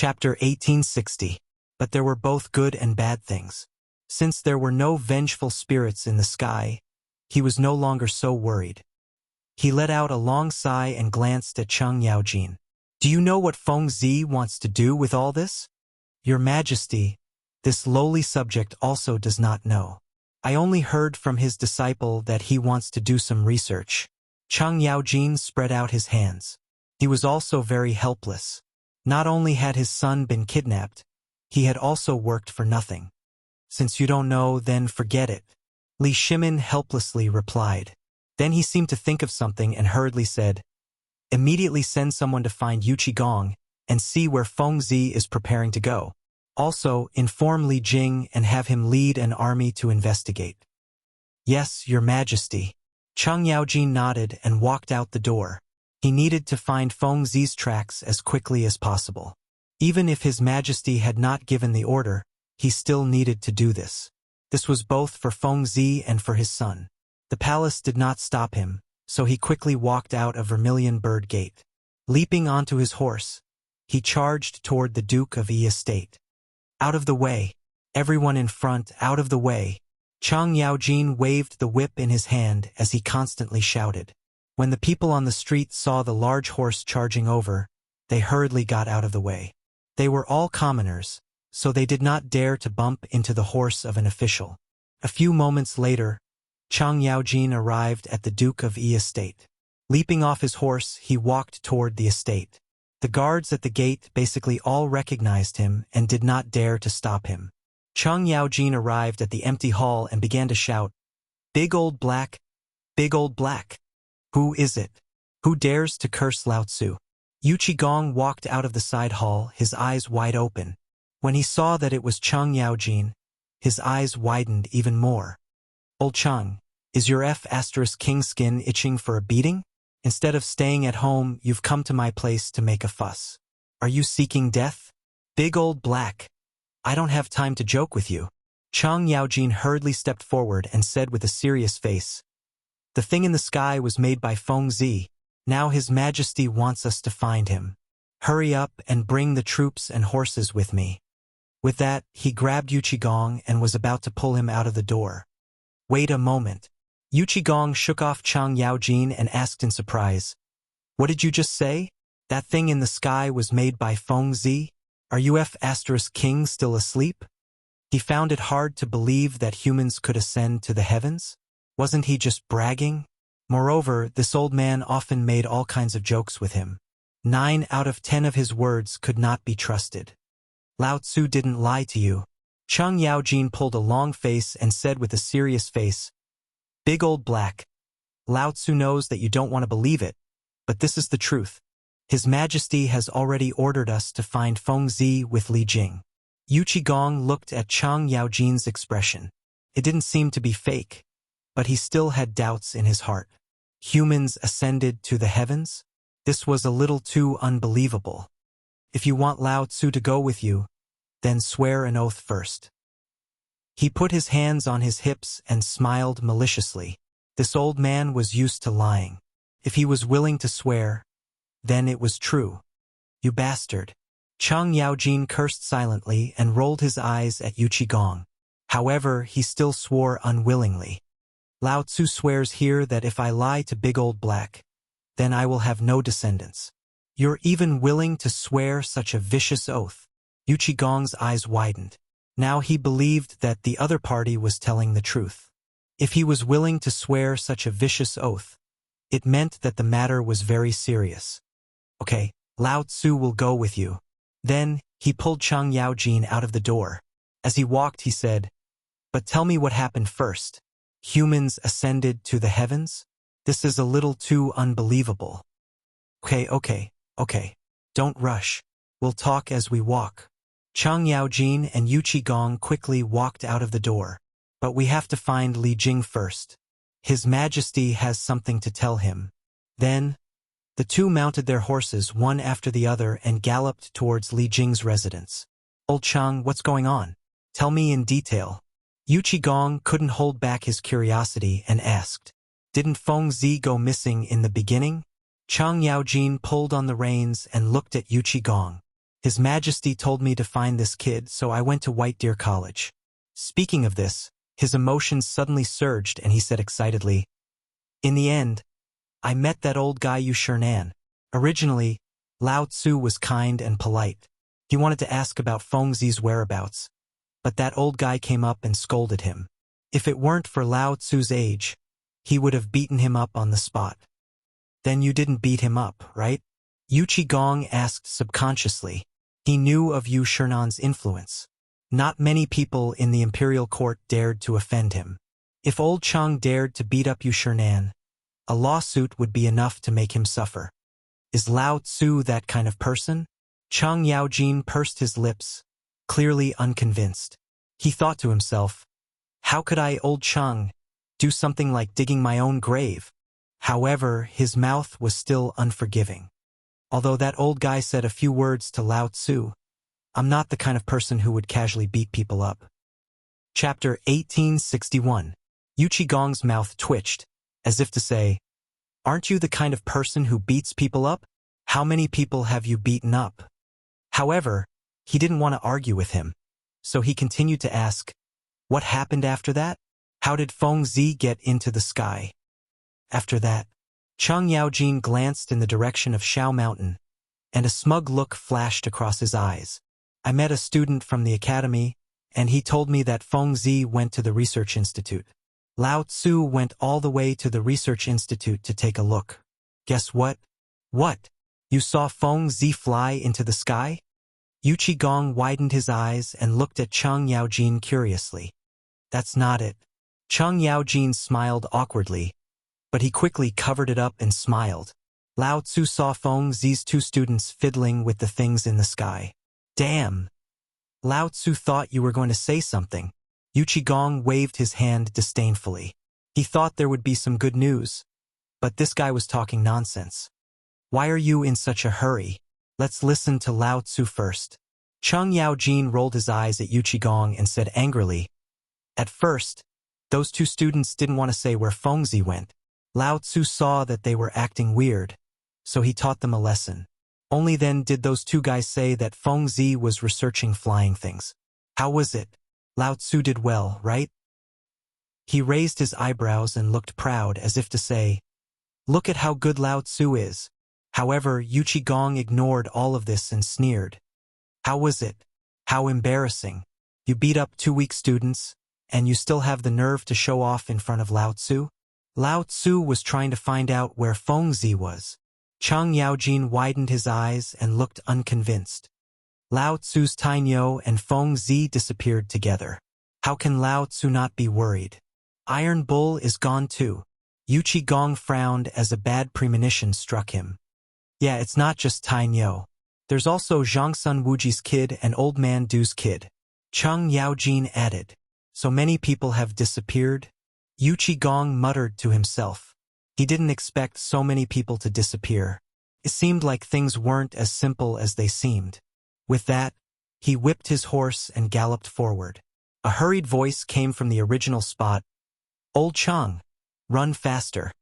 Chapter 1860. But there were both good and bad things. Since there were no vengeful spirits in the sky, he was no longer so worried. He let out a long sigh and glanced at Cheng Yaojin. Do you know what Feng Zi wants to do with all this? Your Majesty, this lowly subject also does not know. I only heard from his disciple that he wants to do some research. Cheng Yaojin spread out his hands. He was also very helpless. Not only had his son been kidnapped, he had also worked for nothing. Since you don't know, then forget it. Li Shimin helplessly replied. Then he seemed to think of something and hurriedly said, immediately send someone to find Yu Qigong and see where Feng Zi is preparing to go. Also, inform Li Jing and have him lead an army to investigate. Yes, Your Majesty. Cheng Yaojin nodded and walked out the door. He needed to find Feng Zi's tracks as quickly as possible. Even if His Majesty had not given the order, he still needed to do this. This was both for Feng Zi and for his son. The palace did not stop him, so he quickly walked out of Vermilion Bird Gate. Leaping onto his horse, he charged toward the Duke of Yi estate. Out of the way! Everyone in front, out of the way! Cheng Yaojin waved the whip in his hand as he constantly shouted. When the people on the street saw the large horse charging over, they hurriedly got out of the way. They were all commoners, so they did not dare to bump into the horse of an official. A few moments later, Cheng Yaojin arrived at the Duke of Yi estate. Leaping off his horse, he walked toward the estate. The guards at the gate basically all recognized him and did not dare to stop him. Cheng Yaojin arrived at the empty hall and began to shout, Big old black! Big old black! Who is it? Who dares to curse Lao Tzu? Yu Qigong walked out of the side hall, his eyes wide open. When he saw that it was Cheng Yaojin, his eyes widened even more. Old Cheng, is your King skin itching for a beating? Instead of staying at home, you've come to my place to make a fuss. Are you seeking death? Big old black! I don't have time to joke with you. Cheng Yaojin hurriedly stepped forward and said with a serious face, the thing in the sky was made by Feng Zi. Now His Majesty wants us to find him. Hurry up and bring the troops and horses with me. With that, he grabbed Yu Qigong and was about to pull him out of the door. Wait a moment. Yu Qigong shook off Cheng Yaojin and asked in surprise, what did you just say? That thing in the sky was made by Feng Zi? Are you King still asleep? He found it hard to believe that humans could ascend to the heavens. Wasn't he just bragging? Moreover, this old man often made all kinds of jokes with him. 9 out of 10 of his words could not be trusted. Lao Tzu didn't lie to you. Cheng Yaojin pulled a long face and said with a serious face, Big old black. Lao Tzu knows that you don't want to believe it, but this is the truth. His Majesty has already ordered us to find Feng Zi with Li Jing. Yu Qigong looked at Cheng Yaojin's expression. It didn't seem to be fake, but he still had doubts in his heart. Humans ascended to the heavens? This was a little too unbelievable. If you want Lao Tzu to go with you, then swear an oath first. He put his hands on his hips and smiled maliciously. This old man was used to lying. If he was willing to swear, then it was true. You bastard. Cheng Yaojin cursed silently and rolled his eyes at Yu Qigong. However, he still swore unwillingly. Lao Tzu swears here that if I lie to Big Old Black, then I will have no descendants. You're even willing to swear such a vicious oath? Yu Qigong's eyes widened. Now he believed that the other party was telling the truth. If he was willing to swear such a vicious oath, it meant that the matter was very serious. Okay, Lao Tzu will go with you. Then, he pulled Cheng Yaojin out of the door. As he walked, he said, But tell me what happened first. Humans ascended to the heavens? This is a little too unbelievable. Okay. Don't rush. We'll talk as we walk. Cheng Yaojin and Yu Qigong quickly walked out of the door. But we have to find Li Jing first. His Majesty has something to tell him. Then, the two mounted their horses one after the other and galloped towards Li Jing's residence. Old Cheng, what's going on? Tell me in detail. Yu Qigong couldn't hold back his curiosity and asked, Didn't Feng Zi go missing in the beginning? Cheng Yaojin pulled on the reins and looked at Yu Qigong. His Majesty told me to find this kid, so I went to White Deer College. Speaking of this, his emotions suddenly surged and he said excitedly, "In the end, I met that old guy Yu Shernan. Originally, Lao Tzu was kind and polite. He wanted to ask about Fengzi's whereabouts, but that old guy came up and scolded him. If it weren't for Lao Tzu's age, he would have beaten him up on the spot." "Then you didn't beat him up, right?" Yu Qigong asked subconsciously. He knew of Yu Shernan's influence. Not many people in the imperial court dared to offend him. If old Chang dared to beat up Yu Shernan, a lawsuit would be enough to make him suffer. Is Lao Tzu that kind of person? Chang Yaojin pursed his lips, clearly unconvinced. He thought to himself, how could I, old Chang, do something like digging my own grave? However, his mouth was still unforgiving. Although that old guy said a few words to Lao Tzu, I'm not the kind of person who would casually beat people up. Chapter 1861. Yu Qigong's mouth twitched, as if to say, aren't you the kind of person who beats people up? How many people have you beaten up? However, he didn't want to argue with him, so he continued to ask, what happened after that? How did Fengzi get into the sky? After that, Chang Yaojin glanced in the direction of Shao Mountain, and a smug look flashed across his eyes. I met a student from the academy, and he told me that Fengzi went to the research institute. Lao Tzu went all the way to the research institute to take a look. Guess what? What? You saw Fengzi fly into the sky? Yu Qigong widened his eyes and looked at Chang Yaojin curiously. That's not it. Chang Yaojin smiled awkwardly, but he quickly covered it up and smiled. Lao Tzu saw Fengzi's two students fiddling with the things in the sky. Damn! Lao Tzu thought you were going to say something. Yu Qigong waved his hand disdainfully. He thought there would be some good news, but this guy was talking nonsense. Why are you in such a hurry? Let's listen to Lao Tzu first. Chang Yaojin rolled his eyes at Yu Qigong and said angrily, at first, those two students didn't want to say where Fengzi went. Lao Tzu saw that they were acting weird, so he taught them a lesson. Only then did those two guys say that Fengzi was researching flying things. How was it? Lao Tzu did well, right? He raised his eyebrows and looked proud as if to say, look at how good Lao Tzu is. However, Yu Qigong ignored all of this and sneered. How was it? How embarrassing. You beat up two weak students, and you still have the nerve to show off in front of Lao Tzu? Lao Tzu was trying to find out where Fengzi was. Chang Yaojin widened his eyes and looked unconvinced. Lao Tzu's Tainyo and Fengzi disappeared together. How can Lao Tzu not be worried? Iron Bull is gone too. Yu Qigong frowned as a bad premonition struck him. Yeah, it's not just Tainyo. There's also Zhangsun Wuji's kid and Old Man Du's kid. Chang Yaojin added. So many people have disappeared? Yu Qigong muttered to himself. He didn't expect so many people to disappear. It seemed like things weren't as simple as they seemed. With that, he whipped his horse and galloped forward. A hurried voice came from the original spot. Old Chang, run faster.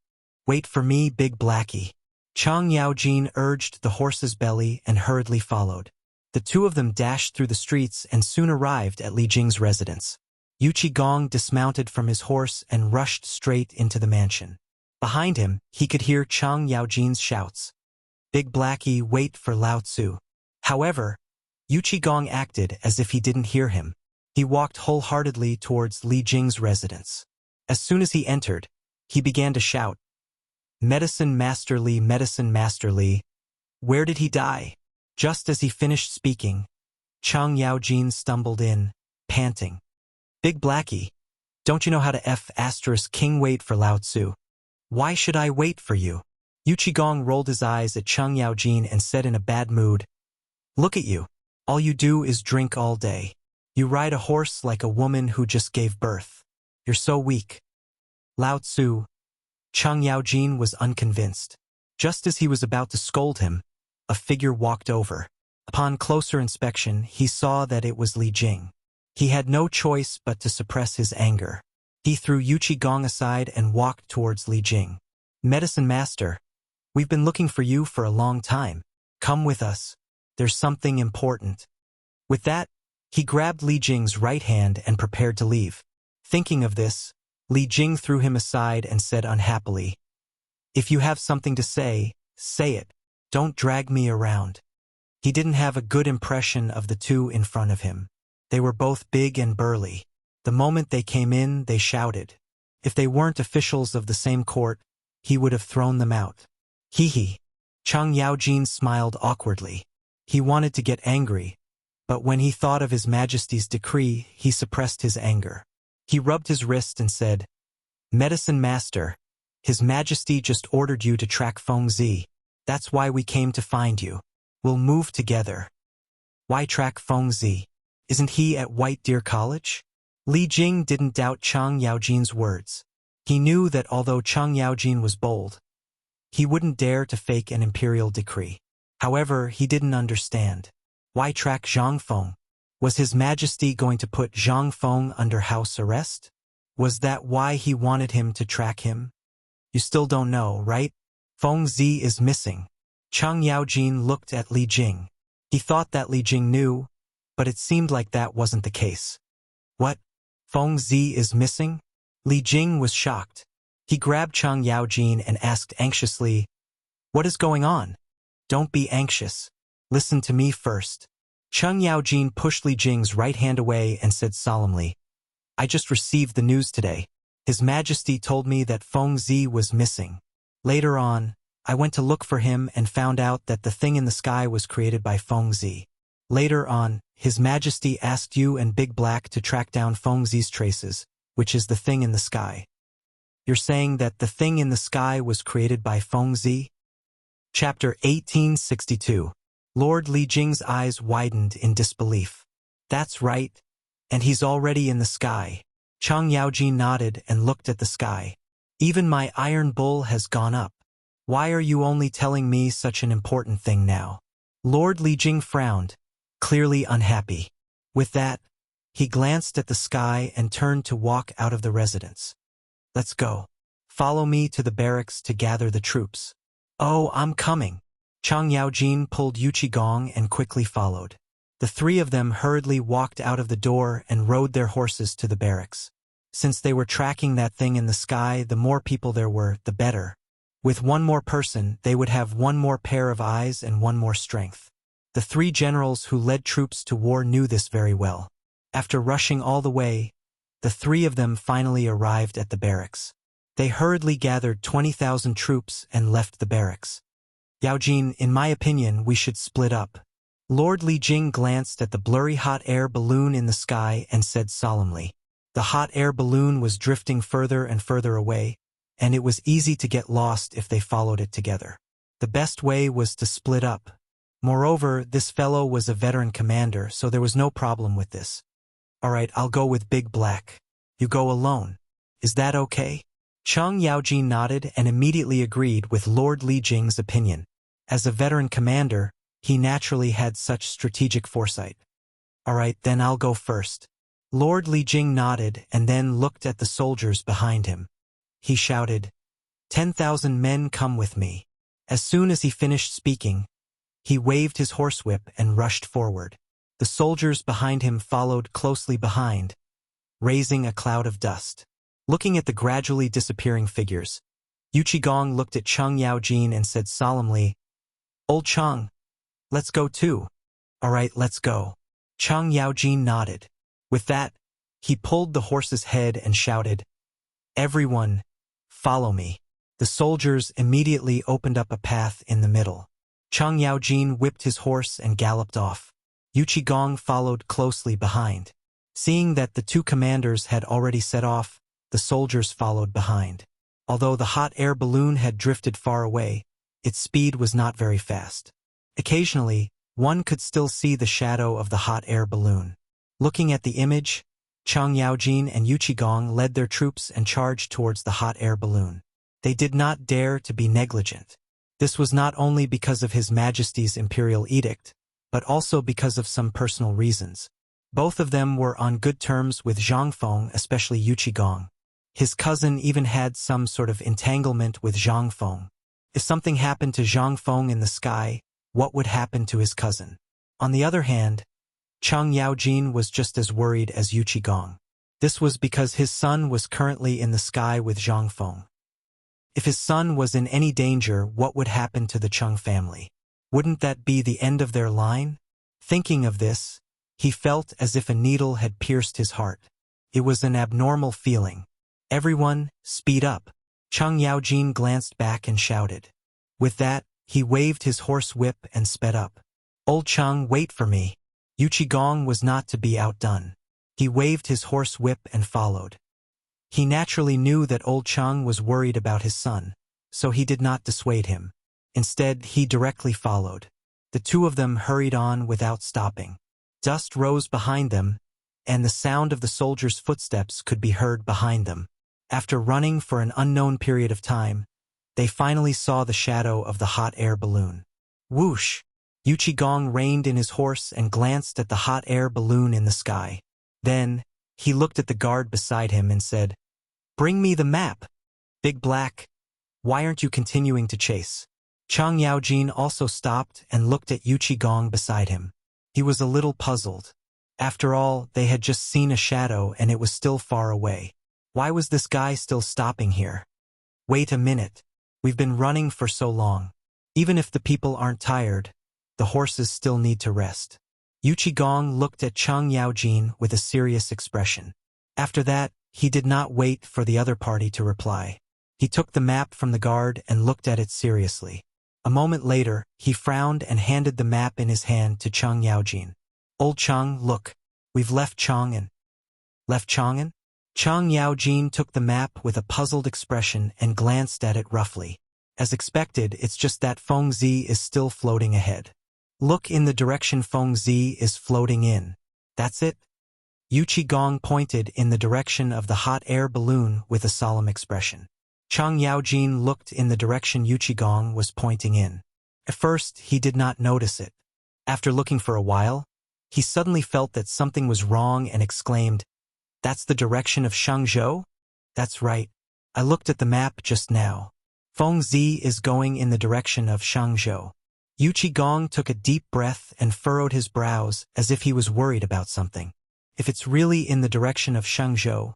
Wait for me, Big Blackie. Chang Yaojin urged the horse's belly and hurriedly followed. The two of them dashed through the streets and soon arrived at Li Jing's residence. Yu Qigong dismounted from his horse and rushed straight into the mansion. Behind him, he could hear Chang Yaojin's shouts. Big Blackie, wait for Lao Tzu. However, Yu Qigong acted as if he didn't hear him. He walked wholeheartedly towards Li Jing's residence. As soon as he entered, he began to shout, Medicine Master Li, where did he die? Just as he finished speaking, Chang Yaojin stumbled in, panting. Big Blackie, don't you know how to King wait for Lao Tzu? Why should I wait for you? Yu Qigong rolled his eyes at Chang Yaojin and said in a bad mood, look at you. All you do is drink all day. You ride a horse like a woman who just gave birth. You're so weak. Lao Tzu. Chang Yaojin was unconvinced. Just as he was about to scold him, a figure walked over. Upon closer inspection, he saw that it was Li Jing. He had no choice but to suppress his anger. He threw Yu Qigong aside and walked towards Li Jing. Medicine Master, we've been looking for you for a long time. Come with us. There's something important. With that, he grabbed Li Jing's right hand and prepared to leave. Thinking of this, Li Jing threw him aside and said unhappily, "If you have something to say it. Don't drag me around." He didn't have a good impression of the two in front of him. They were both big and burly. The moment they came in, they shouted. If they weren't officials of the same court, he would have thrown them out. Hee. Chang Yaojin smiled awkwardly. He wanted to get angry, but when he thought of His Majesty's decree, he suppressed his anger. He rubbed his wrist and said, "Medicine Master, His Majesty just ordered you to track Feng Zi. That's why we came to find you. We'll move together." "Why track Feng Zi? Isn't he at White Deer College?" Li Jing didn't doubt Chang Yaojin's words. He knew that although Chang Yaojin was bold, he wouldn't dare to fake an imperial decree. However, he didn't understand. Why track Zhang Feng? Was His Majesty going to put Zhang Feng under house arrest? Was that why he wanted him to track him? You still don't know, right? Feng Zi is missing. Chang Yaojin looked at Li Jing. He thought that Li Jing knew, but it seemed like that wasn't the case. What? Feng Zi is missing? Li Jing was shocked. He grabbed Chang Yaojin and asked anxiously, "What is going on?" "Don't be anxious. Listen to me first." Chang Yaojin pushed Li Jing's right hand away and said solemnly, "I just received the news today. His Majesty told me that Feng Zi was missing. Later on, I went to look for him and found out that the thing in the sky was created by Feng Zi. Later on, His Majesty asked you and Big Black to track down Feng Zi's traces, which is the thing in the sky. You're saying that the thing in the sky was created by Feng Zi?" Chapter 1862. Lord Li Jing's eyes widened in disbelief. "That's right. And he's already in the sky." Chang Yaojin nodded and looked at the sky. "Even my iron bull has gone up. Why are you only telling me such an important thing now?" Lord Li Jing frowned, clearly unhappy. With that, he glanced at the sky and turned to walk out of the residence. "Let's go. Follow me to the barracks to gather the troops." "Oh, I'm coming." Chang Yaojin pulled Gong and quickly followed. The three of them hurriedly walked out of the door and rode their horses to the barracks. Since they were tracking that thing in the sky, the more people there were, the better. With one more person, they would have one more pair of eyes and one more strength. The three generals who led troops to war knew this very well. After rushing all the way, the three of them finally arrived at the barracks. They hurriedly gathered 20,000 troops and left the barracks. "Yaojin, in my opinion, we should split up." Lord Li Jing glanced at the blurry hot air balloon in the sky and said solemnly. The hot air balloon was drifting further and further away, and it was easy to get lost if they followed it together. The best way was to split up. Moreover, this fellow was a veteran commander, so there was no problem with this. "All right, I'll go with Big Black. You go alone. Is that okay?" Chang Yaojin nodded and immediately agreed with Lord Li Jing's opinion. As a veteran commander, he naturally had such strategic foresight. "All right, then I'll go first." Lord Li Jing nodded and then looked at the soldiers behind him. He shouted, 10,000 men come with me." As soon as he finished speaking, he waved his horsewhip and rushed forward. The soldiers behind him followed closely behind, raising a cloud of dust. Looking at the gradually disappearing figures, Gong looked at Chang Yaojin and said solemnly, "Old Chang, let's go too." "All right, let's go." Chang Yaojin nodded. With that, he pulled the horse's head and shouted, "Everyone, follow me." The soldiers immediately opened up a path in the middle. Chang Yaojin whipped his horse and galloped off. Gong followed closely behind. Seeing that the two commanders had already set off, the soldiers followed behind. Although the hot air balloon had drifted far away, its speed was not very fast. Occasionally, one could still see the shadow of the hot air balloon. Looking at the image, Chang Yaojin and Gong led their troops and charged towards the hot air balloon. They did not dare to be negligent. This was not only because of His Majesty's imperial edict, but also because of some personal reasons. Both of them were on good terms with Zhang Feng, especially Gong. His cousin even had some sort of entanglement with Zhang Feng. If something happened to Zhang Feng in the sky, what would happen to his cousin? On the other hand, Chang Yaojin was just as worried as Yu Qigong. This was because his son was currently in the sky with Zhang Feng. If his son was in any danger, what would happen to the Cheng family? Wouldn't that be the end of their line? Thinking of this, he felt as if a needle had pierced his heart. It was an abnormal feeling. Everyone, speed up. Chang Yaojin glanced back and shouted. With that, he waved his horse whip and sped up. Old Cheng, wait for me. Yu Qigong was not to be outdone. He waved his horse whip and followed. He naturally knew that old Cheng was worried about his son, so he did not dissuade him. Instead, he directly followed. The two of them hurried on without stopping. Dust rose behind them, and the sound of the soldiers' footsteps could be heard behind them. After running for an unknown period of time, they finally saw the shadow of the hot air balloon. Whoosh! Yu Qigong reined in his horse and glanced at the hot air balloon in the sky. Then, he looked at the guard beside him and said, "Bring me the map. Big Black, why aren't you continuing to chase?" Chang Yaojin also stopped and looked at Yu Qigong beside him. He was a little puzzled. After all, they had just seen a shadow and it was still far away. Why was this guy still stopping here? Wait a minute. We've been running for so long. Even if the people aren't tired, the horses still need to rest. Yu Qigong looked at Chang Yaojin with a serious expression. After that, he did not wait for the other party to reply. He took the map from the guard and looked at it seriously. A moment later, he frowned and handed the map in his hand to Chang Yaojin. "Old Chang, look. We've left Chang'an." "Left Chang'an?" Chang Yaojin took the map with a puzzled expression and glanced at it roughly. As expected, it's just that Fengzi is still floating ahead. Look in the direction Fengzi is floating in. That's it. Yu Qigong pointed in the direction of the hot air balloon with a solemn expression. Chang Yaojin looked in the direction Yu Qigong was pointing in. At first, he did not notice it. After looking for a while, he suddenly felt that something was wrong and exclaimed, "That's the direction of Shangzhou?" "That's right. I looked at the map just now. Fengzi is going in the direction of Shangzhou." Yu Qigong took a deep breath and furrowed his brows as if he was worried about something. If it's really in the direction of Shangzhou,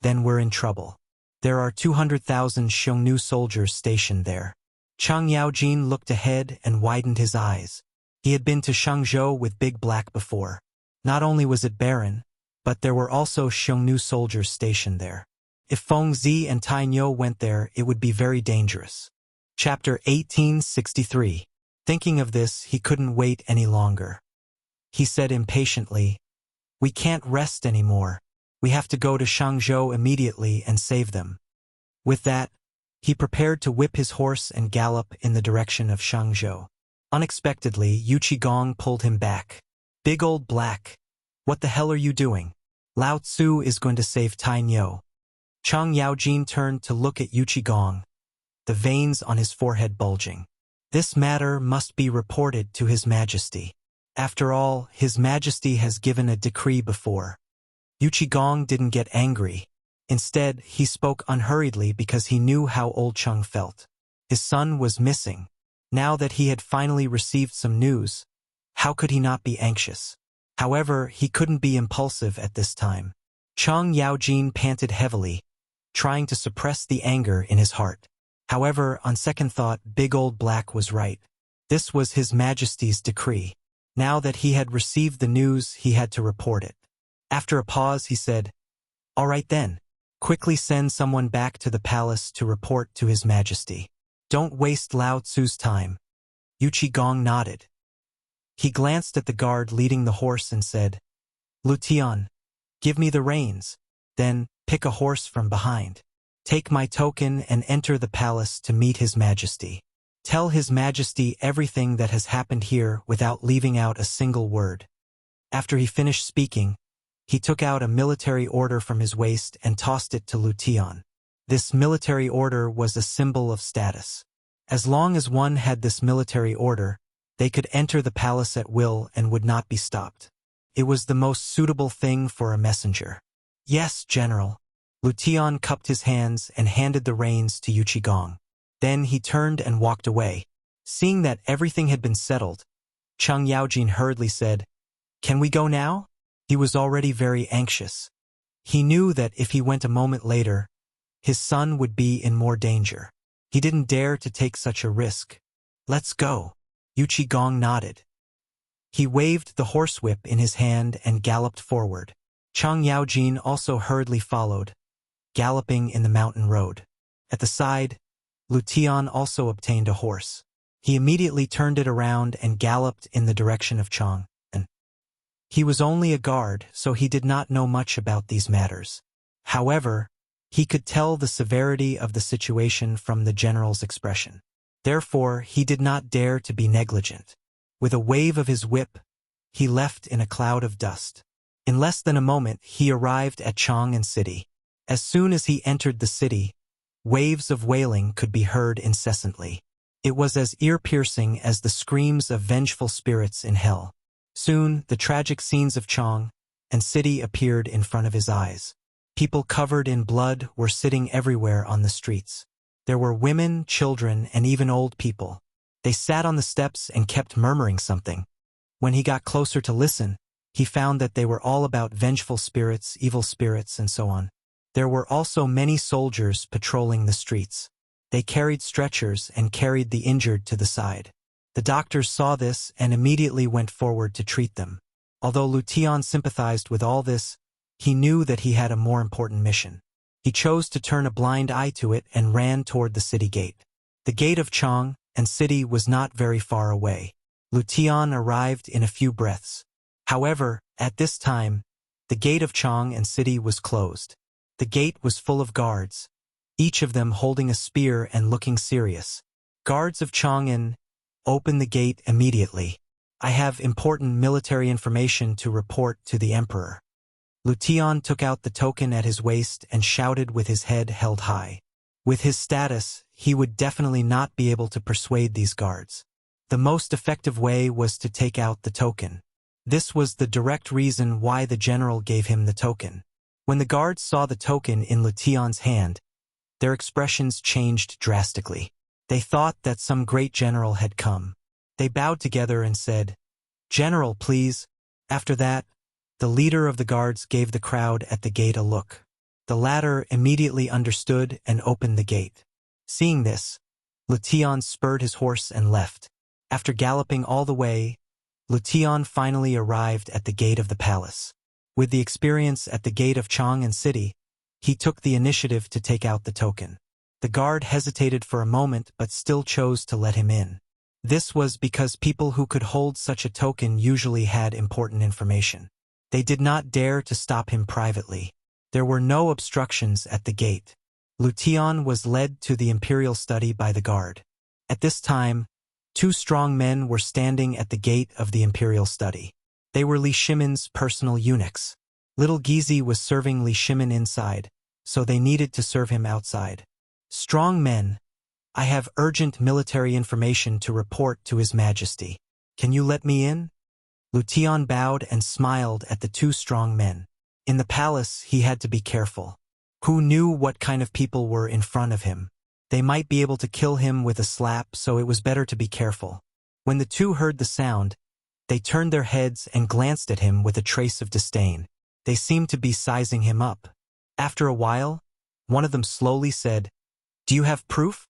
then we're in trouble. There are 200,000 Xiongnu soldiers stationed there. Chang Yaojin looked ahead and widened his eyes. He had been to Shangzhou with Big Black before. Not only was it barren, but there were also Xiongnu soldiers stationed there. If Fengzi and Tainyo went there, it would be very dangerous. Chapter 1863. Thinking of this, he couldn't wait any longer. He said impatiently, "We can't rest anymore. We have to go to Shangzhou immediately and save them." With that, he prepared to whip his horse and gallop in the direction of Shangzhou. Unexpectedly, Yu Qigong pulled him back. "Big Old Black, what the hell are you doing? Lao Tzu is going to save Tainyo." Chang Yaojin turned to look at Yu Qigong, the veins on his forehead bulging. "This matter must be reported to His Majesty. After all, His Majesty has given a decree before." Yu Qigong didn't get angry. Instead, he spoke unhurriedly because he knew how old Cheng felt. His son was missing. Now that he had finally received some news, how could he not be anxious? However, he couldn't be impulsive at this time. Chang Yaojin panted heavily, trying to suppress the anger in his heart. However, on second thought, Big Old Black was right. This was His Majesty's decree. Now that he had received the news, he had to report it. After a pause, he said, "All right then. Quickly send someone back to the palace to report to His Majesty. Don't waste Lao Tzu's time." Yu Qigong nodded. He glanced at the guard leading the horse and said, "Lutian, give me the reins. Then, pick a horse from behind. Take my token and enter the palace to meet His Majesty. Tell His Majesty everything that has happened here without leaving out a single word." After he finished speaking, he took out a military order from his waist and tossed it to Lutian. This military order was a symbol of status. As long as one had this military order, they could enter the palace at will and would not be stopped. It was the most suitable thing for a messenger. "Yes, General." Lutian cupped his hands and handed the reins to Yu Qigong. Then he turned and walked away. Seeing that everything had been settled, Chang Yaojin hurriedly said, "Can we go now?" He was already very anxious. He knew that if he went a moment later, his son would be in more danger. He didn't dare to take such a risk. "Let's go." Yuchi Gong nodded. He waved the horsewhip in his hand and galloped forward. Chang Yaojin also hurriedly followed, galloping in the mountain road. At the side, Lu Tian also obtained a horse. He immediately turned it around and galloped in the direction of Chang. He was only a guard, so he did not know much about these matters. However, he could tell the severity of the situation from the general's expression. Therefore, he did not dare to be negligent. With a wave of his whip, he left in a cloud of dust. In less than a moment, he arrived at Chang'an City. As soon as he entered the city, waves of wailing could be heard incessantly. It was as ear-piercing as the screams of vengeful spirits in hell. Soon, the tragic scenes of Chang'an City appeared in front of his eyes. People covered in blood were sitting everywhere on the streets. There were women, children, and even old people. They sat on the steps and kept murmuring something. When he got closer to listen, he found that they were all about vengeful spirits, evil spirits, and so on. There were also many soldiers patrolling the streets. They carried stretchers and carried the injured to the side. The doctors saw this and immediately went forward to treat them. Although Lu Tian sympathized with all this, he knew that he had a more important mission. He chose to turn a blind eye to it and ran toward the city gate. The gate of Chang'an City was not very far away. Lu Tian arrived in a few breaths. However, at this time, the gate of Chang'an City was closed. The gate was full of guards, each of them holding a spear and looking serious. Guards of Chang'an, open the gate immediately. I have important military information to report to the emperor. Lu Tian took out the token at his waist and shouted with his head held high. With his status, he would definitely not be able to persuade these guards. The most effective way was to take out the token. This was the direct reason why the general gave him the token. When the guards saw the token in Lu Tian's hand, their expressions changed drastically. They thought that some great general had come. They bowed together and said, "General, please." After that, the leader of the guards gave the crowd at the gate a look. The latter immediately understood and opened the gate. Seeing this, Lu Tian spurred his horse and left. After galloping all the way, Lu Tian finally arrived at the gate of the palace. With the experience at the gate of Chang'an City, he took the initiative to take out the token. The guard hesitated for a moment but still chose to let him in. This was because people who could hold such a token usually had important information. They did not dare to stop him privately. There were no obstructions at the gate. Lu Tian was led to the imperial study by the guard. At this time, 2 strong men were standing at the gate of the imperial study. They were Li Shimin's personal eunuchs. Little Gizi was serving Li Shimin inside, so they needed to serve him outside. "Strong men, I have urgent military information to report to His Majesty. Can you let me in?" Lu Tian bowed and smiled at the 2 strong men. In the palace, he had to be careful. Who knew what kind of people were in front of him? They might be able to kill him with a slap, so it was better to be careful. When the 2 heard the sound, they turned their heads and glanced at him with a trace of disdain. They seemed to be sizing him up. After a while, one of them slowly said, "Do you have proof?"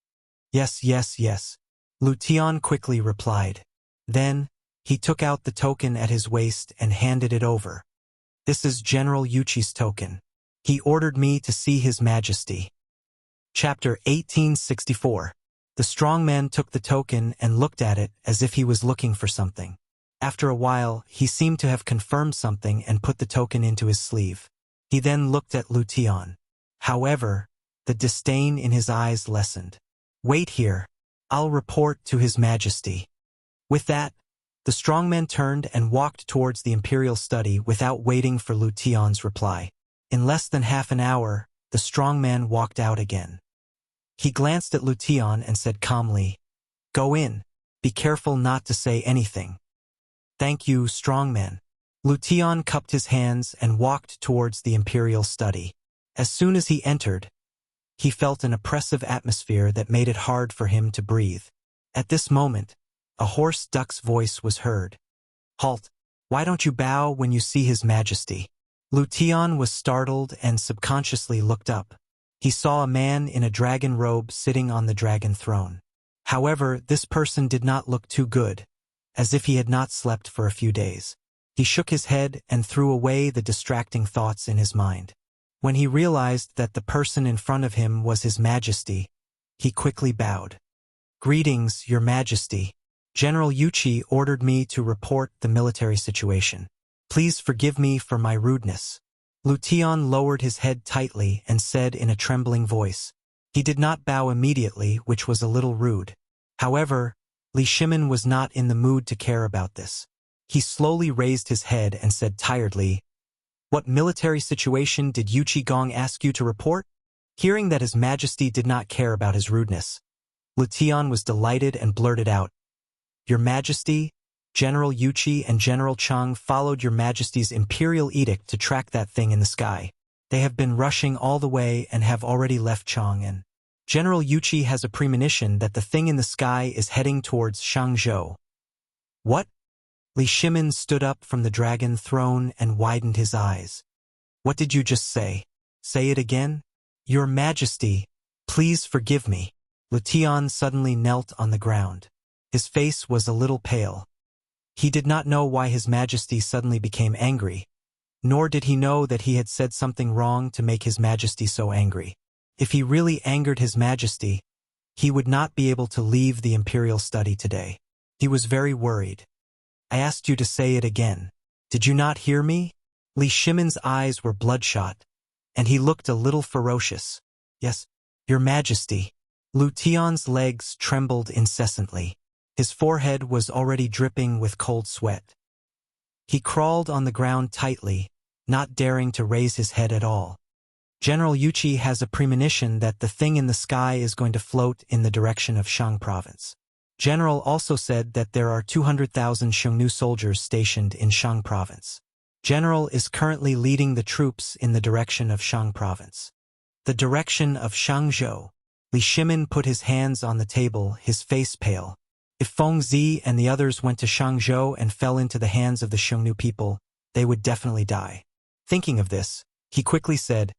"Yes, yes, yes," Lu Tian quickly replied. Then, he took out the token at his waist and handed it over. "This is General Yuchi's token. He ordered me to see His Majesty." Chapter 1864. The strong man took the token and looked at it as if he was looking for something. After a while, he seemed to have confirmed something and put the token into his sleeve. He then looked at Lu Tian. However, the disdain in his eyes lessened. "Wait here. I'll report to His Majesty." With that, the strong man turned and walked towards the imperial study without waiting for Lu Tian's reply. In less than half an hour, the strong man walked out again. He glanced at Lu Tian and said calmly, "Go in. Be careful not to say anything." "Thank you, strong man." Lu Tian cupped his hands and walked towards the imperial study. As soon as he entered, he felt an oppressive atmosphere that made it hard for him to breathe. At this moment, A hoarse duck's voice was heard. Halt! Why don't you bow when you see His Majesty? Lu Tian was startled and subconsciously looked up. He saw a man in a dragon robe sitting on the dragon throne. However, this person did not look too good, as if he had not slept for a few days. He shook his head and threw away the distracting thoughts in his mind. When he realized that the person in front of him was His Majesty, he quickly bowed. Greetings, Your Majesty. General Yuchi ordered me to report the military situation. Please forgive me for my rudeness. Lu Tian lowered his head tightly and said in a trembling voice. He did not bow immediately, which was a little rude. However, Li Shimin was not in the mood to care about this. He slowly raised his head and said tiredly, "What military situation did Yuchi Gong ask you to report?" Hearing that His Majesty did not care about his rudeness, Lu Tian was delighted and blurted out, "Your Majesty, General Yuchi and General Chang followed Your Majesty's imperial edict to track that thing in the sky. They have been rushing all the way and have already left Chang'an. General Yuchi has a premonition that the thing in the sky is heading towards Shangzhou." What? Li Shimin stood up from the dragon throne and widened his eyes. What did you just say? Say it again? Your Majesty, please forgive me. Lu Tian suddenly knelt on the ground. His face was a little pale. He did not know why His Majesty suddenly became angry, nor did he know that he had said something wrong to make His Majesty so angry. If he really angered His Majesty, he would not be able to leave the imperial study today. He was very worried. I asked you to say it again. Did you not hear me? Li Shimin's eyes were bloodshot, and he looked a little ferocious. Yes, Your Majesty. Lu Tian's legs trembled incessantly. His forehead was already dripping with cold sweat. He crawled on the ground tightly, not daring to raise his head at all. General Yuchi has a premonition that the thing in the sky is going to float in the direction of Shang province. General also said that there are 200,000 Xiongnu soldiers stationed in Shang province. General is currently leading the troops in the direction of Shang province. The direction of Shangzhou. Li Shimin put his hands on the table, his face pale. If Feng Zi and the others went to Shangzhou and fell into the hands of the Xiongnu people, they would definitely die. Thinking of this, he quickly said,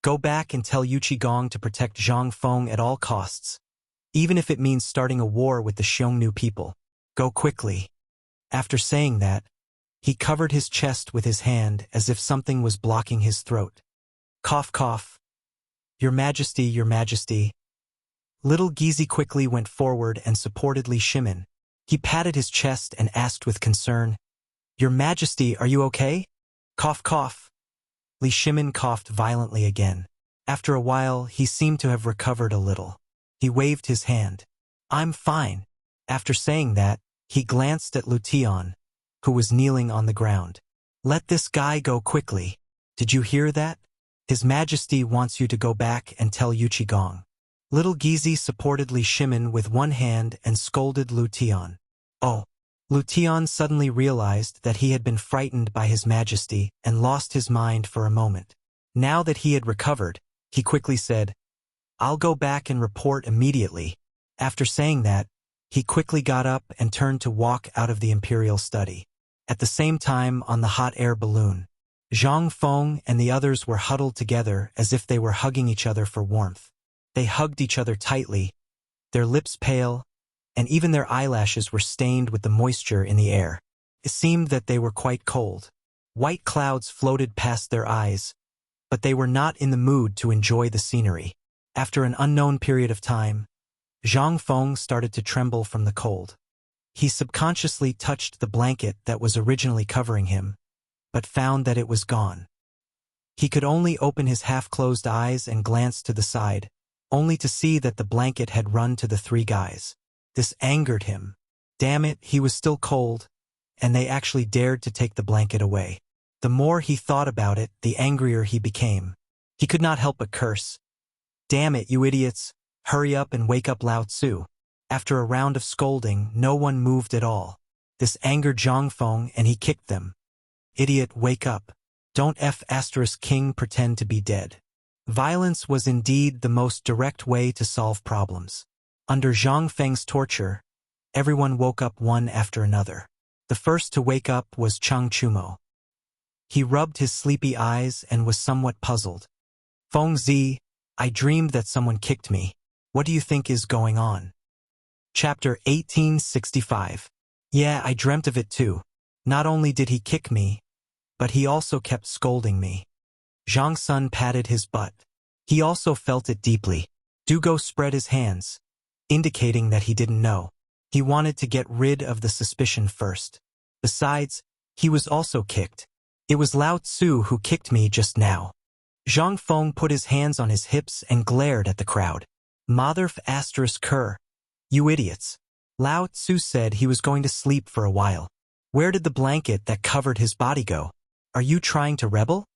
"Go back and tell Yuchi Gong to protect Zhang Feng at all costs, even if it means starting a war with the Xiongnu people. Go quickly." After saying that, he covered his chest with his hand as if something was blocking his throat. Cough, cough. Your Majesty, Your Majesty. Little Gizi quickly went forward and supported Li Shimin. He patted his chest and asked with concern, "Your Majesty, are you okay?" Cough, cough. Li Shimin coughed violently again. After a while, he seemed to have recovered a little. He waved his hand. "I'm fine." After saying that, he glanced at Lu Tian, who was kneeling on the ground. "Let this guy go quickly. Did you hear that? His Majesty wants you to go back and tell Yuchi Gong." Little Gizi supported Li Shimin with one hand and scolded Lu Tian. Oh! Lu Tian suddenly realized that he had been frightened by His Majesty and lost his mind for a moment. Now that he had recovered, he quickly said, "I'll go back and report immediately." After saying that, he quickly got up and turned to walk out of the imperial study. At the same time, on the hot air balloon, Zhang Feng and the others were huddled together as if they were hugging each other for warmth. They hugged each other tightly, their lips pale, and even their eyelashes were stained with the moisture in the air. It seemed that they were quite cold. White clouds floated past their eyes, but they were not in the mood to enjoy the scenery. After an unknown period of time, Zhang Feng started to tremble from the cold. He subconsciously touched the blanket that was originally covering him, but found that it was gone. He could only open his half-closed eyes and glance to the side, only to see that the blanket had run to the three guys. This angered him. Damn it, he was still cold, and they actually dared to take the blanket away. The more he thought about it, the angrier he became. He could not help but curse. Damn it, you idiots, hurry up and wake up Lao Tzu. After a round of scolding, no one moved at all. This angered Zhang Feng and he kicked them. Idiot, wake up. Don't King pretend to be dead. Violence was indeed the most direct way to solve problems. Under Zhang Feng's torture, everyone woke up one after another. The first to wake up was Chang Chumo. He rubbed his sleepy eyes and was somewhat puzzled. Feng Zi, I dreamed that someone kicked me. What do you think is going on? Chapter 1865. Yeah, I dreamt of it too. Not only did he kick me, but he also kept scolding me. Zhang Sun patted his butt. He also felt it deeply. Dugo spread his hands, indicating that he didn't know. He wanted to get rid of the suspicion first. Besides, he was also kicked. It was Lao Tzu who kicked me just now. Zhang Feng put his hands on his hips and glared at the crowd. Motherf asterisk cur. You idiots. Lao Tzu said he was going to sleep for a while. Where did the blanket that covered his body go? Are you trying to rebel?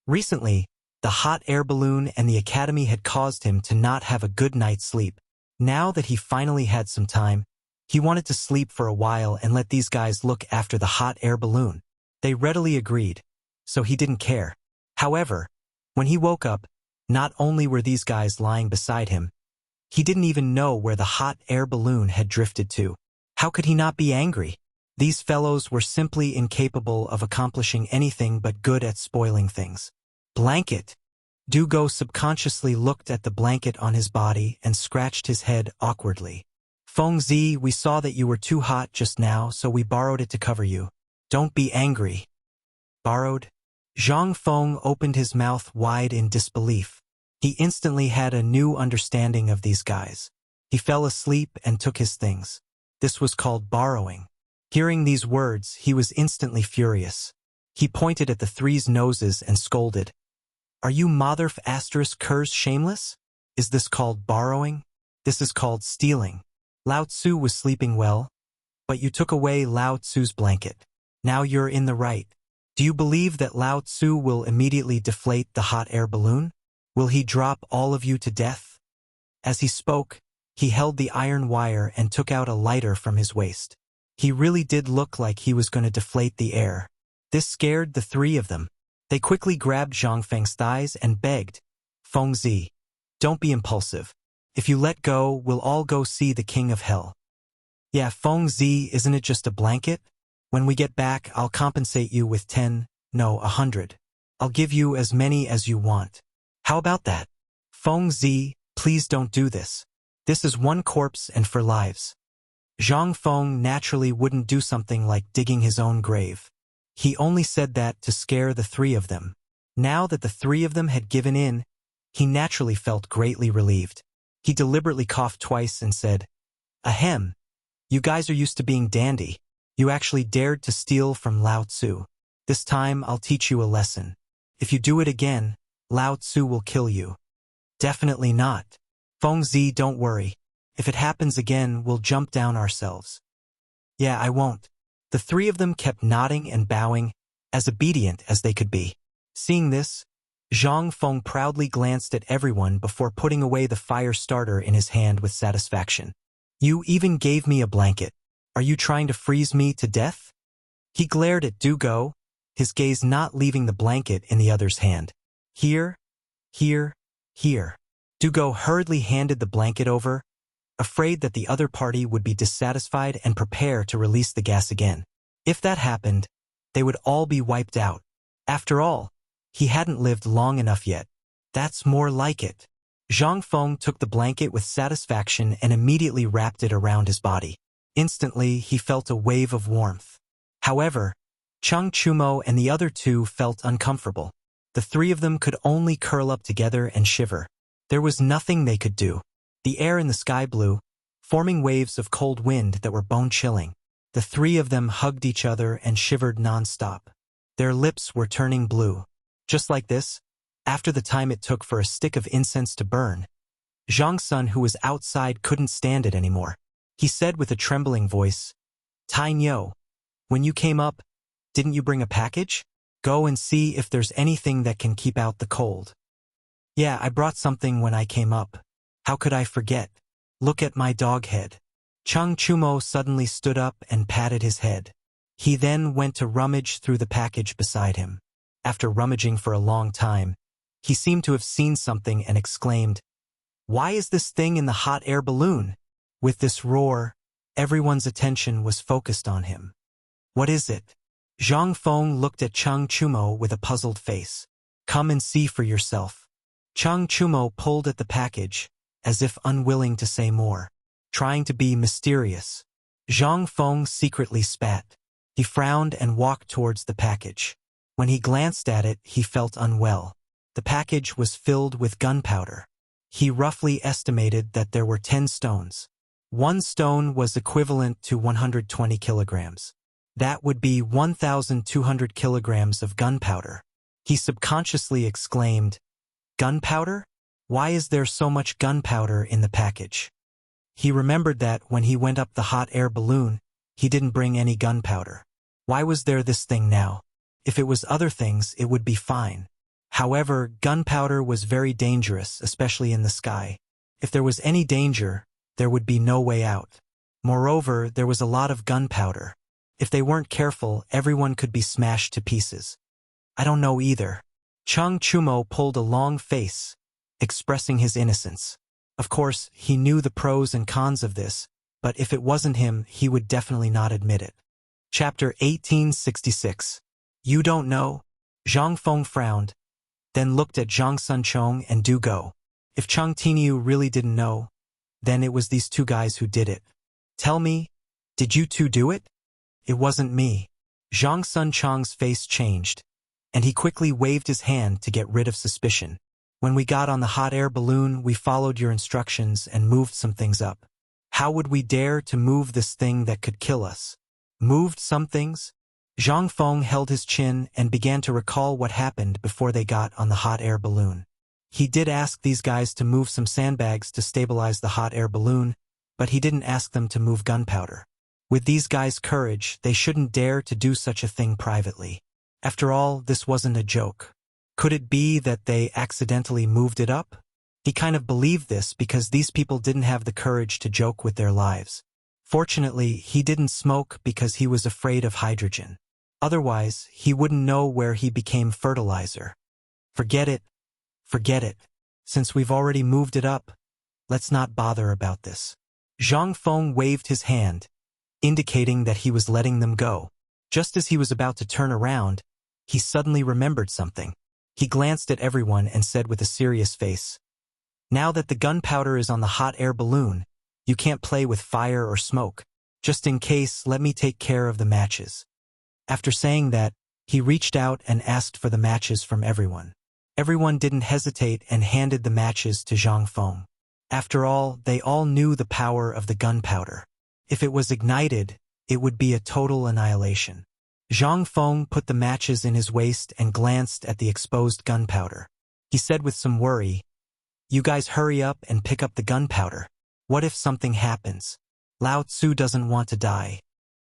Recently, the hot air balloon and the academy had caused him to not have a good night's sleep. Now that he finally had some time, he wanted to sleep for a while and let these guys look after the hot air balloon. They readily agreed, so he didn't care. However, when he woke up, not only were these guys lying beside him, he didn't even know where the hot air balloon had drifted to. How could he not be angry? These fellows were simply incapable of accomplishing anything but good at spoiling things. Blanket. Dugo subconsciously looked at the blanket on his body and scratched his head awkwardly. Feng Zi, we saw that you were too hot just now, so we borrowed it to cover you. Don't be angry. Borrowed? Zhang Feng opened his mouth wide in disbelief. He instantly had a new understanding of these guys. He fell asleep and took his things. This was called borrowing. Hearing these words, he was instantly furious. He pointed at the three's noses and scolded. Are you motherf asterisk curs shameless? Is this called borrowing? This is called stealing. Lao Tzu was sleeping well, but you took away Lao Tzu's blanket. Now you're in the right. Do you believe that Lao Tzu will immediately deflate the hot air balloon? Will he drop all of you to death? As he spoke, he held the iron wire and took out a lighter from his waist. He really did look like he was going to deflate the air. This scared the three of them. They quickly grabbed Zhang Feng's thighs and begged, Feng Zi, don't be impulsive. If you let go, we'll all go see the king of hell. Yeah, Feng Zi, isn't it just a blanket? When we get back, I'll compensate you with 100. I'll give you as many as you want. How about that? Feng Zi, please don't do this. This is one corpse and for lives. Zhang Feng naturally wouldn't do something like digging his own grave. He only said that to scare the three of them. Now that the three of them had given in, he naturally felt greatly relieved. He deliberately coughed twice and said, Ahem, you guys are used to being dandy. You actually dared to steal from Lao Tzu. This time I'll teach you a lesson. If you do it again, Lao Tzu will kill you. Definitely not. Feng Zi, don't worry. If it happens again, we'll jump down ourselves. Yeah, I won't. The three of them kept nodding and bowing, as obedient as they could be. Seeing this, Zhang Feng proudly glanced at everyone before putting away the fire starter in his hand with satisfaction. You even gave me a blanket. Are you trying to freeze me to death? He glared at Dugo, his gaze not leaving the blanket in the other's hand. Here, here, here. Dugo hurriedly handed the blanket over, afraid that the other party would be dissatisfied and prepare to release the gas again. If that happened, they would all be wiped out. After all, he hadn't lived long enough yet. That's more like it. Zhang Feng took the blanket with satisfaction and immediately wrapped it around his body. Instantly, he felt a wave of warmth. However, Chang Chumo and the other two felt uncomfortable. The three of them could only curl up together and shiver. There was nothing they could do. The air in the sky blew, forming waves of cold wind that were bone-chilling. The three of them hugged each other and shivered non-stop. Their lips were turning blue. Just like this, after the time it took for a stick of incense to burn, Zhang Sun, who was outside, couldn't stand it anymore. He said with a trembling voice, Tai Nyo, when you came up, didn't you bring a package? Go and see if there's anything that can keep out the cold. Yeah, I brought something when I came up. How could I forget? Look at my dog head. Chang Chumo suddenly stood up and patted his head. He then went to rummage through the package beside him. After rummaging for a long time, he seemed to have seen something and exclaimed, Why is this thing in the hot air balloon? With this roar, Everyone's attention was focused on him. What is it? Zhang Feng looked at Cheng Chumo with a puzzled face. Come and see for yourself. Cheng Chumo pulled at the package, as if unwilling to say more, trying to be mysterious. Zhang Feng secretly spat. He frowned and walked towards the package. When he glanced at it, he felt unwell. The package was filled with gunpowder. He roughly estimated that there were 10 stones. One stone was equivalent to 120 kilograms. That would be 1,200 kilograms of gunpowder. He subconsciously exclaimed, "Gunpowder? Why is there so much gunpowder in the package?" He remembered that when he went up the hot air balloon, he didn't bring any gunpowder. Why was there this thing now? If it was other things, it would be fine. However, gunpowder was very dangerous, especially in the sky. If there was any danger, there would be no way out. Moreover, there was a lot of gunpowder. If they weren't careful, everyone could be smashed to pieces. I don't know either. Cheng Chumo pulled a long face, expressing his innocence. Of course, he knew the pros and cons of this, but if it wasn't him, he would definitely not admit it. Chapter 1866. You don't know? Zhang Feng frowned, then looked at Zhang Sunchong and Du Go. If Cheng Tiniu really didn't know, then it was these two guys who did it. Tell me, did you two do it? It wasn't me. Zhang Sunchong's face changed, and he quickly waved his hand to get rid of suspicion. When we got on the hot air balloon, we followed your instructions and moved some things up. How would we dare to move this thing that could kill us? Moved some things? Zhang Feng held his chin and began to recall what happened before they got on the hot air balloon. He did ask these guys to move some sandbags to stabilize the hot air balloon, but he didn't ask them to move gunpowder. With these guys' courage, they shouldn't dare to do such a thing privately. After all, this wasn't a joke. Could it be that they accidentally moved it up? He kind of believed this because these people didn't have the courage to joke with their lives. Fortunately, he didn't smoke because he was afraid of hydrogen. Otherwise, he wouldn't know where he became fertilizer. Forget it. Forget it. Since we've already moved it up, let's not bother about this. Zhang Feng waved his hand, indicating that he was letting them go. Just as he was about to turn around, he suddenly remembered something. He glanced at everyone and said with a serious face, "Now that the gunpowder is on the hot air balloon, you can't play with fire or smoke. Just in case, let me take care of the matches." After saying that, he reached out and asked for the matches from everyone. Everyone didn't hesitate and handed the matches to Zhang Feng. After all, they all knew the power of the gunpowder. If it was ignited, it would be a total annihilation. Zhang Feng put the matches in his waist and glanced at the exposed gunpowder. He said with some worry, "You guys hurry up and pick up the gunpowder. What if something happens? Lao Tzu doesn't want to die."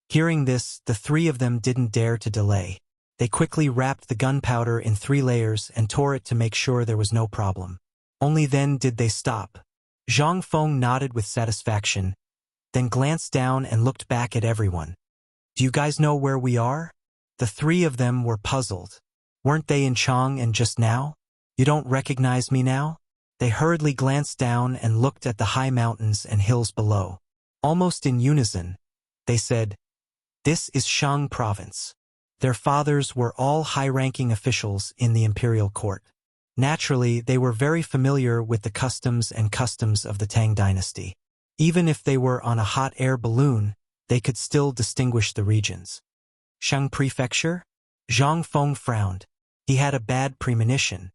Hearing this, the three of them didn't dare to delay. They quickly wrapped the gunpowder in 3 layers and tore it to make sure there was no problem. Only then did they stop. Zhang Feng nodded with satisfaction, then glanced down and looked back at everyone. "Do you guys know where we are?" The 3 of them were puzzled. Weren't they in Chang'an just now? "You don't recognize me now?" They hurriedly glanced down and looked at the high mountains and hills below. Almost in unison, they said, "This is Shang province." Their fathers were all high-ranking officials in the imperial court. Naturally, they were very familiar with the customs of the Tang dynasty. Even if they were on a hot air balloon, they could still distinguish the regions. Shang Prefecture? Zhang Feng frowned. He had a bad premonition.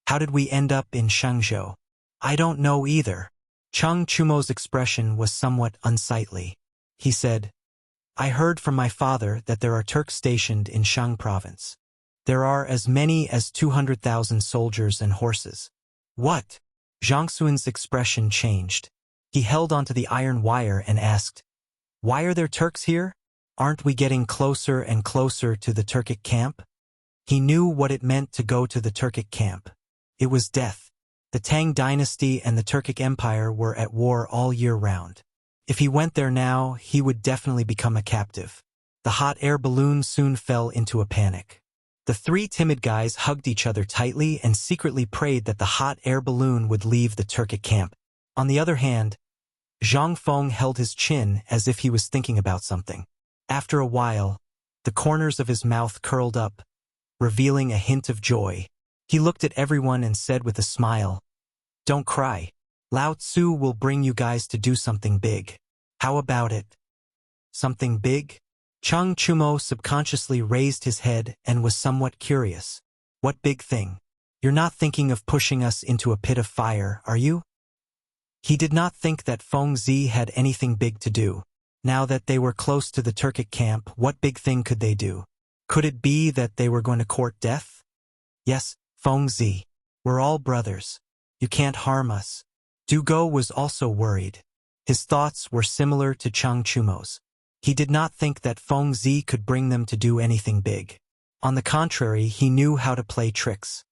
How did we end up in Shangzhou? I don't know either. Cheng Chumo's expression was somewhat unsightly. He said, "I heard from my father that there are Turks stationed in Shang province. There are as many as 200,000 soldiers and horses." What? Zhang Xuan's expression changed. He held onto the iron wire and asked, "Why are there Turks here? Aren't we getting closer and closer to the Turkic camp?" He knew what it meant to go to the Turkic camp. It was death. The Tang dynasty and the Turkic Empire were at war all year round. If he went there now, he would definitely become a captive. The hot air balloon soon fell into a panic. The 3 timid guys hugged each other tightly and secretly prayed that the hot air balloon would leave the Turkic camp. On the other hand, Zhang Feng held his chin as if he was thinking about something. After a while, the corners of his mouth curled up, revealing a hint of joy. He looked at everyone and said with a smile, "Don't cry. Lao Tzu will bring you guys to do something big. How about it?" Something big? Chang Chumo subconsciously raised his head and was somewhat curious. What big thing? You're not thinking of pushing us into a pit of fire, are you? He did not think that Feng Zi had anything big to do. Now that they were close to the Turkic camp, what big thing could they do? Could it be that they were going to court death? Yes, Feng Zi. We're all brothers. You can't harm us. Dugo was also worried. His thoughts were similar to Chang Chumo's. He did not think that Feng Zi could bring them to do anything big. On the contrary, he knew how to play tricks.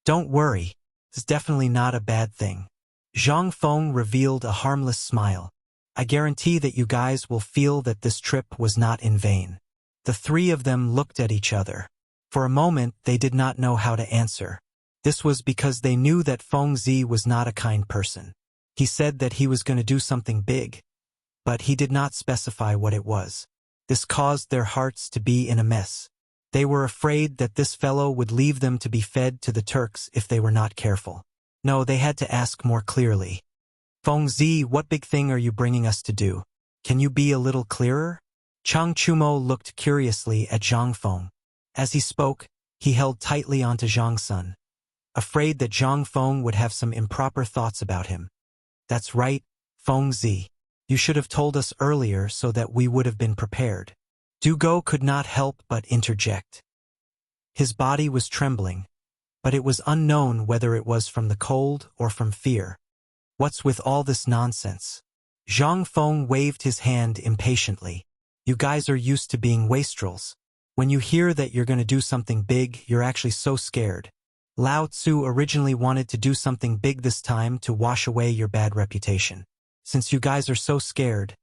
Don't worry. It's definitely not a bad thing. Zhang Feng revealed a harmless smile. I guarantee that you guys will feel that this trip was not in vain. The three of them looked at each other. For a moment, they did not know how to answer. This was because they knew that Feng Zi was not a kind person. He said that he was going to do something big, but he did not specify what it was. This caused their hearts to be in a mess. They were afraid that this fellow would leave them to be fed to the Turks if they were not careful. No, they had to ask more clearly. Feng Zi, what big thing are you bringing us to do? Can you be a little clearer? Chang Chumo looked curiously at Zhang Feng. As he spoke, he held tightly onto Zhang Sun, afraid that Zhang Feng would have some improper thoughts about him. That's right, Feng Zi. You should have told us earlier so that we would have been prepared. Dugo could not help but interject. His body was trembling, but it was unknown whether it was from the cold or from fear. What's with all this nonsense? Zhang Feng waved his hand impatiently. You guys are used to being wastrels. When you hear that you're going to do something big, you're actually so scared. Lao Tzu originally wanted to do something big this time to wash away your bad reputation. Since you guys are so scared,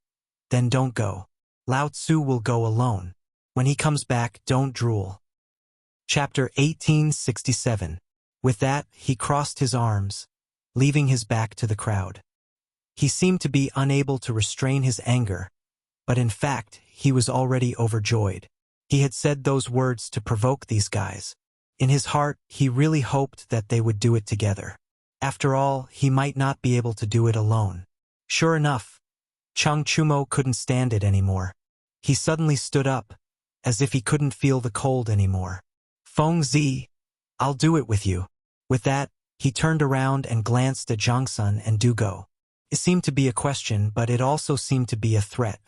then don't go. Lao Tzu will go alone. When he comes back, don't drool. Chapter 1867. With that, he crossed his arms, leaving his back to the crowd. He seemed to be unable to restrain his anger, but in fact, he was already overjoyed. He had said those words to provoke these guys. In his heart, he really hoped that they would do it together. After all, he might not be able to do it alone. Sure enough, Chang Chumo couldn't stand it anymore. He suddenly stood up, as if he couldn't feel the cold anymore. Feng Zi, I'll do it with you. With that, he turned around and glanced at Zhang Sun and Dugo. It seemed to be a question, but it also seemed to be a threat.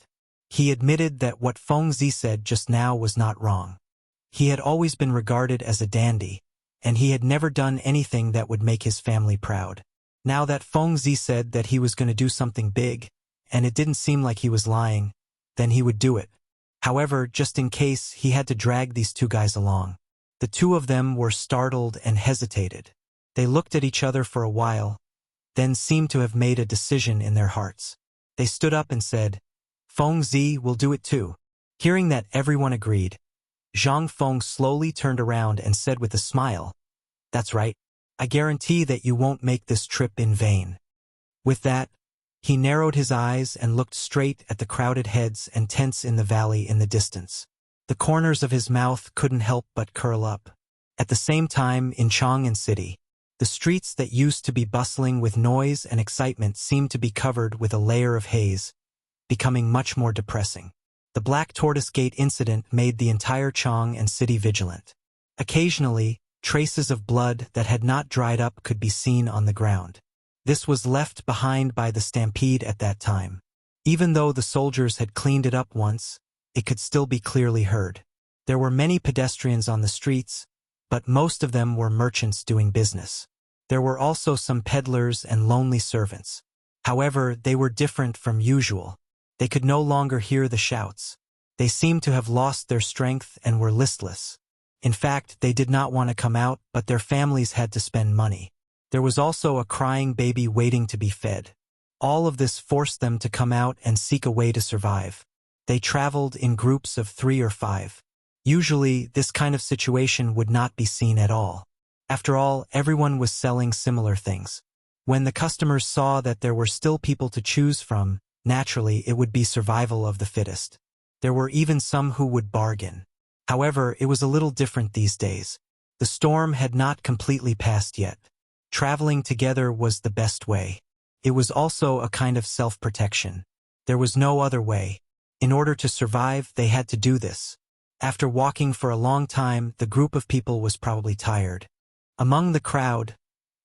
He admitted that what Feng Zi said just now was not wrong. He had always been regarded as a dandy, and he had never done anything that would make his family proud. Now that Feng Zi said that he was going to do something big, and it didn't seem like he was lying, then he would do it. However, just in case, he had to drag these two guys along. The two of them were startled and hesitated. They looked at each other for a while, then seemed to have made a decision in their hearts. They stood up and said, Feng Zi will do it too. Hearing that everyone agreed, Zhang Feng slowly turned around and said with a smile, That's right. I guarantee that you won't make this trip in vain. With that, he narrowed his eyes and looked straight at the crowded heads and tents in the valley in the distance. The corners of his mouth couldn't help but curl up. At the same time, in Chang'an City, the streets that used to be bustling with noise and excitement seemed to be covered with a layer of haze, becoming much more depressing. The Black Tortoise Gate incident made the entire Chang'an City vigilant. Occasionally, traces of blood that had not dried up could be seen on the ground. This was left behind by the stampede at that time. Even though the soldiers had cleaned it up once, it could still be clearly heard. There were many pedestrians on the streets, but most of them were merchants doing business. There were also some peddlers and lonely servants. However, they were different from usual. They could no longer hear the shouts. They seemed to have lost their strength and were listless. In fact, they did not want to come out, but their families had to spend money. There was also a crying baby waiting to be fed. All of this forced them to come out and seek a way to survive. They traveled in groups of 3 or 5. Usually, this kind of situation would not be seen at all. After all, everyone was selling similar things. When the customers saw that there were still people to choose from, naturally it would be survival of the fittest. There were even some who would bargain. However, it was a little different these days. The storm had not completely passed yet. Traveling together was the best way. It was also a kind of self-protection. There was no other way. In order to survive, they had to do this. After walking for a long time, the group of people was probably tired. Among the crowd,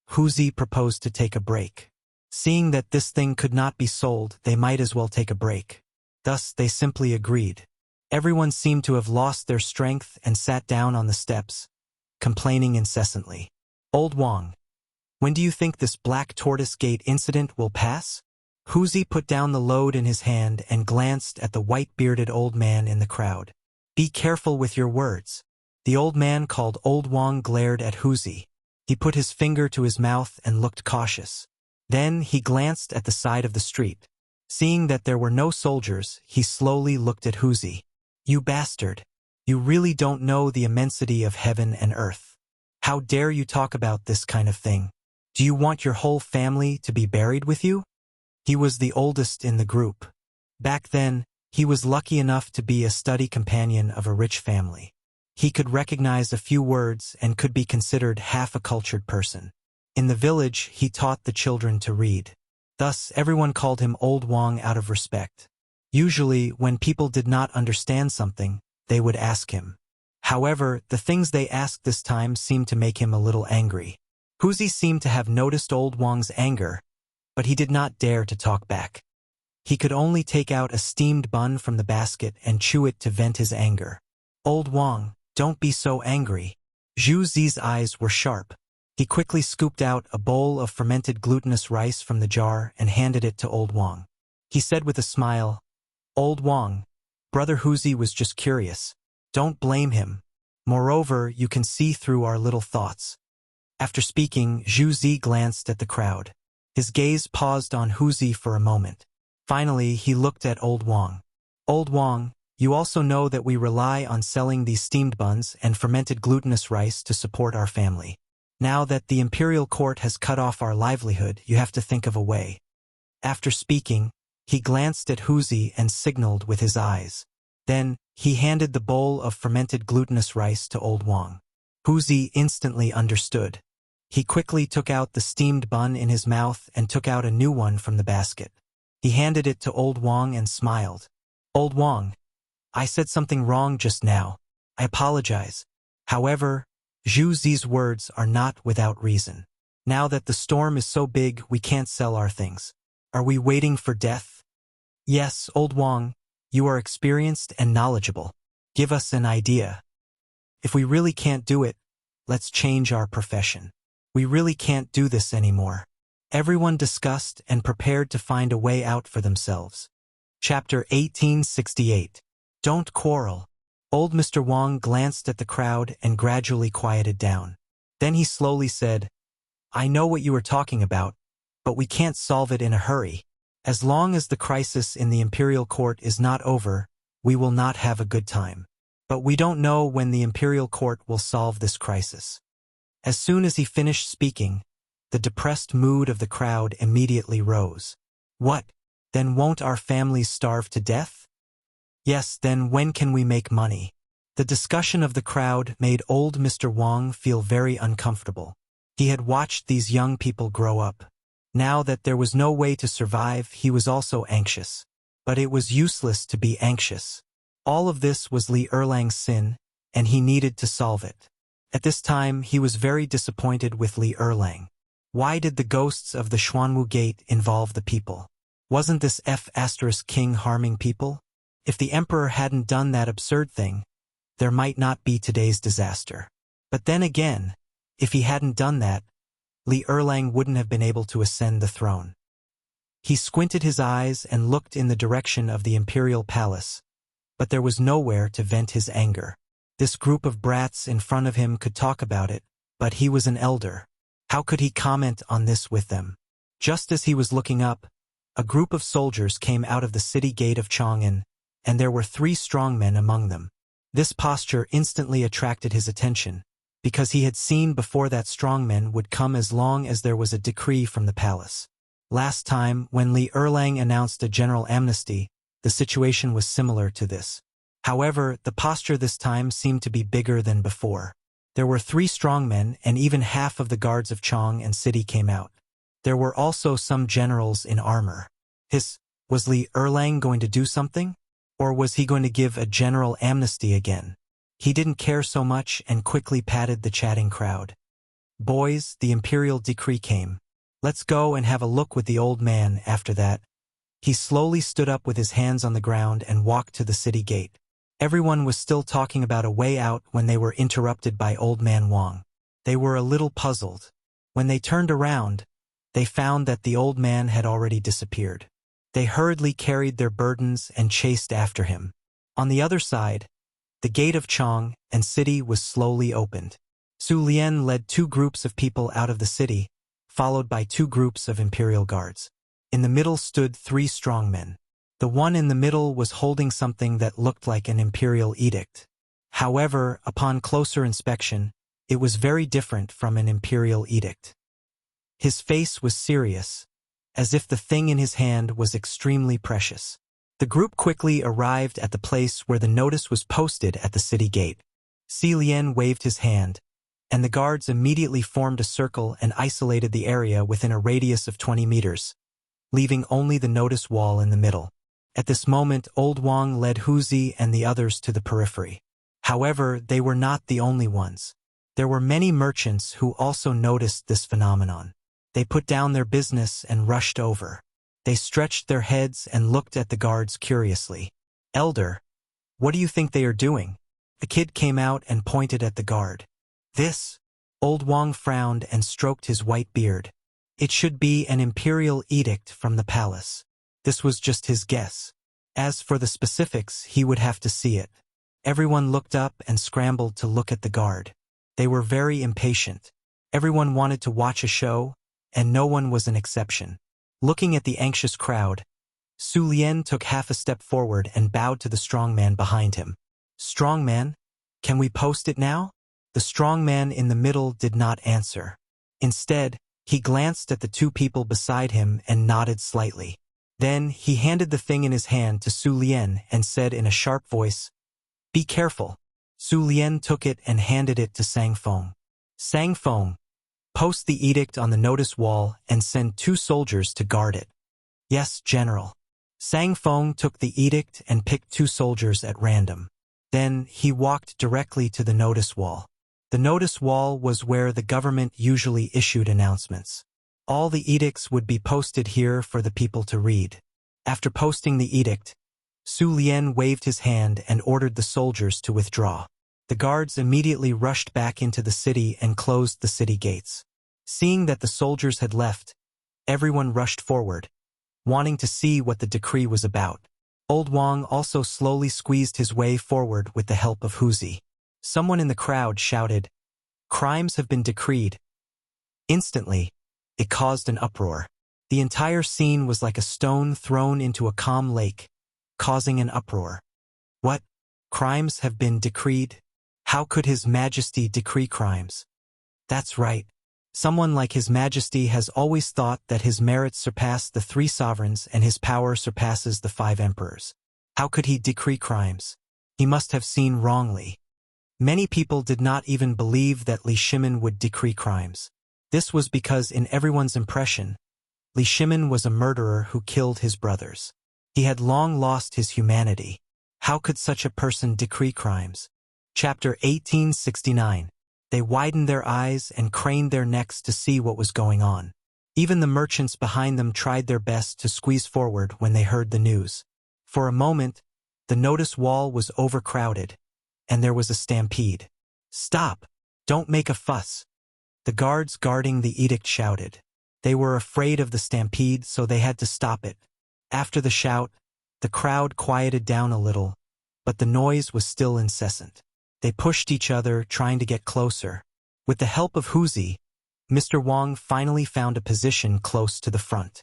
Wuxia proposed to take a break. Seeing that this thing could not be sold, they might as well take a break. Thus, they simply agreed. Everyone seemed to have lost their strength and sat down on the steps, complaining incessantly. Old Wang, when do you think this Black Tortoise Gate incident will pass? Wuxia put down the load in his hand and glanced at the white-bearded old man in the crowd. Be careful with your words. The old man called Old Wang glared at Wuxia. He put his finger to his mouth and looked cautious. Then he glanced at the side of the street. Seeing that there were no soldiers, he slowly looked at Wuxia. You bastard! You really don't know the immensity of heaven and earth. How dare you talk about this kind of thing? Do you want your whole family to be buried with you? He was the oldest in the group. Back then, he was lucky enough to be a study companion of a rich family. He could recognize a few words and could be considered half a cultured person. In the village, he taught the children to read. Thus, everyone called him Old Wang out of respect. Usually, when people did not understand something, they would ask him. However, the things they asked this time seemed to make him a little angry. Wuxia seemed to have noticed Old Wang's anger, but he did not dare to talk back. He could only take out a steamed bun from the basket and chew it to vent his anger. Old Wang, don't be so angry. Wuxia's eyes were sharp. He quickly scooped out a bowl of fermented glutinous rice from the jar and handed it to Old Wang. He said with a smile, Old Wang, Brother Wuxia was just curious. Don't blame him. Moreover, you can see through our little thoughts. After speaking, Wuxia glanced at the crowd. His gaze paused on Wuxia for a moment. Finally, he looked at Old Wang. Old Wang, you also know that we rely on selling these steamed buns and fermented glutinous rice to support our family. Now that the imperial court has cut off our livelihood, you have to think of a way. After speaking, he glanced at Wuxia and signaled with his eyes. Then, he handed the bowl of fermented glutinous rice to Old Wang. Wuxia instantly understood. He quickly took out the steamed bun in his mouth and took out a new one from the basket. He handed it to Old Wang and smiled. Old Wang, I said something wrong just now. I apologize. However, Wuxia's words are not without reason. Now that the storm is so big, we can't sell our things. Are we waiting for death? Yes, Old Wang, you are experienced and knowledgeable. Give us an idea. If we really can't do it, let's change our profession. We really can't do this anymore. Everyone discussed and prepared to find a way out for themselves. Chapter 1868. Don't quarrel. Old Mr. Wang glanced at the crowd and gradually quieted down. Then he slowly said, I know what you are talking about, but we can't solve it in a hurry. As long as the crisis in the imperial court is not over, we will not have a good time. But we don't know when the imperial court will solve this crisis. As soon as he finished speaking, the depressed mood of the crowd immediately rose. What? Then won't our families starve to death? Yes, then when can we make money? The discussion of the crowd made old Mr. Wang feel very uncomfortable. He had watched these young people grow up. Now that there was no way to survive, he was also anxious. But it was useless to be anxious. All of this was Li Erlang's sin, and he needed to solve it. At this time, he was very disappointed with Li Erlang. Why did the ghosts of the Xuanwu Gate involve the people? Wasn't this king harming people? If the emperor hadn't done that absurd thing, there might not be today's disaster. But then again, if he hadn't done that, Li Erlang wouldn't have been able to ascend the throne. He squinted his eyes and looked in the direction of the imperial palace, but there was nowhere to vent his anger. This group of brats in front of him could talk about it, but he was an elder. How could he comment on this with them? Just as he was looking up, a group of soldiers came out of the city gate of Chang'an, and there were 3 strong men among them. This posture instantly attracted his attention, because he had seen before that strongmen would come as long as there was a decree from the palace. Last time, when Li Erlang announced a general amnesty, the situation was similar to this. However, the posture this time seemed to be bigger than before. There were 3 strongmen, and even half of the guards of Chang and city came out. There were also some generals in armor. Was Li Erlang going to do something? Or was he going to give a general amnesty again? He didn't care so much and quickly patted the chatting crowd. Boys, the imperial decree came. Let's go and have a look with the old man. After that, he slowly stood up with his hands on the ground and walked to the city gate. Everyone was still talking about a way out when they were interrupted by Old Man Wang. They were a little puzzled. When they turned around, they found that the old man had already disappeared. They hurriedly carried their burdens and chased after him. On the other side, the gate of Chang and city was slowly opened. Su Lian led 2 groups of people out of the city, followed by 2 groups of imperial guards. In the middle stood 3 strong men. The one in the middle was holding something that looked like an imperial edict. However, upon closer inspection, it was very different from an imperial edict. His face was serious, as if the thing in his hand was extremely precious. The group quickly arrived at the place where the notice was posted at the city gate. Si Lian waved his hand, and the guards immediately formed a circle and isolated the area within a radius of 20 meters, leaving only the notice wall in the middle. At this moment, Old Wang led Huzi and the others to the periphery. However, they were not the only ones. There were many merchants who also noticed this phenomenon. They put down their business and rushed over. They stretched their heads and looked at the guards curiously. "Elder, what do you think they are doing?" The kid came out and pointed at the guard. "This?" Old Wang frowned and stroked his white beard. "It should be an imperial edict from the palace." This was just his guess. As for the specifics, he would have to see it. Everyone looked up and scrambled to look at the guard. They were very impatient. Everyone wanted to watch a show, and no one was an exception. Looking at the anxious crowd, Su Lian took half a step forward and bowed to the strong man behind him. "Strong man, can we post it now?" The strong man in the middle did not answer. Instead, he glanced at the 2 people beside him and nodded slightly. Then, he handed the thing in his hand to Su Lian and said in a sharp voice, "Be careful." Su Lian took it and handed it to Sang Feng. "Sang Feng, post the edict on the notice wall and send 2 soldiers to guard it." "Yes, General." Sang Feng took the edict and picked 2 soldiers at random. Then, he walked directly to the notice wall. The notice wall was where the government usually issued announcements. All the edicts would be posted here for the people to read. After posting the edict, Su Lian waved his hand and ordered the soldiers to withdraw. The guards immediately rushed back into the city and closed the city gates. Seeing that the soldiers had left, everyone rushed forward, wanting to see what the decree was about. Old Wang also slowly squeezed his way forward with the help of Huzi. Someone in the crowd shouted, "Crimes have been decreed." Instantly, it caused an uproar. The entire scene was like a stone thrown into a calm lake, causing an uproar. "What? Crimes have been decreed? How could His Majesty decree crimes?" "That's right. Someone like His Majesty has always thought that his merits surpass the 3 sovereigns and his power surpasses the 5 emperors. How could he decree crimes? He must have seen wrongly." Many people did not even believe that Li Shimin would decree crimes. This was because in everyone's impression, Li Shimin was a murderer who killed his brothers. He had long lost his humanity. How could such a person decree crimes? Chapter 1869. They widened their eyes and craned their necks to see what was going on. Even the merchants behind them tried their best to squeeze forward when they heard the news. For a moment, the notice wall was overcrowded, and there was a stampede. "Stop! Don't make a fuss!" The guards guarding the edict shouted. They were afraid of the stampede, so they had to stop it. After the shout, the crowd quieted down a little, but the noise was still incessant. They pushed each other, trying to get closer. With the help of Huzi, Mr. Wang finally found a position close to the front.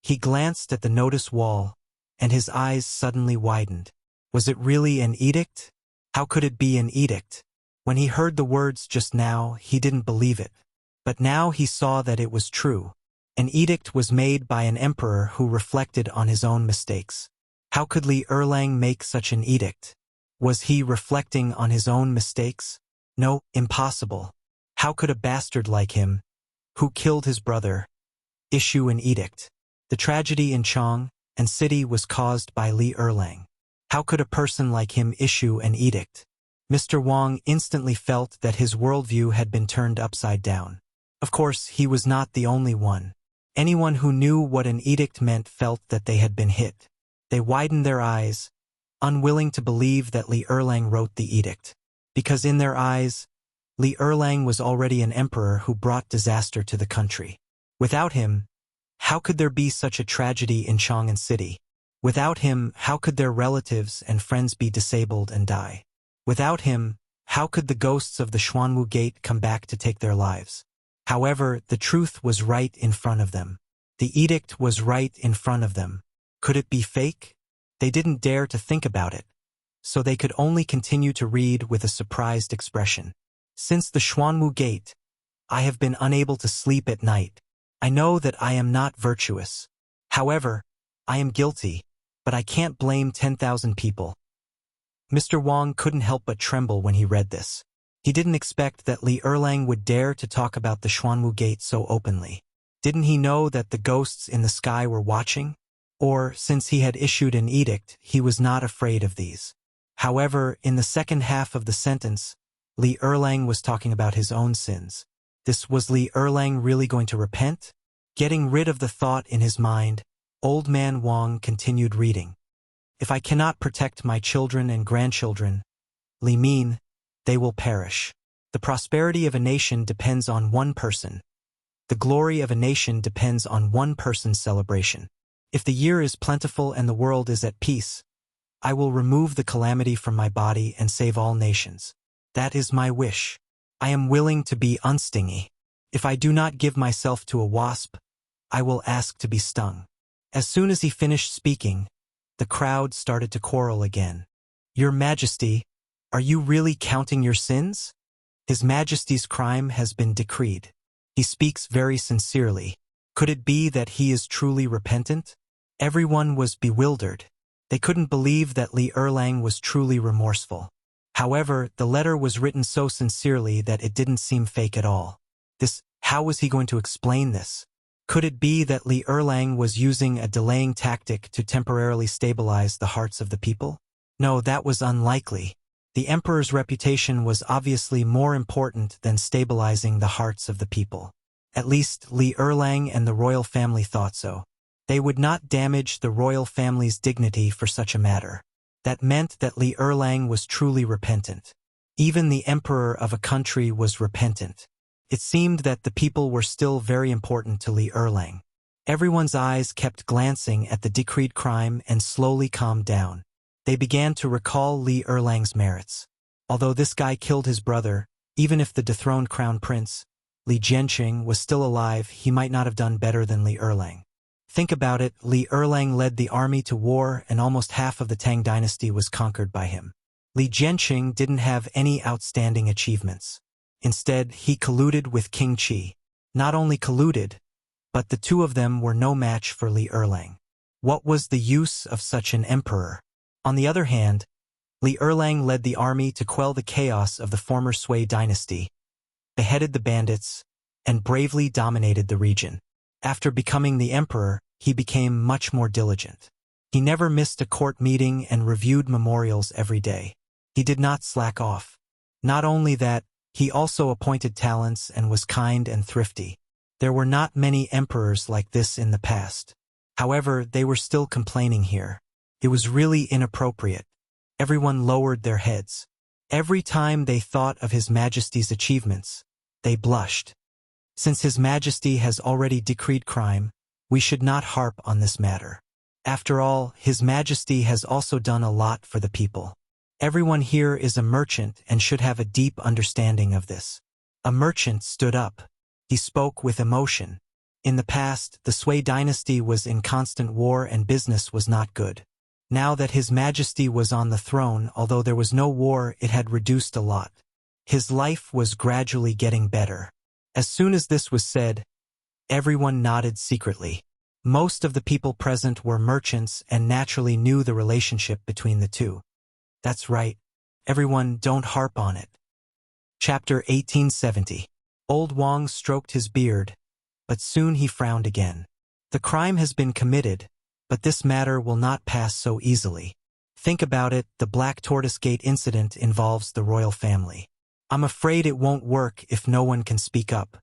He glanced at the notice wall, and his eyes suddenly widened. Was it really an edict? How could it be an edict? When he heard the words just now, he didn't believe it. But now he saw that it was true. An edict was made by an emperor who reflected on his own mistakes. How could Li Erlang make such an edict? Was he reflecting on his own mistakes? No, impossible. How could a bastard like him, who killed his brother, issue an edict? The tragedy in Chang and city was caused by Li Erlang. How could a person like him issue an edict? Mr. Wang instantly felt that his worldview had been turned upside down. Of course, he was not the only one. Anyone who knew what an edict meant felt that they had been hit. They widened their eyes, unwilling to believe that Li Erlang wrote the edict. Because in their eyes, Li Erlang was already an emperor who brought disaster to the country. Without him, how could there be such a tragedy in Chang'an City? Without him, how could their relatives and friends be disabled and die? Without him, how could the ghosts of the Xuanwu Gate come back to take their lives? However, the truth was right in front of them. The edict was right in front of them. Could it be fake? They didn't dare to think about it, so they could only continue to read with a surprised expression. Since the Xuanwu Gate, I have been unable to sleep at night. I know that I am not virtuous. However, I am guilty, but I can't blame 10,000 people. Mr. Wang couldn't help but tremble when he read this. He didn't expect that Li Erlang would dare to talk about the Xuanwu Gate so openly. Didn't he know that the ghosts in the sky were watching? Or, since he had issued an edict, he was not afraid of these. However, in the second half of the sentence, Li Erlang was talking about his own sins. Was Li Erlang really going to repent? Getting rid of the thought in his mind, Old Man Wang continued reading. If I cannot protect my children and grandchildren, Li Min, they will perish. The prosperity of a nation depends on one person. The glory of a nation depends on one person's celebration. If the year is plentiful and the world is at peace, I will remove the calamity from my body and save all nations. That is my wish. I am willing to be unstingy. If I do not give myself to a wasp, I will ask to be stung. As soon as he finished speaking, the crowd started to quarrel again. Your Majesty, are you really counting your sins? His Majesty's crime has been decreed. He speaks very sincerely. Could it be that he is truly repentant? Everyone was bewildered. They couldn't believe that Li Erlang was truly remorseful. However, the letter was written so sincerely that it didn't seem fake at all. How was he going to explain this? Could it be that Li Erlang was using a delaying tactic to temporarily stabilize the hearts of the people? No, that was unlikely. The emperor's reputation was obviously more important than stabilizing the hearts of the people. At least Li Erlang and the royal family thought so. They would not damage the royal family's dignity for such a matter. That meant that Li Erlang was truly repentant. Even the emperor of a country was repentant. It seemed that the people were still very important to Li Erlang. Everyone's eyes kept glancing at the decreed crime and slowly calmed down. They began to recall Li Erlang's merits. Although this guy killed his brother, even if the dethroned crown prince, Li Jianqing, was still alive, he might not have done better than Li Erlang. Think about it, Li Erlang led the army to war and almost half of the Tang dynasty was conquered by him. Li Jianqing didn't have any outstanding achievements. Instead, he colluded with King Qi. Not only colluded, but the two of them were no match for Li Erlang. What was the use of such an emperor? On the other hand, Li Erlang led the army to quell the chaos of the former Sui dynasty, beheaded the bandits, and bravely dominated the region. After becoming the emperor, he became much more diligent. He never missed a court meeting and reviewed memorials every day. He did not slack off. Not only that, he also appointed talents and was kind and thrifty. There were not many emperors like this in the past. However, they were still complaining here. It was really inappropriate. Everyone lowered their heads. Every time they thought of His Majesty's achievements, they blushed. Since His Majesty has already decreed crime, we should not harp on this matter. After all, His Majesty has also done a lot for the people. Everyone here is a merchant and should have a deep understanding of this. A merchant stood up. He spoke with emotion. In the past, the Sui dynasty was in constant war and business was not good. Now that His Majesty was on the throne, although there was no war, it had reduced a lot. His life was gradually getting better. As soon as this was said, everyone nodded secretly. Most of the people present were merchants and naturally knew the relationship between the two. That's right. Everyone, don't harp on it. Chapter 1870. Old Wang stroked his beard, but soon he frowned again. The crime has been committed, but this matter will not pass so easily. Think about it, the Black Tortoise Gate incident involves the royal family. I'm afraid it won't work if no one can speak up.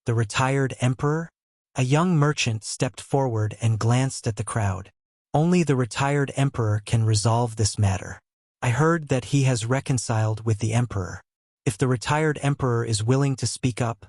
The retired emperor? A young merchant stepped forward and glanced at the crowd. Only the retired emperor can resolve this matter. I heard that he has reconciled with the emperor. If the retired emperor is willing to speak up,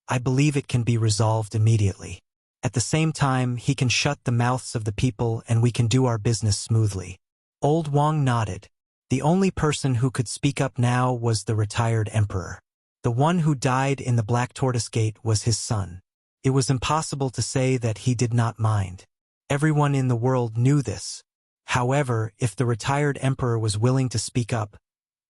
I believe it can be resolved immediately. At the same time, he can shut the mouths of the people and we can do our business smoothly. Old Wang nodded. The only person who could speak up now was the retired emperor. The one who died in the Black Tortoise Gate was his son. It was impossible to say that he did not mind. Everyone in the world knew this. However, if the retired emperor was willing to speak up,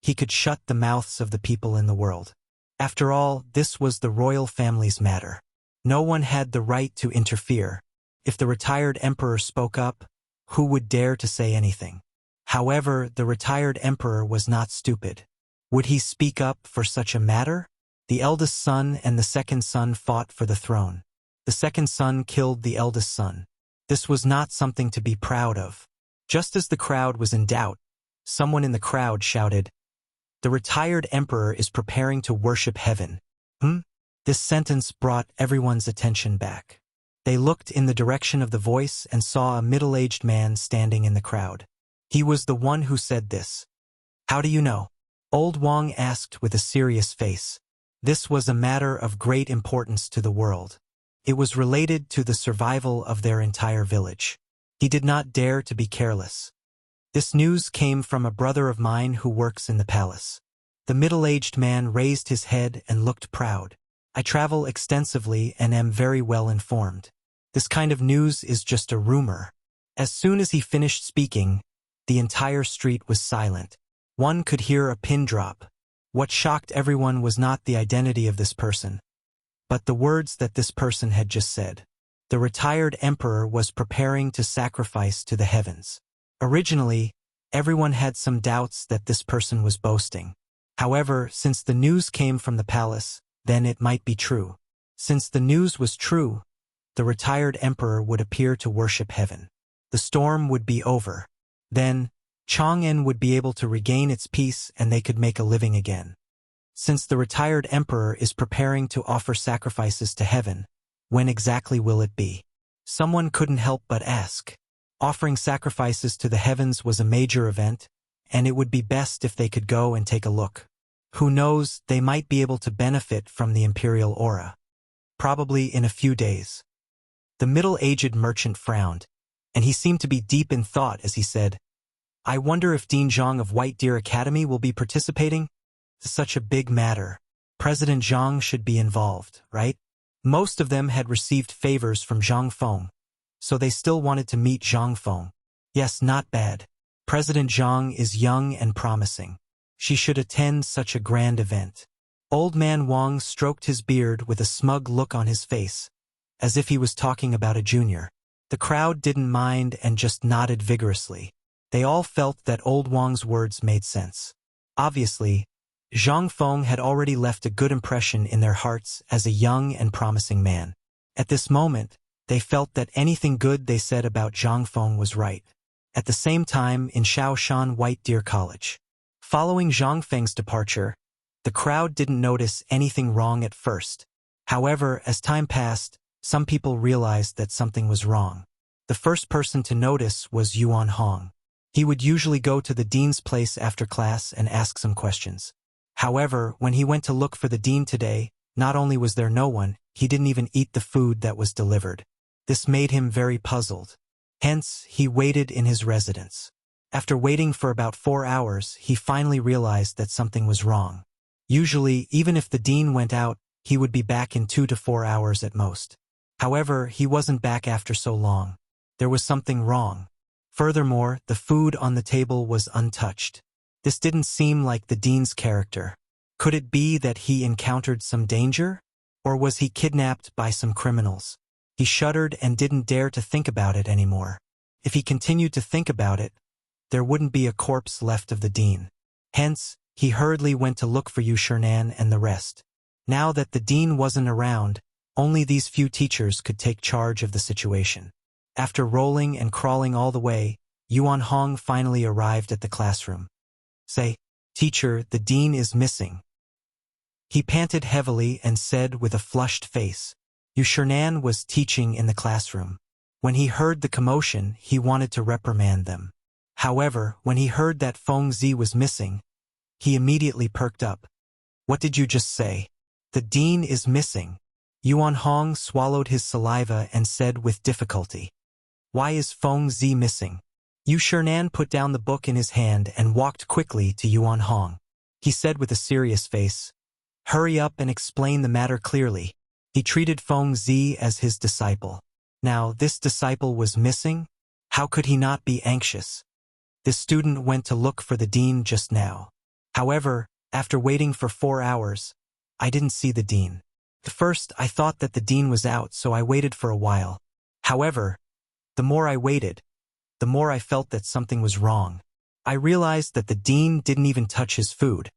he could shut the mouths of the people in the world. After all, this was the royal family's matter. No one had the right to interfere. If the retired emperor spoke up, who would dare to say anything? However, the retired emperor was not stupid. Would he speak up for such a matter? The eldest son and the second son fought for the throne. The second son killed the eldest son. This was not something to be proud of. Just as the crowd was in doubt, someone in the crowd shouted, "The retired emperor is preparing to worship heaven." This sentence brought everyone's attention back. They looked in the direction of the voice and saw a middle-aged man standing in the crowd. He was the one who said this. "How do you know?" Old Wang asked with a serious face. This was a matter of great importance to the world. It was related to the survival of their entire village. He did not dare to be careless. This news came from a brother of mine who works in the palace. The middle-aged man raised his head and looked proud. I travel extensively and am very well informed. This kind of news is just a rumor. As soon as he finished speaking, the entire street was silent. One could hear a pin drop. What shocked everyone was not the identity of this person, but the words that this person had just said. The retired emperor was preparing to sacrifice to the heavens. Originally, everyone had some doubts that this person was boasting. However, since the news came from the palace, then it might be true. Since the news was true, the retired emperor would appear to worship heaven. The storm would be over. Then, Chang'an would be able to regain its peace and they could make a living again. Since the retired emperor is preparing to offer sacrifices to heaven, when exactly will it be? Someone couldn't help but ask. Offering sacrifices to the heavens was a major event, and it would be best if they could go and take a look. Who knows, they might be able to benefit from the imperial aura. Probably in a few days. The middle-aged merchant frowned, and he seemed to be deep in thought as he said, "I wonder if Dean Zhang of White Deer Academy will be participating? Such a big matter. President Zhang should be involved, right?" Most of them had received favors from Zhang Feng, so they still wanted to meet Zhang Feng. Yes, not bad. President Zhang is young and promising. She should attend such a grand event. Old man Wang stroked his beard with a smug look on his face, as if he was talking about a junior. The crowd didn't mind and just nodded vigorously. They all felt that old Wang's words made sense. Obviously, Zhang Feng had already left a good impression in their hearts as a young and promising man. At this moment, they felt that anything good they said about Zhang Feng was right. At the same time, in Shaoshan White Deer College, following Zhang Feng's departure, the crowd didn't notice anything wrong at first. However, as time passed, some people realized that something was wrong. The first person to notice was Yuan Hong. He would usually go to the dean's place after class and ask some questions. However, when he went to look for the dean today, not only was there no one, he didn't even eat the food that was delivered. This made him very puzzled. Hence, he waited in his residence. After waiting for about 4 hours, he finally realized that something was wrong. Usually, even if the dean went out, he would be back in 2 to 4 hours at most. However, he wasn't back after so long. There was something wrong. Furthermore, the food on the table was untouched. This didn't seem like the dean's character. Could it be that he encountered some danger? Or was he kidnapped by some criminals? He shuddered and didn't dare to think about it anymore. If he continued to think about it, there wouldn't be a corpse left of the dean. Hence, he hurriedly went to look for Yu Shernan and the rest. Now that the dean wasn't around, only these few teachers could take charge of the situation. After rolling and crawling all the way, Yuan Hong finally arrived at the classroom. "Say, teacher, the dean is missing." He panted heavily and said with a flushed face. Yu Shernan was teaching in the classroom. When he heard the commotion, he wanted to reprimand them. However, when he heard that Feng Zi was missing, he immediately perked up. "What did you just say?" "The dean is missing." Yuan Hong swallowed his saliva and said with difficulty. "Why is Feng Zi missing?" Yu Shernan put down the book in his hand and walked quickly to Yuan Hong. He said with a serious face, "Hurry up and explain the matter clearly." He treated Feng Zi as his disciple. Now, this disciple was missing? How could he not be anxious? The student went to look for the dean just now. However, after waiting for 4 hours, I didn't see the dean. At first, I thought that the dean was out, so I waited for a while. However, the more I waited, the more I felt that something was wrong. I realized that the dean didn't even touch his food.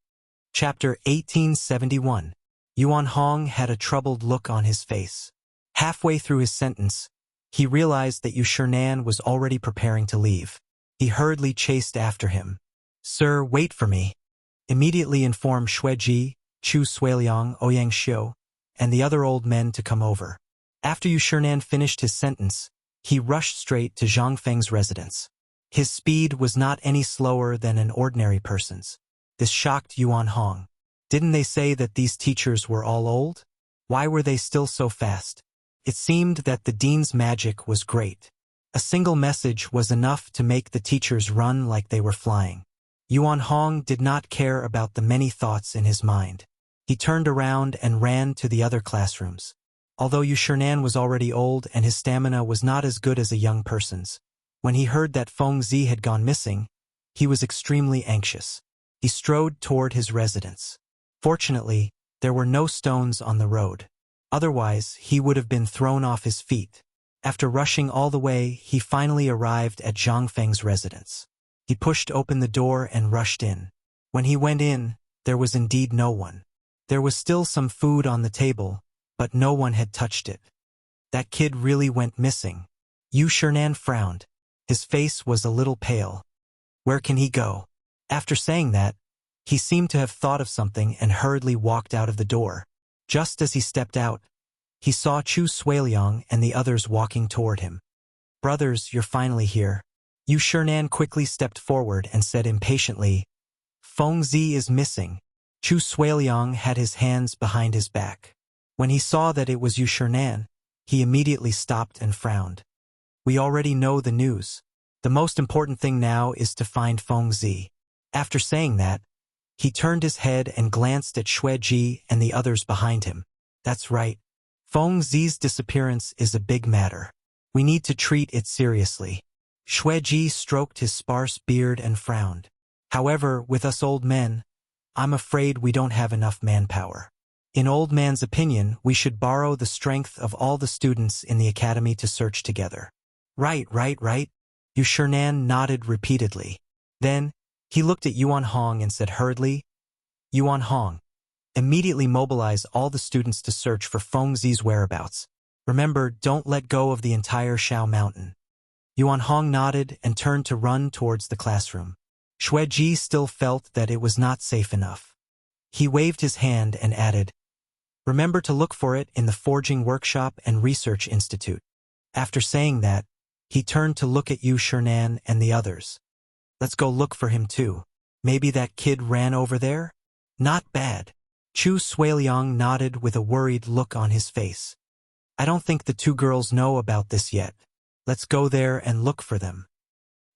Chapter 1871. Yuan Hong had a troubled look on his face. Halfway through his sentence, he realized that Yu Shernan was already preparing to leave. He hurriedly chased after him. "Sir, wait for me." Immediately informed Xueji, Chu Suiliang, Ouyang Xiu, and the other old men to come over. After Yu Shernan finished his sentence, he rushed straight to Zhang Feng's residence. His speed was not any slower than an ordinary person's. This shocked Yuan Hong. Didn't they say that these teachers were all old? Why were they still so fast? It seemed that the dean's magic was great. A single message was enough to make the teachers run like they were flying. Yuan Hong did not care about the many thoughts in his mind. He turned around and ran to the other classrooms. Although Yu Shernan was already old and his stamina was not as good as a young person's, when he heard that Feng Zi had gone missing, he was extremely anxious. He strode toward his residence. Fortunately, there were no stones on the road. Otherwise, he would have been thrown off his feet. After rushing all the way, he finally arrived at Zhang Feng's residence. He pushed open the door and rushed in. When he went in, there was indeed no one. There was still some food on the table, but no one had touched it. That kid really went missing. Yu Shernan frowned. His face was a little pale. Where can he go? After saying that, he seemed to have thought of something and hurriedly walked out of the door. Just as he stepped out, he saw Chu Suiliang and the others walking toward him. "Brothers, you're finally here." Yu Shernan quickly stepped forward and said impatiently, "Feng Zi is missing." Chu Suiliang had his hands behind his back. When he saw that it was Yu Shernan, he immediately stopped and frowned. "We already know the news. The most important thing now is to find Feng Zi." After saying that, he turned his head and glanced at Xueji and the others behind him. "That's right. Feng Zi's disappearance is a big matter. We need to treat it seriously." Xueji stroked his sparse beard and frowned. "However, with us old men, I'm afraid we don't have enough manpower. In Old Man's opinion, we should borrow the strength of all the students in the academy to search together." Right. Yu Shernan nodded repeatedly. Then, he looked at Yuan Hong and said hurriedly, "Yuan Hong, immediately mobilize all the students to search for Feng Zi's whereabouts. Remember, don't let go of the entire Shao Mountain." Yuan Hong nodded and turned to run towards the classroom. Xueji still felt that it was not safe enough. He waved his hand and added, "Remember to look for it in the Forging Workshop and Research Institute." After saying that, he turned to look at Yu Shernan and the others. "Let's go look for him too. Maybe that kid ran over there?" "Not bad." Chu Suiliang nodded with a worried look on his face. "I don't think the two girls know about this yet. Let's go there and look for them.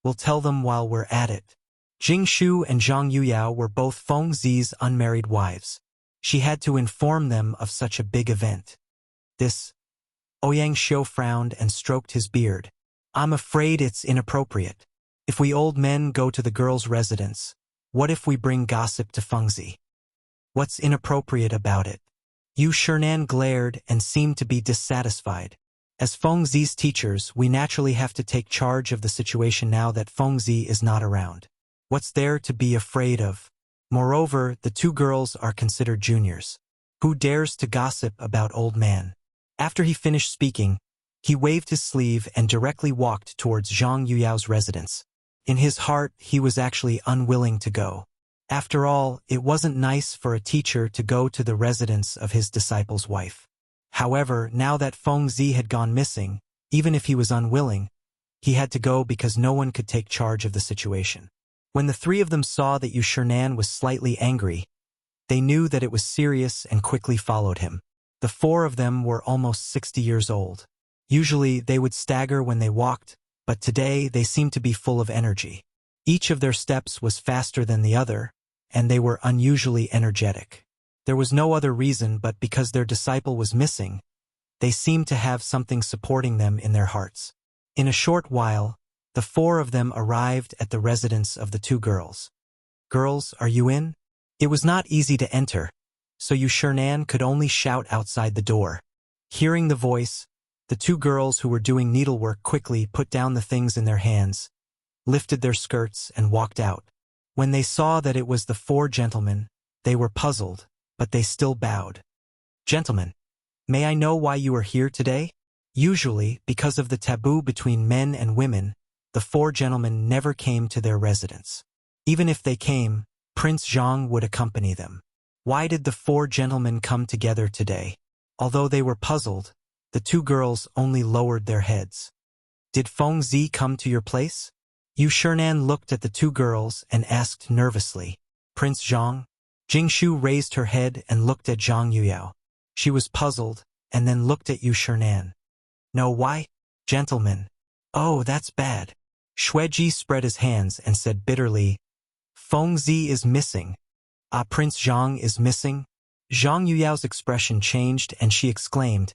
We'll tell them while we're at it." Jing Shu and Zhang Yuyao were both Feng Zi's unmarried wives. She had to inform them of such a big event. This, Ouyang Xiu frowned and stroked his beard. "I'm afraid it's inappropriate. If we old men go to the girls' residence, what if we bring gossip to Feng Zi?" What's inappropriate about it? Yu Shernan glared and seemed to be dissatisfied. As Fengzi's teachers, we naturally have to take charge of the situation now that Fengzi is not around. What's there to be afraid of? Moreover, the two girls are considered juniors. Who dares to gossip about old man? After he finished speaking, he waved his sleeve and directly walked towards Zhang Yuyao's residence. In his heart, he was actually unwilling to go. After all, it wasn't nice for a teacher to go to the residence of his disciple's wife. However, now that Fengzi had gone missing, even if he was unwilling, he had to go because no one could take charge of the situation. When the three of them saw that Yu Shernan was slightly angry, they knew that it was serious and quickly followed him. The four of them were almost 60 years old. Usually, they would stagger when they walked, but today they seemed to be full of energy. Each of their steps was faster than the other, and they were unusually energetic. There was no other reason but because their disciple was missing. They seemed to have something supporting them in their hearts. In a short while, the four of them arrived at the residence of the two girls. "Girls, are you in?" It was not easy to enter, so Yu Shernan could only shout outside the door. Hearing the voice, the two girls who were doing needlework quickly put down the things in their hands, lifted their skirts, and walked out. When they saw that it was the four gentlemen, they were puzzled, but they still bowed. "Gentlemen, may I know why you are here today?" Usually, because of the taboo between men and women, the four gentlemen never came to their residence. Even if they came, Prince Zhang would accompany them. Why did the four gentlemen come together today? Although they were puzzled, the two girls only lowered their heads. "Did Fengzi come to your place?" Yu Shernan looked at the two girls and asked nervously. "Prince Zhang?" Jingshu raised her head and looked at Zhang Yuyao. She was puzzled, and then looked at Yu Shernan. "No, why? Gentlemen." "Oh, that's bad." Xueji spread his hands and said bitterly, "Fengzi is missing." "Ah, Prince Zhang is missing?" Zhang Yuyao's expression changed and she exclaimed,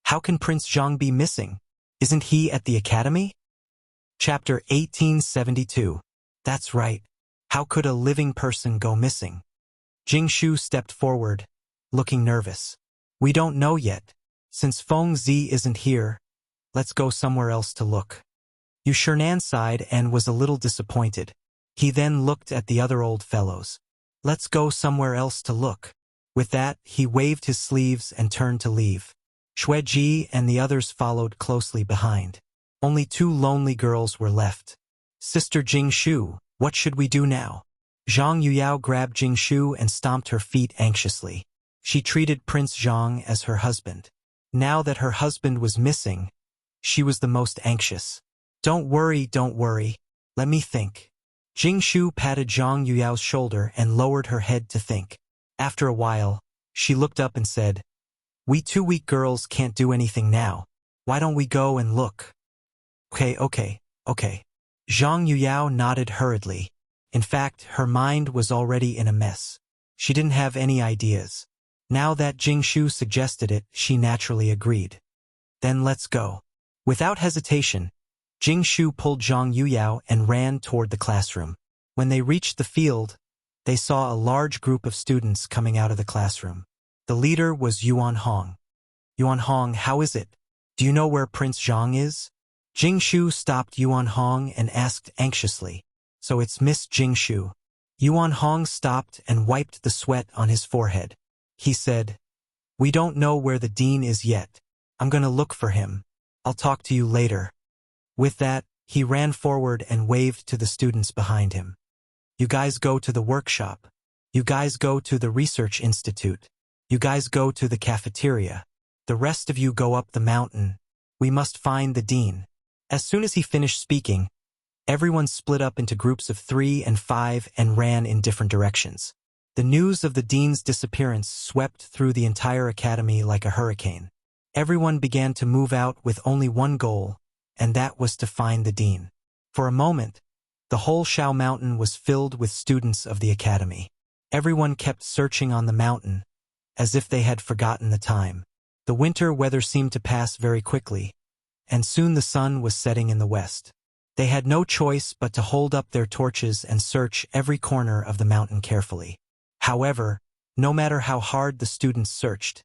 "How can Prince Zhang be missing? Isn't he at the academy?" Chapter 1872. That's right. How could a living person go missing? Jingshu stepped forward, looking nervous. "We don't know yet. Since Fengzi isn't here, let's go somewhere else to look." Yu Shernan sighed and was a little disappointed. He then looked at the other old fellows. "Let's go somewhere else to look." With that, he waved his sleeves and turned to leave. Xueji and the others followed closely behind. Only two lonely girls were left. "Sister Jingshu, what should we do now?" Zhang Yuyao grabbed Jingshu and stomped her feet anxiously. She treated Prince Zhang as her husband. Now that her husband was missing, she was the most anxious. Don't worry, let me think." Jingshu patted Zhang Yuyao's shoulder and lowered her head to think. After a while, she looked up and said, "We two weak girls can't do anything now. Why don't we go and look?" Okay. Zhang Yuyao nodded hurriedly. In fact, her mind was already in a mess. She didn't have any ideas. Now that Jingshu suggested it, she naturally agreed. "Then let's go." Without hesitation, Jingshu pulled Zhang Yuyao and ran toward the classroom. When they reached the field, they saw a large group of students coming out of the classroom. The leader was Yuan Hong. "Yuan Hong, how is it? Do you know where Prince Zhang is?" Jingshu stopped Yuan Hong and asked anxiously. "So it's Miss Jingshu." Yuan Hong stopped and wiped the sweat on his forehead. He said, "We don't know where the dean is yet. I'm gonna look for him. I'll talk to you later." With that, he ran forward and waved to the students behind him. "You guys go to the workshop. You guys go to the research institute. You guys go to the cafeteria. The rest of you go up the mountain. We must find the dean." As soon as he finished speaking, everyone split up into groups of 3 and 5 and ran in different directions. The news of the dean's disappearance swept through the entire academy like a hurricane. Everyone began to move out with only one goal, and that was to find the dean. For a moment, the whole Shao Mountain was filled with students of the academy. Everyone kept searching on the mountain, as if they had forgotten the time. The winter weather seemed to pass very quickly, and soon the sun was setting in the west. They had no choice but to hold up their torches and search every corner of the mountain carefully. However, No matter how hard the students searched,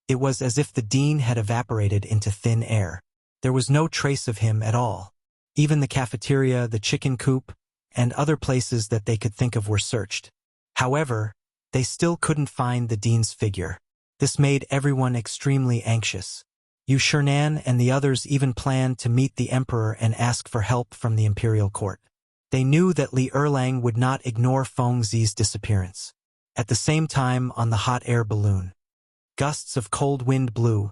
it was as if the dean had evaporated into thin air. There was no trace of him at all. Even the cafeteria, the chicken coop, and other places that they could think of were searched. However, they still couldn't find the dean's figure. This made everyone extremely anxious. Yu Shernan and the others even planned to meet the emperor and ask for help from the imperial court. They knew that Li Erlang would not ignore Feng Zi's disappearance. At the same time, on the hot air balloon, gusts of cold wind blew,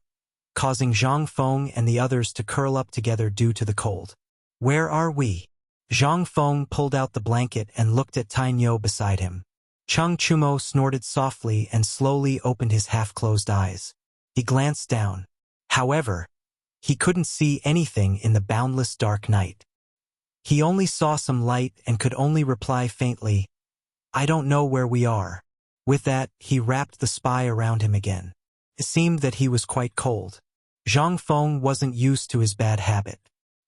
causing Zhang Feng and the others to curl up together due to the cold. "Where are we?" Zhang Feng pulled out the blanket and looked at Tang beside him. Cheng Chumo snorted softly and slowly opened his half-closed eyes. He glanced down. However, he couldn't see anything in the boundless dark night. He only saw some light and could only reply faintly, "I don't know where we are." With that, he wrapped the spy around him again. It seemed that he was quite cold. Zhang Feng wasn't used to his bad habit.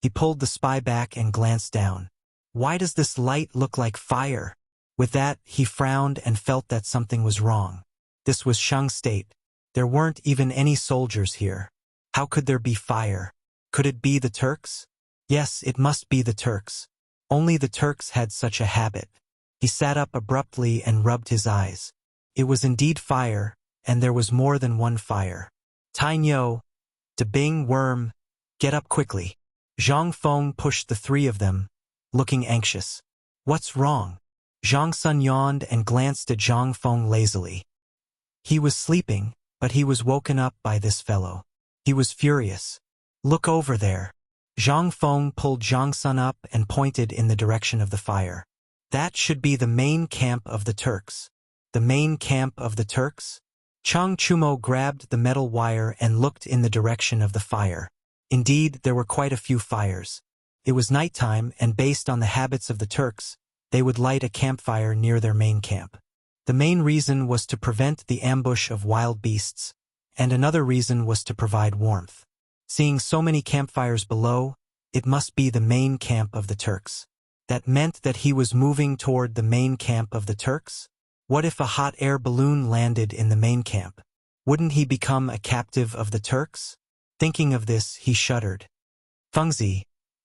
He pulled the spy back and glanced down. "Why does this light look like fire?" With that, he frowned and felt that something was wrong. This was Shang's state. There weren't even any soldiers here. How could there be fire? Could it be the Turks? Yes, it must be the Turks. Only the Turks had such a habit. He sat up abruptly and rubbed his eyes. It was indeed fire, and there was more than one fire. "Tainyo, Bing Worm, get up quickly." Zhang Feng pushed the three of them, looking anxious. "What's wrong?" Zhang Sun yawned and glanced at Zhang Feng lazily. He was sleeping, but he was woken up by this fellow. He was furious. "Look over there." Zhang Feng pulled Zhang Sun up and pointed in the direction of the fire. "That should be the main camp of the Turks." "The main camp of the Turks?" Cheng Chumo grabbed the metal wire and looked in the direction of the fire. Indeed, there were quite a few fires. It was nighttime, and based on the habits of the Turks, they would light a campfire near their main camp. The main reason was to prevent the ambush of wild beasts, and another reason was to provide warmth. Seeing so many campfires below, it must be the main camp of the Turks. That meant that he was moving toward the main camp of the Turks? What if a hot air balloon landed in the main camp? Wouldn't he become a captive of the Turks? Thinking of this, he shuddered. "Fengzi,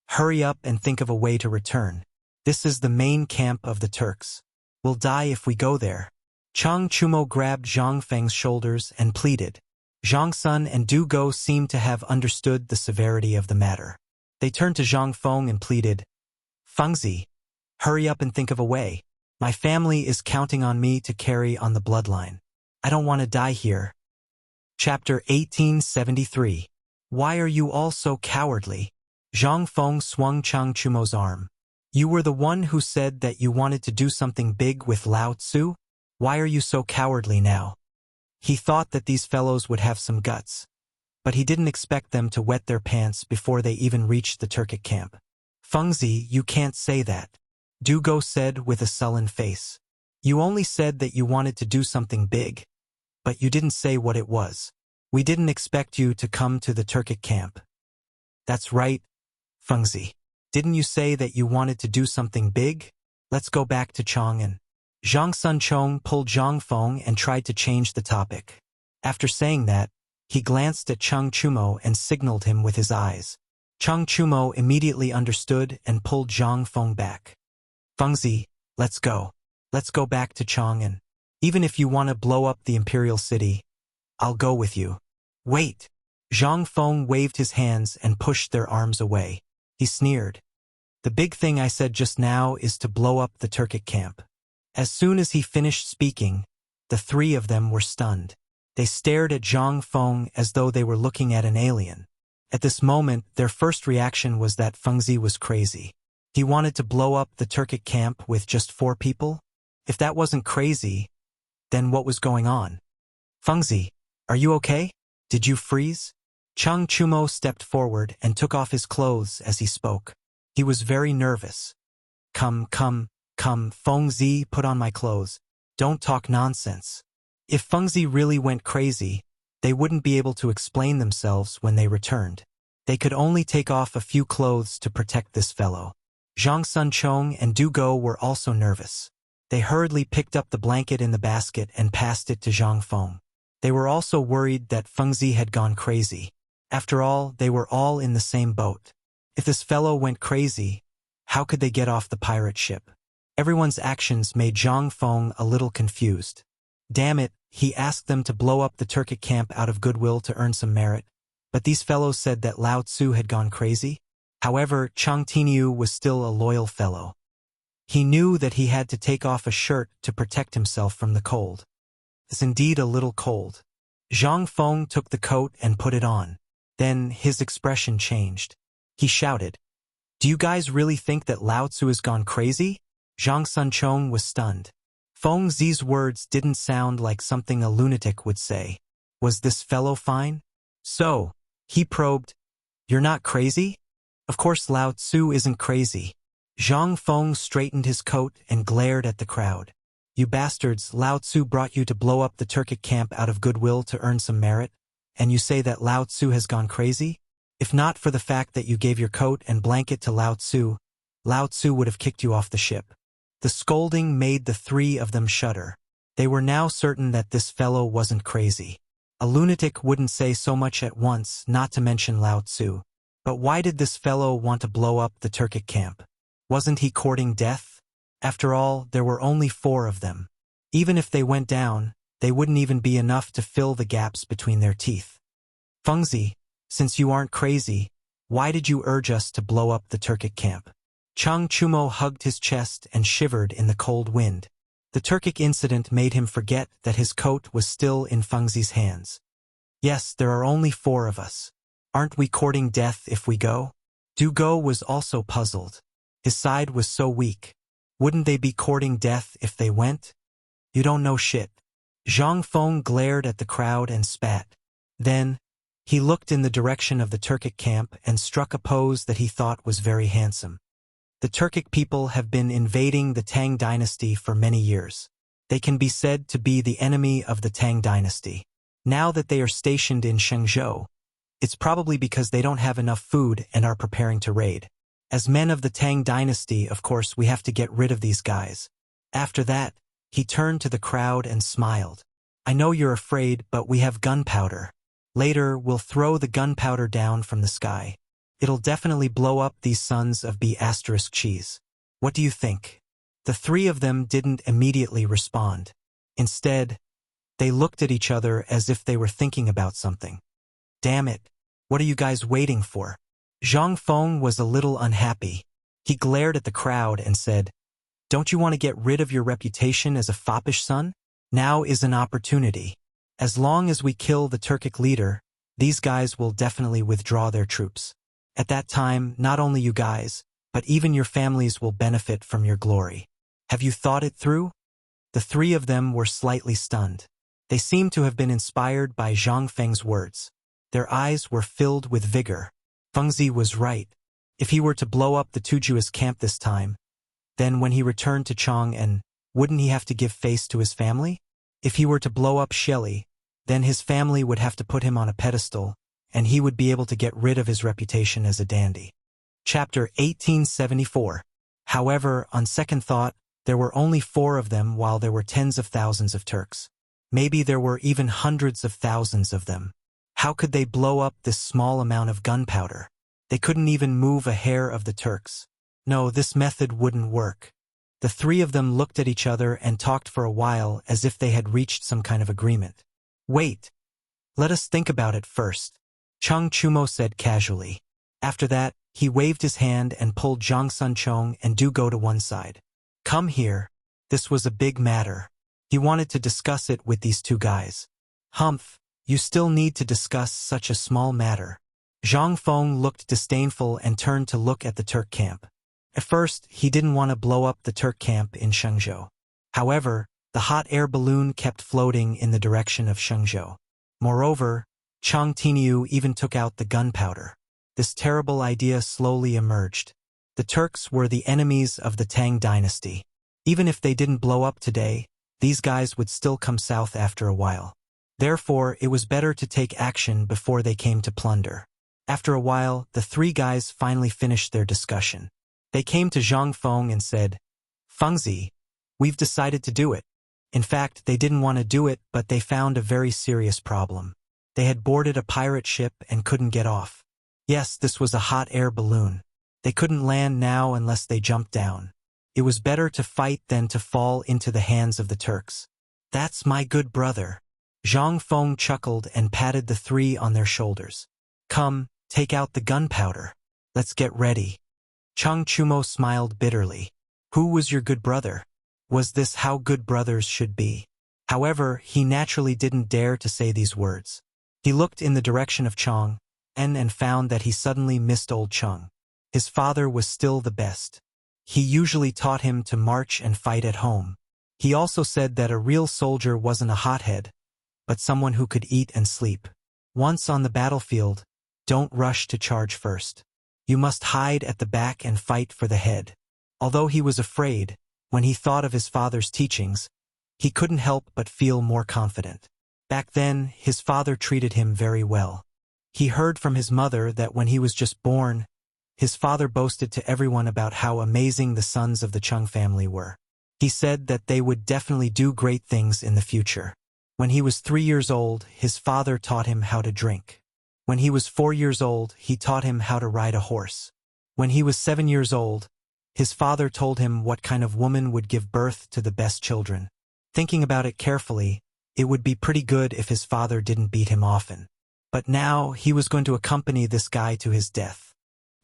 hurry up and think of a way to return. This is the main camp of the Turks. We'll die if we go there." Cheng Chumo grabbed Zhang Feng's shoulders and pleaded. Zhang Sun and Du Go seemed to have understood the severity of the matter. They turned to Zhang Feng and pleaded, "Fengzi, hurry up and think of a way. My family is counting on me to carry on the bloodline. I don't want to die here." Chapter 1873. Why are you all so cowardly? Zhang Feng swung Cheng Chumo's arm. "You were the one who said that you wanted to do something big with Lao Tzu? Why are you so cowardly now?" He thought that these fellows would have some guts, but he didn't expect them to wet their pants before they even reached the Turkic camp. "Fengzi, you can't say that," Du Go said with a sullen face. "You only said that you wanted to do something big, but you didn't say what it was. We didn't expect you to come to the Turkic camp." "That's right, Fengzi. Didn't you say that you wanted to do something big? Let's go back to Chang'an." Zhang Sun Chong pulled Zhang Feng and tried to change the topic. After saying that, he glanced at Cheng Chumo and signaled him with his eyes. Cheng Chumo immediately understood and pulled Zhang Feng back. "Fengzi, let's go. Let's go back to Chang'an. Even if you want to blow up the imperial city, I'll go with you." "Wait!" Zhang Feng waved his hands and pushed their arms away. He sneered. "The big thing I said just now is to blow up the Turkic camp." As soon as he finished speaking, the three of them were stunned. They stared at Zhang Feng as though they were looking at an alien. At this moment, their first reaction was that Fengzi was crazy. He wanted to blow up the Turkic camp with just 4 people? If that wasn't crazy, then what was going on? "Fengzi, are you okay? Did you freeze?" Cheng Chumo stepped forward and took off his clothes as he spoke. He was very nervous. Come, Fengzi, put on my clothes. Don't talk nonsense." If Fengzi really went crazy, they wouldn't be able to explain themselves when they returned. They could only take off a few clothes to protect this fellow. Zhang Sun Chong and Du Go were also nervous. They hurriedly picked up the blanket in the basket and passed it to Zhang Feng. They were also worried that Fengzi had gone crazy. After all, they were all in the same boat. If this fellow went crazy, how could they get off the pirate ship? Everyone's actions made Zhang Feng a little confused. Damn it, he asked them to blow up the Turkic camp out of goodwill to earn some merit. But these fellows said that Lao Tzu had gone crazy. However, Chang Tiniu was still a loyal fellow. He knew that he had to take off a shirt to protect himself from the cold. It's indeed a little cold. Zhang Feng took the coat and put it on. Then his expression changed. He shouted, "Do you guys really think that Lao Tzu has gone crazy?" Zhang Sunchong was stunned. Feng Zi's words didn't sound like something a lunatic would say. Was this fellow fine? So, he probed, "You're not crazy?" Of course Lao Tzu isn't crazy. Zhang Feng straightened his coat and glared at the crowd. "You bastards, Lao Tzu brought you to blow up the Turkic camp out of goodwill to earn some merit, and you say that Lao Tzu has gone crazy? If not for the fact that you gave your coat and blanket to Lao Tzu would have kicked you off the ship." The scolding made the three of them shudder. They were now certain that this fellow wasn't crazy. A lunatic wouldn't say so much at once, not to mention Lao Tzu. But why did this fellow want to blow up the Turkic camp? Wasn't he courting death? After all, there were only 4 of them. Even if they went down, they wouldn't even be enough to fill the gaps between their teeth. "Fengzi, since you aren't crazy, why did you urge us to blow up the Turkic camp?" Chang Chumo hugged his chest and shivered in the cold wind. The Turkic incident made him forget that his coat was still in Fengzi's hands. "Yes, there are only 4 of us. Aren't we courting death if we go?" Du Go was also puzzled. His side was so weak. Wouldn't they be courting death if they went? "You don't know shit." Zhang Feng glared at the crowd and spat. Then, he looked in the direction of the Turkic camp and struck a pose that he thought was very handsome. The Turkic people have been invading the Tang dynasty for many years. They can be said to be the enemy of the Tang dynasty. Now that they are stationed in Shenzhou, it's probably because they don't have enough food and are preparing to raid. As men of the Tang dynasty, of course, we have to get rid of these guys. After that, he turned to the crowd and smiled. "I know you're afraid, but we have gunpowder. Later, we'll throw the gunpowder down from the sky. It'll definitely blow up these sons of B***cheese. What do you think?" The 3 of them didn't immediately respond. Instead, they looked at each other as if they were thinking about something. "Damn it, what are you guys waiting for?" Zhang Feng was a little unhappy. He glared at the crowd and said, "Don't you want to get rid of your reputation as a foppish son? Now is an opportunity. As long as we kill the Turkic leader, these guys will definitely withdraw their troops. At that time, not only you guys, but even your families will benefit from your glory. Have you thought it through?" The 3 of them were slightly stunned. They seemed to have been inspired by Zhang Feng's words. Their eyes were filled with vigor. Fengzi was right. If he were to blow up the Tuju's camp this time, then when he returned to Chang'an, wouldn't he have to give face to his family? If he were to blow up Shelly, then his family would have to put him on a pedestal, and he would be able to get rid of his reputation as a dandy. Chapter 1874. However, on second thought, there were only 4 of them while there were tens of thousands of Turks. Maybe there were even hundreds of thousands of them. How could they blow up this small amount of gunpowder? They couldn't even move a hair of the Turks. No, this method wouldn't work. The 3 of them looked at each other and talked for a while as if they had reached some kind of agreement. "Wait. Let us think about it first," Chang Chumo said casually. After that, he waved his hand and pulled Zhang Sunchong and Du Go to one side. "Come here." This was a big matter. He wanted to discuss it with these 2 guys. "Humph, you still need to discuss such a small matter." Zhang Feng looked disdainful and turned to look at the Turk camp. At first, he didn't want to blow up the Turk camp in Shenzhou. However, the hot air balloon kept floating in the direction of Shenzhou. Moreover, Chang Tiniu even took out the gunpowder. This terrible idea slowly emerged. The Turks were the enemies of the Tang dynasty. Even if they didn't blow up today, these guys would still come south after a while. Therefore, it was better to take action before they came to plunder. After a while, the 3 guys finally finished their discussion. They came to Zhang Feng and said, "Fengzi, We've decided to do it. In fact, they didn't want to do it, but they found a very serious problem. They had boarded a pirate ship and couldn't get off. Yes, this was a hot air balloon. They couldn't land now unless they jumped down. It was better to fight than to fall into the hands of the Turks. That's my good brother. Zhang Feng chuckled and patted the three on their shoulders. Come, take out the gunpowder. Let's get ready. Chang Chumo smiled bitterly. Who was your good brother? Was this how good brothers should be? However, he naturally didn't dare to say these words. He looked in the direction of Chang and found that he suddenly missed old Chang. His father was still the best. He usually taught him to march and fight at home. He also said that a real soldier wasn't a hothead, but someone who could eat and sleep. Once on the battlefield, don't rush to charge first. You must hide at the back and fight for the head. Although he was afraid, when he thought of his father's teachings, he couldn't help but feel more confident. Back then, his father treated him very well. He heard from his mother that when he was just born, his father boasted to everyone about how amazing the sons of the Chung family were. He said that they would definitely do great things in the future. When he was 3 years old, his father taught him how to drink. When he was 4 years old, he taught him how to ride a horse. When he was 7 years old, his father told him what kind of woman would give birth to the best children. Thinking about it carefully, it would be pretty good if his father didn't beat him often. But now he was going to accompany this guy to his death.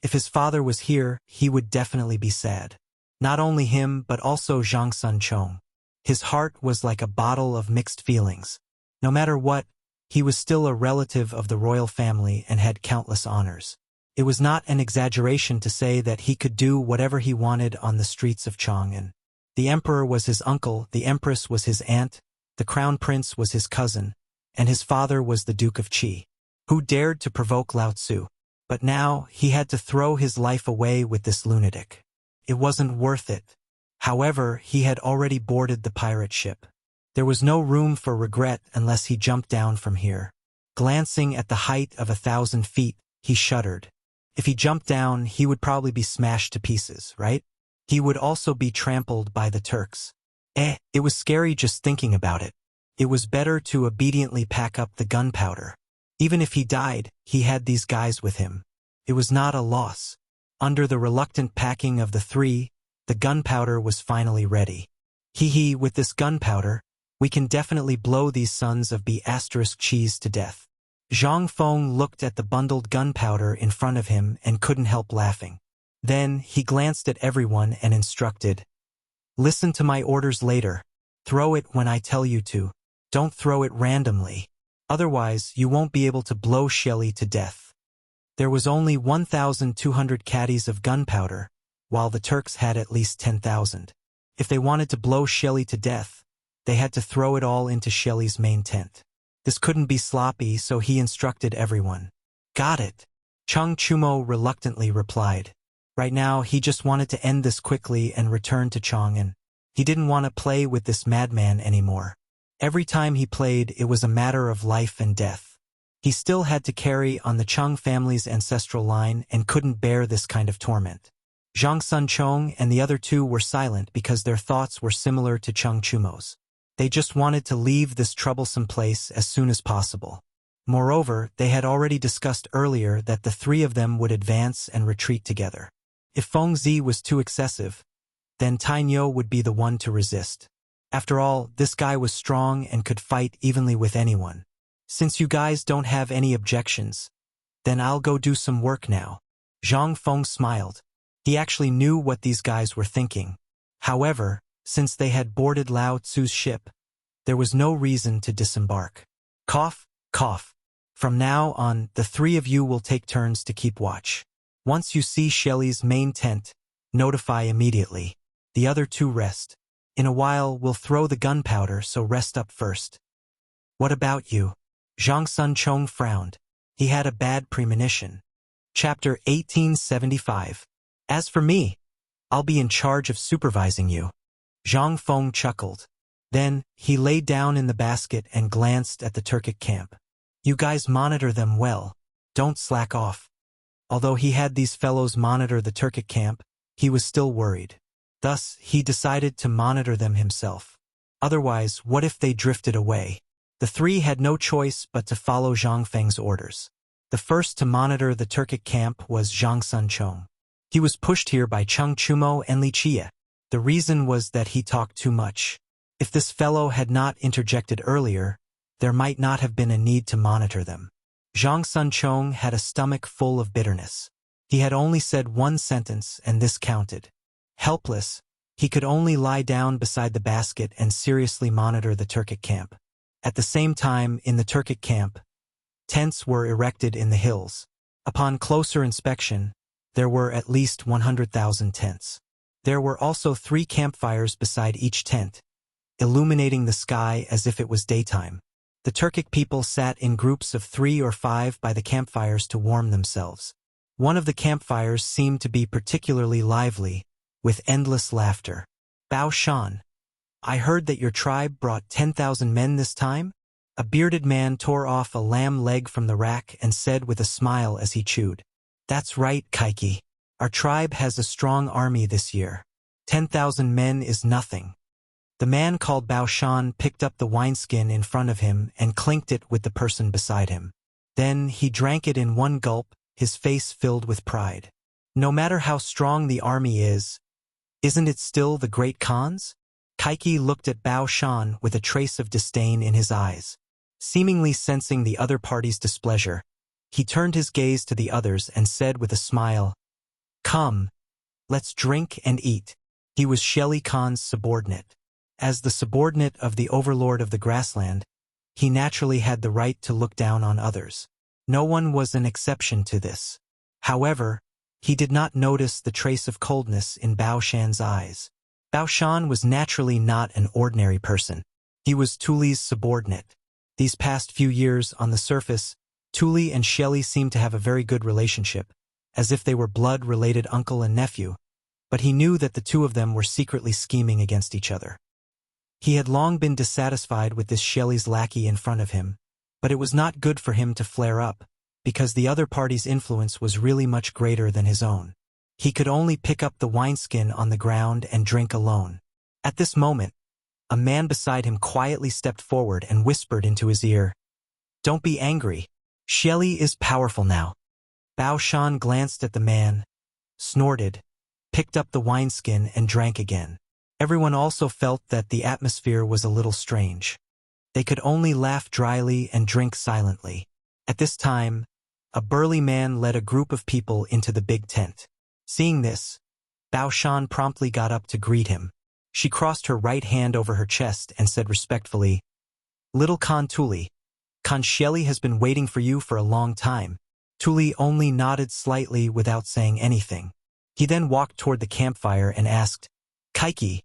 If his father was here, he would definitely be sad. Not only him, but also Zhang Sunchong. His heart was like a bottle of mixed feelings. No matter what, he was still a relative of the royal family and had countless honors. It was not an exaggeration to say that he could do whatever he wanted on the streets of Chang'an. The emperor was his uncle, the empress was his aunt, the crown prince was his cousin, and his father was the Duke of Qi. Who dared to provoke Lao Tzu? But now he had to throw his life away with this lunatic. It wasn't worth it. However, he had already boarded the pirate ship. There was no room for regret unless he jumped down from here. Glancing at the height of 1,000 feet, he shuddered. If he jumped down, he would probably be smashed to pieces, right? He would also be trampled by the Turks. It was scary just thinking about it. It was better to obediently pack up the gunpowder. Even if he died, he had these guys with him. It was not a loss. Under the reluctant packing of the three, the gunpowder was finally ready. With this gunpowder, we can definitely blow these sons of B***cheese to death. Zhang Feng looked at the bundled gunpowder in front of him and couldn't help laughing. Then he glanced at everyone and instructed, "Listen to my orders later. Throw it when I tell you to. Don't throw it randomly. Otherwise, you won't be able to blow Shelly to death." There was only 1,200 caddies of gunpowder, while the Turks had at least 10,000. If they wanted to blow Shelly to death, they had to throw it all into Shelly's main tent. This couldn't be sloppy, so he instructed everyone. "Got it," Chang Chumo reluctantly replied. Right now, he just wanted to end this quickly and return to Chang'an. He didn't want to play with this madman anymore. Every time he played, it was a matter of life and death. He still had to carry on the Chung family's ancestral line and couldn't bear this kind of torment. Zhang Sunchong and the other two were silent because their thoughts were similar to Chang Chumo's. They just wanted to leave this troublesome place as soon as possible. Moreover, they had already discussed earlier that the three of them would advance and retreat together. If Feng Zi was too excessive, then Tainyo would be the one to resist. After all, this guy was strong and could fight evenly with anyone. Since you guys don't have any objections, then I'll go do some work now. Zhang Feng smiled. He actually knew what these guys were thinking. However, since they had boarded Lao Tzu's ship, there was no reason to disembark. Cough, cough. From now on, the three of you will take turns to keep watch. Once you see Shelly's main tent, notify immediately. The other two rest. In a while, we'll throw the gunpowder, so rest up first. What about you? Zhang Sunchong frowned. He had a bad premonition. Chapter 1875. As for me, I'll be in charge of supervising you. Zhang Feng chuckled. Then, he lay down in the basket and glanced at the Turkic camp. You guys monitor them well. Don't slack off. Although he had these fellows monitor the Turkic camp, he was still worried. Thus, he decided to monitor them himself. Otherwise, what if they drifted away? The three had no choice but to follow Zhang Feng's orders. The first to monitor the Turkic camp was Zhang Sunchong. He was pushed here by Cheng Chumo and Li Chia. The reason was that he talked too much. If this fellow had not interjected earlier, there might not have been a need to monitor them. Zhang Sunchong had a stomach full of bitterness. He had only said one sentence, and this counted. Helpless, he could only lie down beside the basket and seriously monitor the Turkic camp. At the same time, in the Turkic camp, tents were erected in the hills. Upon closer inspection, there were at least 100,000 tents. There were also 3 campfires beside each tent, illuminating the sky as if it was daytime. The Turkic people sat in groups of 3 or 5 by the campfires to warm themselves. One of the campfires seemed to be particularly lively, with endless laughter. Bao Shan, I heard that your tribe brought 10,000 men this time? A bearded man tore off a lamb leg from the rack and said with a smile as he chewed. That's right, Kaiki. Our tribe has a strong army this year. 10,000 men is nothing. The man called Bao Shan picked up the wineskin in front of him and clinked it with the person beside him. Then he drank it in one gulp, his face filled with pride. No matter how strong the army is, isn't it still the great Khan's? Kaiki looked at Bao Shan with a trace of disdain in his eyes. Seemingly sensing the other party's displeasure, he turned his gaze to the others and said with a smile, Come, let's drink and eat. He was Shelley Khan's subordinate. As the subordinate of the overlord of the grassland, he naturally had the right to look down on others. No one was an exception to this. However, he did not notice the trace of coldness in Bao Shan's eyes. Bao Shan was naturally not an ordinary person. He was Tuli's subordinate. These past few years, on the surface, Tuli and Shelley seemed to have a very good relationship, as if they were blood-related uncle and nephew, but he knew that the two of them were secretly scheming against each other. He had long been dissatisfied with this Shelley's lackey in front of him, but it was not good for him to flare up, because the other party's influence was really much greater than his own. He could only pick up the wineskin on the ground and drink alone. At this moment, a man beside him quietly stepped forward and whispered into his ear, Don't be angry. Shelley is powerful now. Bao Shan glanced at the man, snorted, picked up the wineskin and drank again. Everyone also felt that the atmosphere was a little strange. They could only laugh dryly and drink silently. At this time, a burly man led a group of people into the big tent. Seeing this, Bao Shan promptly got up to greet him. She crossed her right hand over her chest and said respectfully, Little Khan Tuli, Khan Shelley has been waiting for you for a long time. Tuli only nodded slightly without saying anything. He then walked toward the campfire and asked, Kaiki,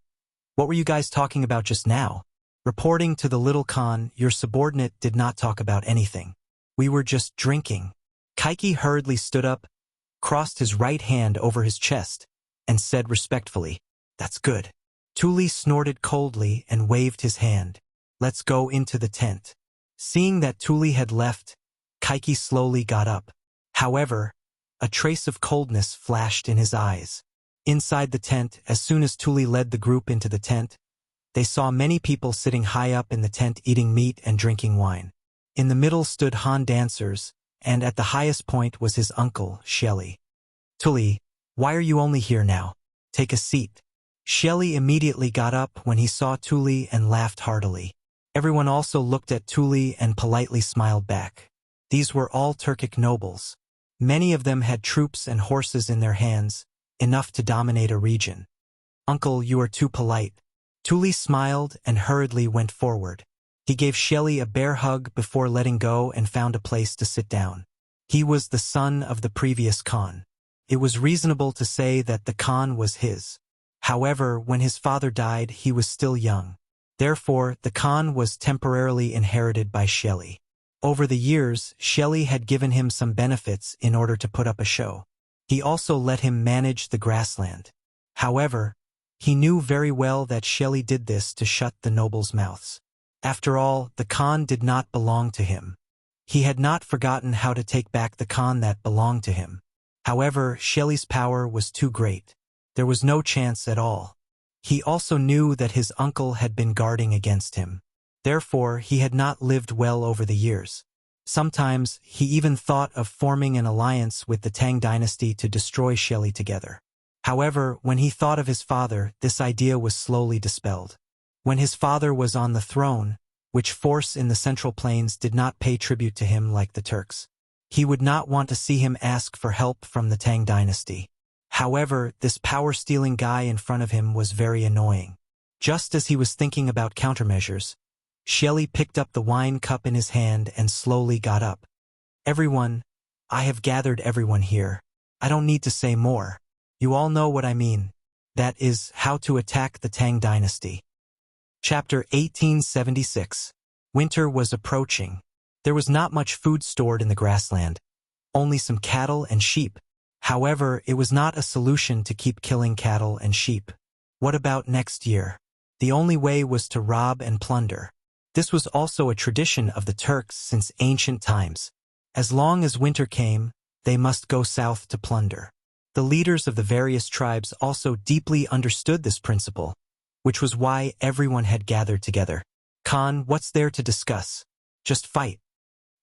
what were you guys talking about just now? Reporting to the little Khan, your subordinate did not talk about anything. We were just drinking. Kaiki hurriedly stood up, crossed his right hand over his chest, and said respectfully, That's good. Tuli snorted coldly and waved his hand. Let's go into the tent. Seeing that Tuli had left, Kaiki slowly got up. However, a trace of coldness flashed in his eyes. Inside the tent, as soon as Tuli led the group into the tent, they saw many people sitting high up in the tent eating meat and drinking wine. In the middle stood Han dancers, and at the highest point was his uncle, Shelley. Tuli, why are you only here now? Take a seat. Shelley immediately got up when he saw Tuli and laughed heartily. Everyone also looked at Tuli and politely smiled back. These were all Turkic nobles. Many of them had troops and horses in their hands, enough to dominate a region. Uncle, you are too polite. Tuli smiled and hurriedly went forward. He gave Shelley a bear hug before letting go and found a place to sit down. He was the son of the previous Khan. It was reasonable to say that the Khan was his. However, when his father died, he was still young. Therefore, the Khan was temporarily inherited by Shelley. Over the years, Shelley had given him some benefits in order to put up a show. He also let him manage the grassland. However, he knew very well that Shelley did this to shut the nobles' mouths. After all, the Khan did not belong to him. He had not forgotten how to take back the Khan that belonged to him. However, Shelley's power was too great. There was no chance at all. He also knew that his uncle had been guarding against him. Therefore, he had not lived well over the years. Sometimes, he even thought of forming an alliance with the Tang dynasty to destroy Shelley together. However, when he thought of his father, this idea was slowly dispelled. When his father was on the throne, which force in the Central Plains did not pay tribute to him like the Turks, he would not want to see him ask for help from the Tang dynasty. However, this power-stealing guy in front of him was very annoying. Just as he was thinking about countermeasures, Shelley picked up the wine cup in his hand and slowly got up. "Everyone, I have gathered everyone here. I don't need to say more. You all know what I mean. That is, how to attack the Tang dynasty." Chapter 1876. Winter was approaching. There was not much food stored in the grassland, only some cattle and sheep. However, it was not a solution to keep killing cattle and sheep. What about next year? The only way was to rob and plunder. This was also a tradition of the Turks since ancient times. As long as winter came, they must go south to plunder. The leaders of the various tribes also deeply understood this principle, which was why everyone had gathered together. "Khan, what's there to discuss? Just fight."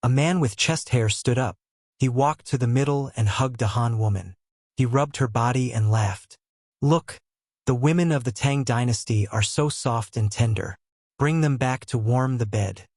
A man with chest hair stood up. He walked to the middle and hugged a Han woman. He rubbed her body and laughed. "Look, the women of the Tang dynasty are so soft and tender. Bring them back to warm the bed."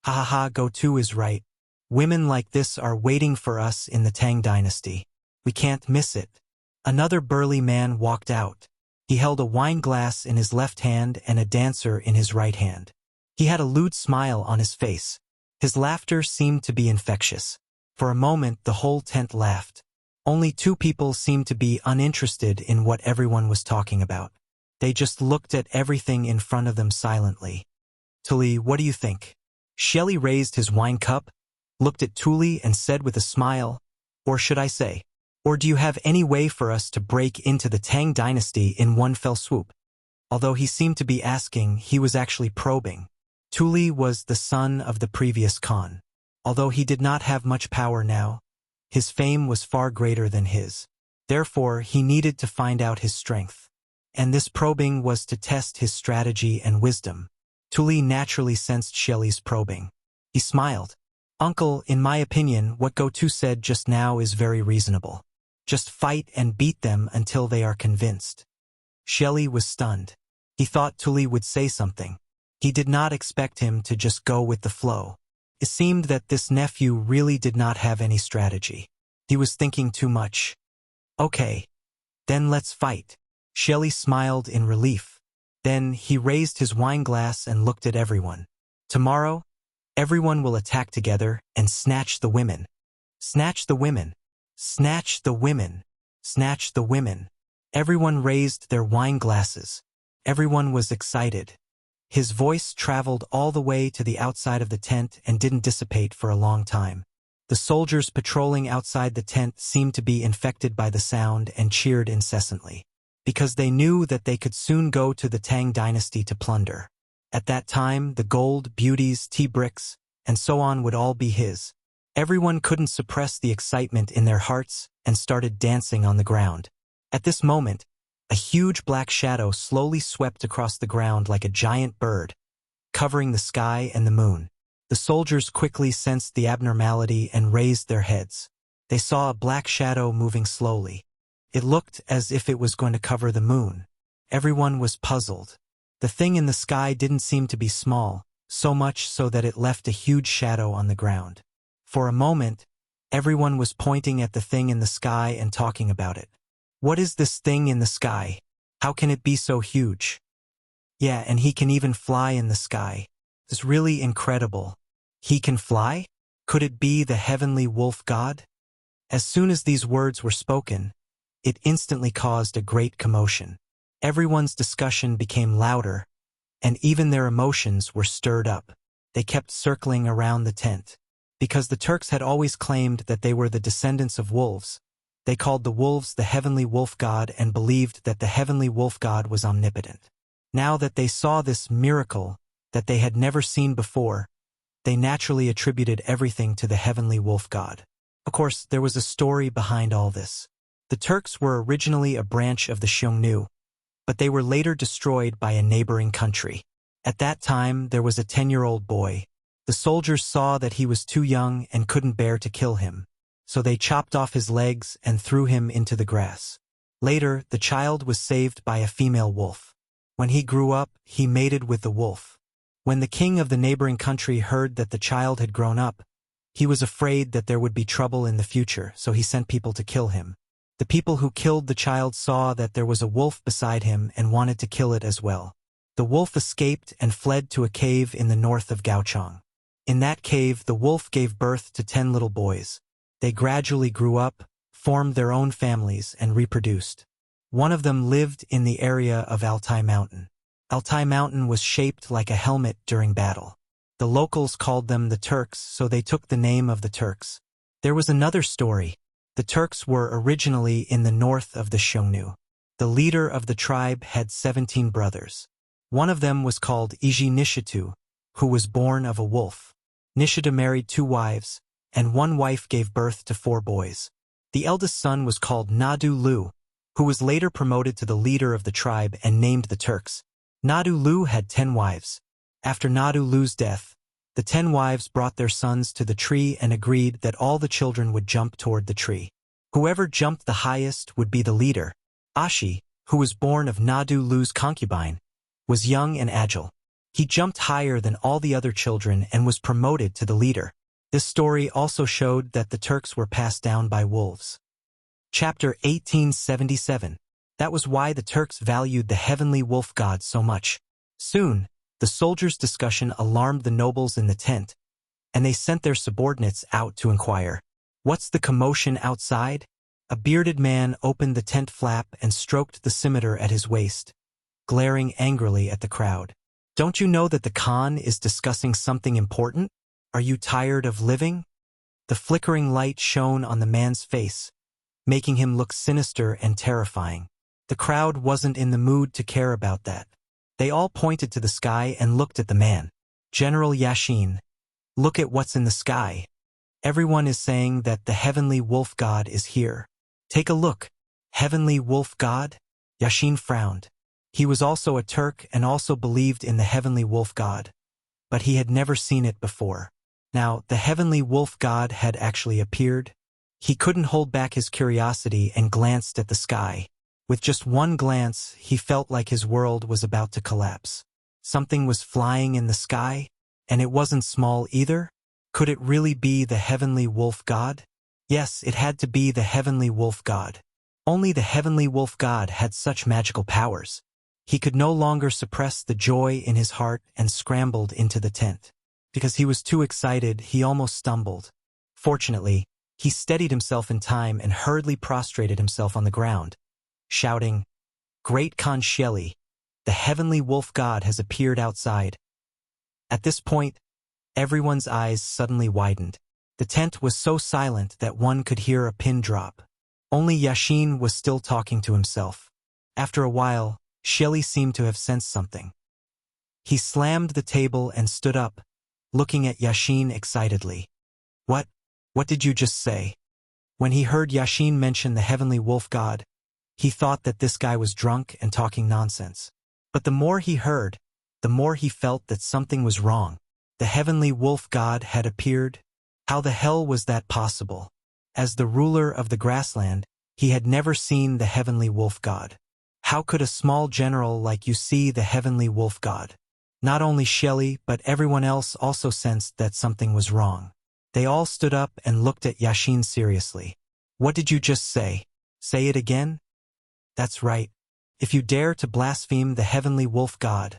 "Ha ha ha, Go-To is right. Women like this are waiting for us in the Tang dynasty. We can't miss it." Another burly man walked out. He held a wine glass in his left hand and a dancer in his right hand. He had a lewd smile on his face. His laughter seemed to be infectious. For a moment, the whole tent laughed. Only two people seemed to be uninterested in what everyone was talking about. They just looked at everything in front of them silently. "Tully, what do you think?" Shelley raised his wine cup, looked at Tully and said with a smile, "Or should I say, or do you have any way for us to break into the Tang dynasty in one fell swoop?" Although he seemed to be asking, he was actually probing. Tully was the son of the previous Khan. Although he did not have much power now, his fame was far greater than his. Therefore, he needed to find out his strength. And this probing was to test his strategy and wisdom. Tully naturally sensed Shelley's probing. He smiled. "Uncle, in my opinion, what Go-To said just now is very reasonable. Just fight and beat them until they are convinced." Shelley was stunned. He thought Tully would say something. He did not expect him to just go with the flow. It seemed that this nephew really did not have any strategy. He was thinking too much. "Okay, then let's fight." Shelley smiled in relief. Then he raised his wine glass and looked at everyone. "Tomorrow, everyone will attack together and snatch the women. Snatch the women. Snatch the women. Snatch the women." Everyone raised their wine glasses. Everyone was excited. His voice traveled all the way to the outside of the tent and didn't dissipate for a long time. The soldiers patrolling outside the tent seemed to be infected by the sound and cheered incessantly, because they knew that they could soon go to the Tang dynasty to plunder. At that time, the gold, beauties, tea bricks, and so on would all be his. Everyone couldn't suppress the excitement in their hearts and started dancing on the ground. At this moment, a huge black shadow slowly swept across the ground like a giant bird, covering the sky and the moon. The soldiers quickly sensed the abnormality and raised their heads. They saw a black shadow moving slowly. It looked as if it was going to cover the moon. Everyone was puzzled. The thing in the sky didn't seem to be small, so much so that it left a huge shadow on the ground. For a moment, everyone was pointing at the thing in the sky and talking about it. "What is this thing in the sky? How can it be so huge? Yeah, and he can even fly in the sky. It's really incredible. He can fly? Could it be the heavenly wolf god?" As soon as these words were spoken, it instantly caused a great commotion. Everyone's discussion became louder, and even their emotions were stirred up. They kept circling around the tent. Because the Turks had always claimed that they were the descendants of wolves, they called the wolves the heavenly wolf god and believed that the heavenly wolf god was omnipotent. Now that they saw this miracle that they had never seen before, they naturally attributed everything to the heavenly wolf god. Of course, there was a story behind all this. The Turks were originally a branch of the Xiongnu, but they were later destroyed by a neighboring country. At that time, there was a 10-year-old boy. The soldiers saw that he was too young and couldn't bear to kill him, so they chopped off his legs and threw him into the grass. Later, the child was saved by a female wolf. When he grew up, he mated with the wolf. When the king of the neighboring country heard that the child had grown up, he was afraid that there would be trouble in the future, so he sent people to kill him. The people who killed the child saw that there was a wolf beside him and wanted to kill it as well. The wolf escaped and fled to a cave in the north of Gaochang. In that cave, the wolf gave birth to 10 little boys. They gradually grew up, formed their own families, and reproduced. One of them lived in the area of Altai Mountain. Altai Mountain was shaped like a helmet during battle. The locals called them the Turks, so they took the name of the Turks. There was another story. The Turks were originally in the north of the Xiongnu. The leader of the tribe had 17 brothers. One of them was called Iji Nishitu, who was born of a wolf. Nishitu married 2 wives, and one wife gave birth to 4 boys. The eldest son was called Nadu Lu, who was later promoted to the leader of the tribe and named the Turks. Nadu Lu had 10 wives. After Nadu Lu's death, the 10 wives brought their sons to the tree and agreed that all the children would jump toward the tree. Whoever jumped the highest would be the leader. Ashi, who was born of Nadu Lu's concubine, was young and agile. He jumped higher than all the other children and was promoted to the leader. This story also showed that the Turks were passed down by wolves. Chapter 1877. That was why the Turks valued the heavenly wolf god so much. Soon, the soldiers' discussion alarmed the nobles in the tent, and they sent their subordinates out to inquire. "What's the commotion outside?" A bearded man opened the tent flap and stroked the scimitar at his waist, glaring angrily at the crowd. "Don't you know that the Khan is discussing something important? Are you tired of living?" The flickering light shone on the man's face, making him look sinister and terrifying. The crowd wasn't in the mood to care about that. They all pointed to the sky and looked at the man. "General Yashin, look at what's in the sky. Everyone is saying that the heavenly wolf god is here. Take a look." "Heavenly wolf god?" Yashin frowned. He was also a Turk and also believed in the heavenly wolf god, but he had never seen it before. Now, the heavenly wolf god had actually appeared. He couldn't hold back his curiosity and glanced at the sky. With just one glance, he felt like his world was about to collapse. Something was flying in the sky, and it wasn't small either. Could it really be the heavenly wolf god? Yes, it had to be the heavenly wolf god. Only the heavenly wolf god had such magical powers. He could no longer suppress the joy in his heart and scrambled into the tent. Because he was too excited, he almost stumbled. Fortunately, he steadied himself in time and hurriedly prostrated himself on the ground, shouting, "Great Khan Sheli, the heavenly wolf god has appeared outside." At this point, everyone's eyes suddenly widened. The tent was so silent that one could hear a pin drop. Only Yashin was still talking to himself. After a while, Sheli seemed to have sensed something. He slammed the table and stood up, looking at Yashin excitedly. What did you just say?" When he heard Yashin mention the heavenly wolf god, he thought that this guy was drunk and talking nonsense. But the more he heard, the more he felt that something was wrong. The heavenly wolf god had appeared. How the hell was that possible? As the ruler of the grassland, he had never seen the heavenly wolf god. How could a small general like you see the heavenly wolf god? Not only Shelley, but everyone else also sensed that something was wrong. They all stood up and looked at Yashin seriously. "What did you just say? Say it again?" "That's right. If you dare to blaspheme the heavenly wolf god,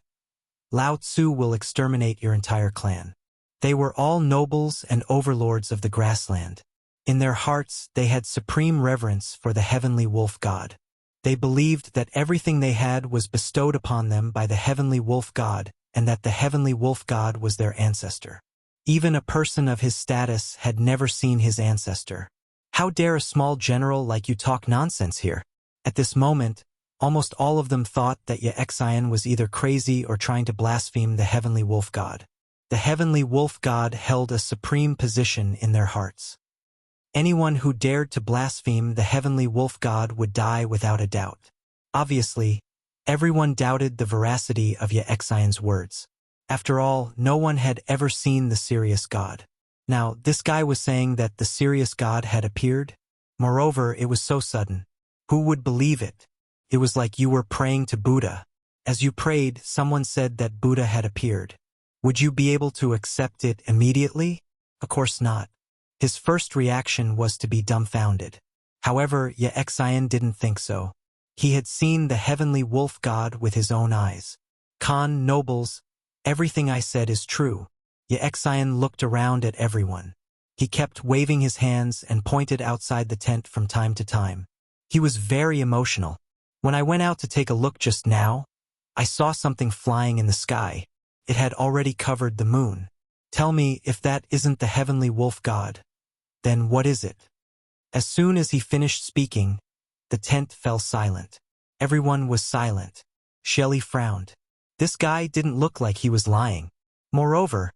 Lao Tzu will exterminate your entire clan." They were all nobles and overlords of the grassland. In their hearts, they had supreme reverence for the heavenly wolf god. They believed that everything they had was bestowed upon them by the heavenly wolf god, and that the heavenly wolf god was their ancestor. Even a person of his status had never seen his ancestor. How dare a small general like you talk nonsense here? At this moment, almost all of them thought that Yexian was either crazy or trying to blaspheme the heavenly wolf god. The heavenly wolf god held a supreme position in their hearts. Anyone who dared to blaspheme the heavenly wolf god would die without a doubt. Obviously, Everyone doubted the veracity of Ye Xian's words. After all, no one had ever seen the serious god. Now, this guy was saying that the serious god had appeared? Moreover, it was so sudden. Who would believe it? It was like you were praying to Buddha. As you prayed, someone said that Buddha had appeared. Would you be able to accept it immediately? Of course not. His first reaction was to be dumbfounded. However, Ye Xian didn't think so. He had seen the heavenly wolf god with his own eyes. Khan, nobles, everything I said is true. Ye Xian looked around at everyone. He kept waving his hands and pointed outside the tent from time to time. He was very emotional. When I went out to take a look just now, I saw something flying in the sky. It had already covered the moon. Tell me, if that isn't the heavenly wolf god, then what is it? As soon as he finished speaking, the tent fell silent. Everyone was silent. Shelley frowned. This guy didn't look like he was lying. Moreover,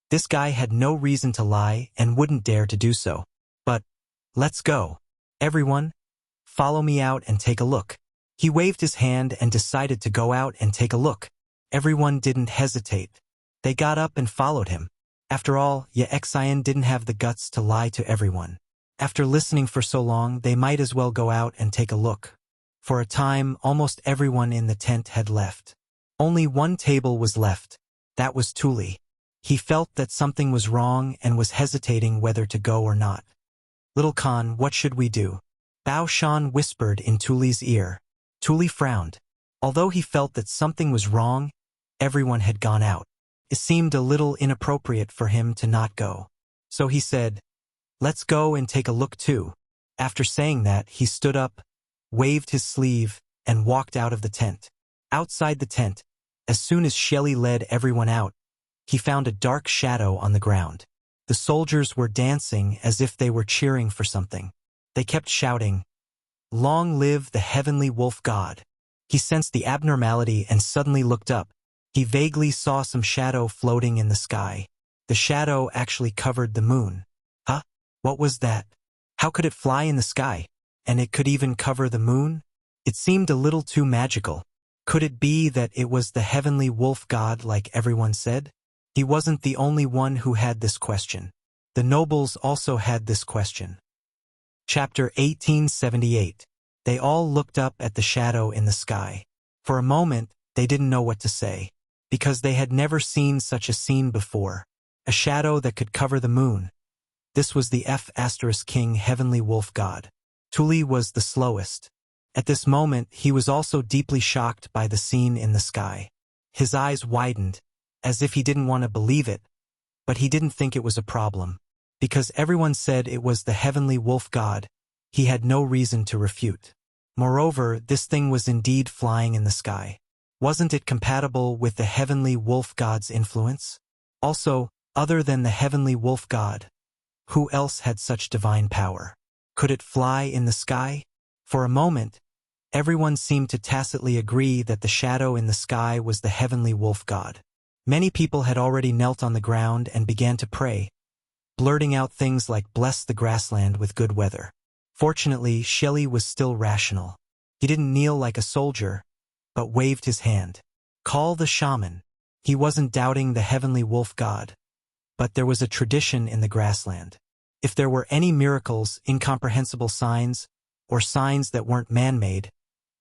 this guy had no reason to lie and wouldn't dare to do so. But, let's go. Everyone, follow me out and take a look. He waved his hand and decided to go out and take a look. Everyone didn't hesitate. They got up and followed him. After all, Ye Xian didn't have the guts to lie to everyone. After listening for so long, they might as well go out and take a look. For a time, almost everyone in the tent had left. Only one table was left. That was Tuli. He felt that something was wrong and was hesitating whether to go or not. Little Khan, what should we do? Bao Shan whispered in Tuli's ear. Tuli frowned. Although he felt that something was wrong, everyone had gone out. It seemed a little inappropriate for him to not go. So he said, let's go and take a look too. After saying that, he stood up, waved his sleeve, and walked out of the tent. Outside the tent, as soon as Shelley led everyone out, he found a dark shadow on the ground. The soldiers were dancing as if they were cheering for something. They kept shouting, "Long live the heavenly wolf god." He sensed the abnormality and suddenly looked up. He vaguely saw some shadow floating in the sky. The shadow actually covered the moon. Huh? What was that? How could it fly in the sky? And it could even cover the moon? It seemed a little too magical. Could it be that it was the heavenly wolf god like everyone said? He wasn't the only one who had this question. The nobles also had this question. Chapter 1878. They all looked up at the shadow in the sky. For a moment, they didn't know what to say, because they had never seen such a scene before. A shadow that could cover the moon. This was the King heavenly wolf god. Tuli was the slowest. At this moment, he was also deeply shocked by the scene in the sky. His eyes widened, as if he didn't want to believe it, but he didn't think it was a problem. Because everyone said it was the heavenly wolf god, he had no reason to refute. Moreover, this thing was indeed flying in the sky. Wasn't it compatible with the heavenly wolf god's influence? Also, other than the heavenly wolf god, who else had such divine power? Could it fly in the sky? For a moment, everyone seemed to tacitly agree that the shadow in the sky was the heavenly wolf god. Many people had already knelt on the ground and began to pray, blurting out things like "bless the grassland with good weather." Fortunately, Shelley was still rational. He didn't kneel like a soldier, but waved his hand. Call the shaman. He wasn't doubting the heavenly wolf god, but there was a tradition in the grassland. If there were any miracles, incomprehensible signs, or signs that weren't man-made,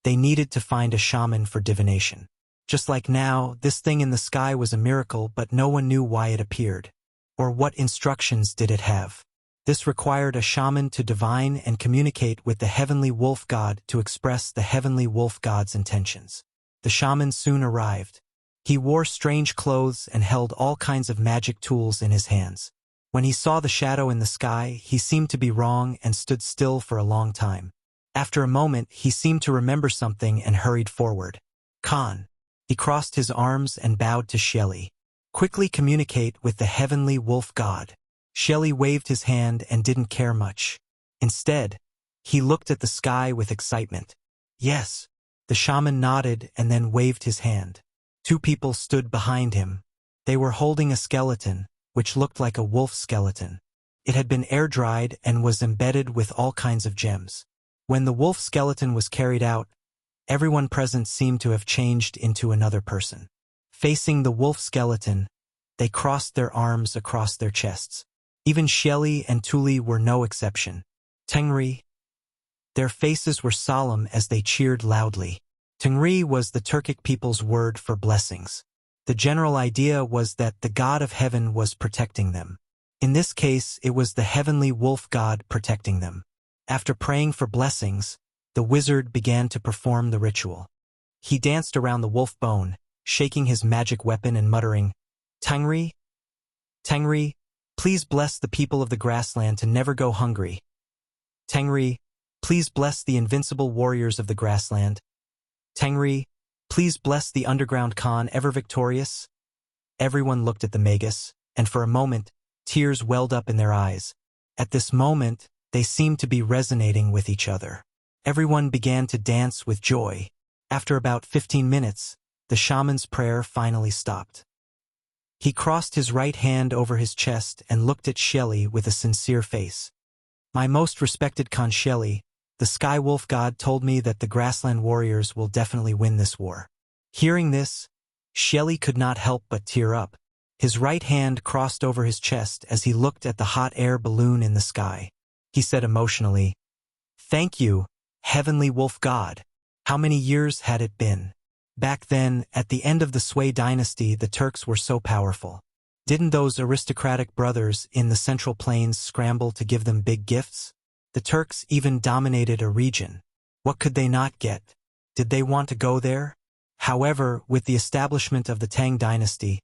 they needed to find a shaman for divination. Just like now, this thing in the sky was a miracle, but no one knew why it appeared, or what instructions did it have. This required a shaman to divine and communicate with the heavenly wolf god to express the heavenly wolf god's intentions. The shaman soon arrived. He wore strange clothes and held all kinds of magic tools in his hands. When he saw the shadow in the sky, he seemed to be wrong and stood still for a long time. After a moment, he seemed to remember something and hurried forward. Khan. He crossed his arms and bowed to Shelley. Quickly communicate with the heavenly wolf god. Shelley waved his hand and didn't care much. Instead, he looked at the sky with excitement. Yes. The shaman nodded and then waved his hand. Two people stood behind him. They were holding a skeleton, which looked like a wolf skeleton. It had been air-dried and was embedded with all kinds of gems. When the wolf skeleton was carried out, Everyone present seemed to have changed into another person. Facing the wolf skeleton, they crossed their arms across their chests. Even Shelley and Tuli were no exception. Tengri. Their faces were solemn as they cheered loudly. Tengri was the Turkic people's word for blessings. The general idea was that the god of heaven was protecting them. In this case, it was the heavenly wolf god protecting them. After praying for blessings, the wizard began to perform the ritual. He danced around the wolf bone, shaking his magic weapon and muttering, "Tengri, Tengri, please bless the people of the grassland to never go hungry. Tengri, please bless the invincible warriors of the grassland. Tengri, please bless the underground Khan ever victorious." Everyone looked at the magus, and for a moment, tears welled up in their eyes. At this moment, they seemed to be resonating with each other. Everyone began to dance with joy. After about 15 minutes, the shaman's prayer finally stopped. He crossed his right hand over his chest and looked at Shelley with a sincere face. "My most respected Khan Shelley, the Sky Wolf God told me that the grassland warriors will definitely win this war." Hearing this, Shelley could not help but tear up. His right hand crossed over his chest as he looked at the hot air balloon in the sky. He said emotionally, "Thank you, Heavenly Wolf God." How many years had it been? Back then, at the end of the Sui dynasty, the Turks were so powerful. Didn't those aristocratic brothers in the Central Plains scramble to give them big gifts? The Turks even dominated a region. What could they not get? Did they want to go there? However, with the establishment of the Tang dynasty,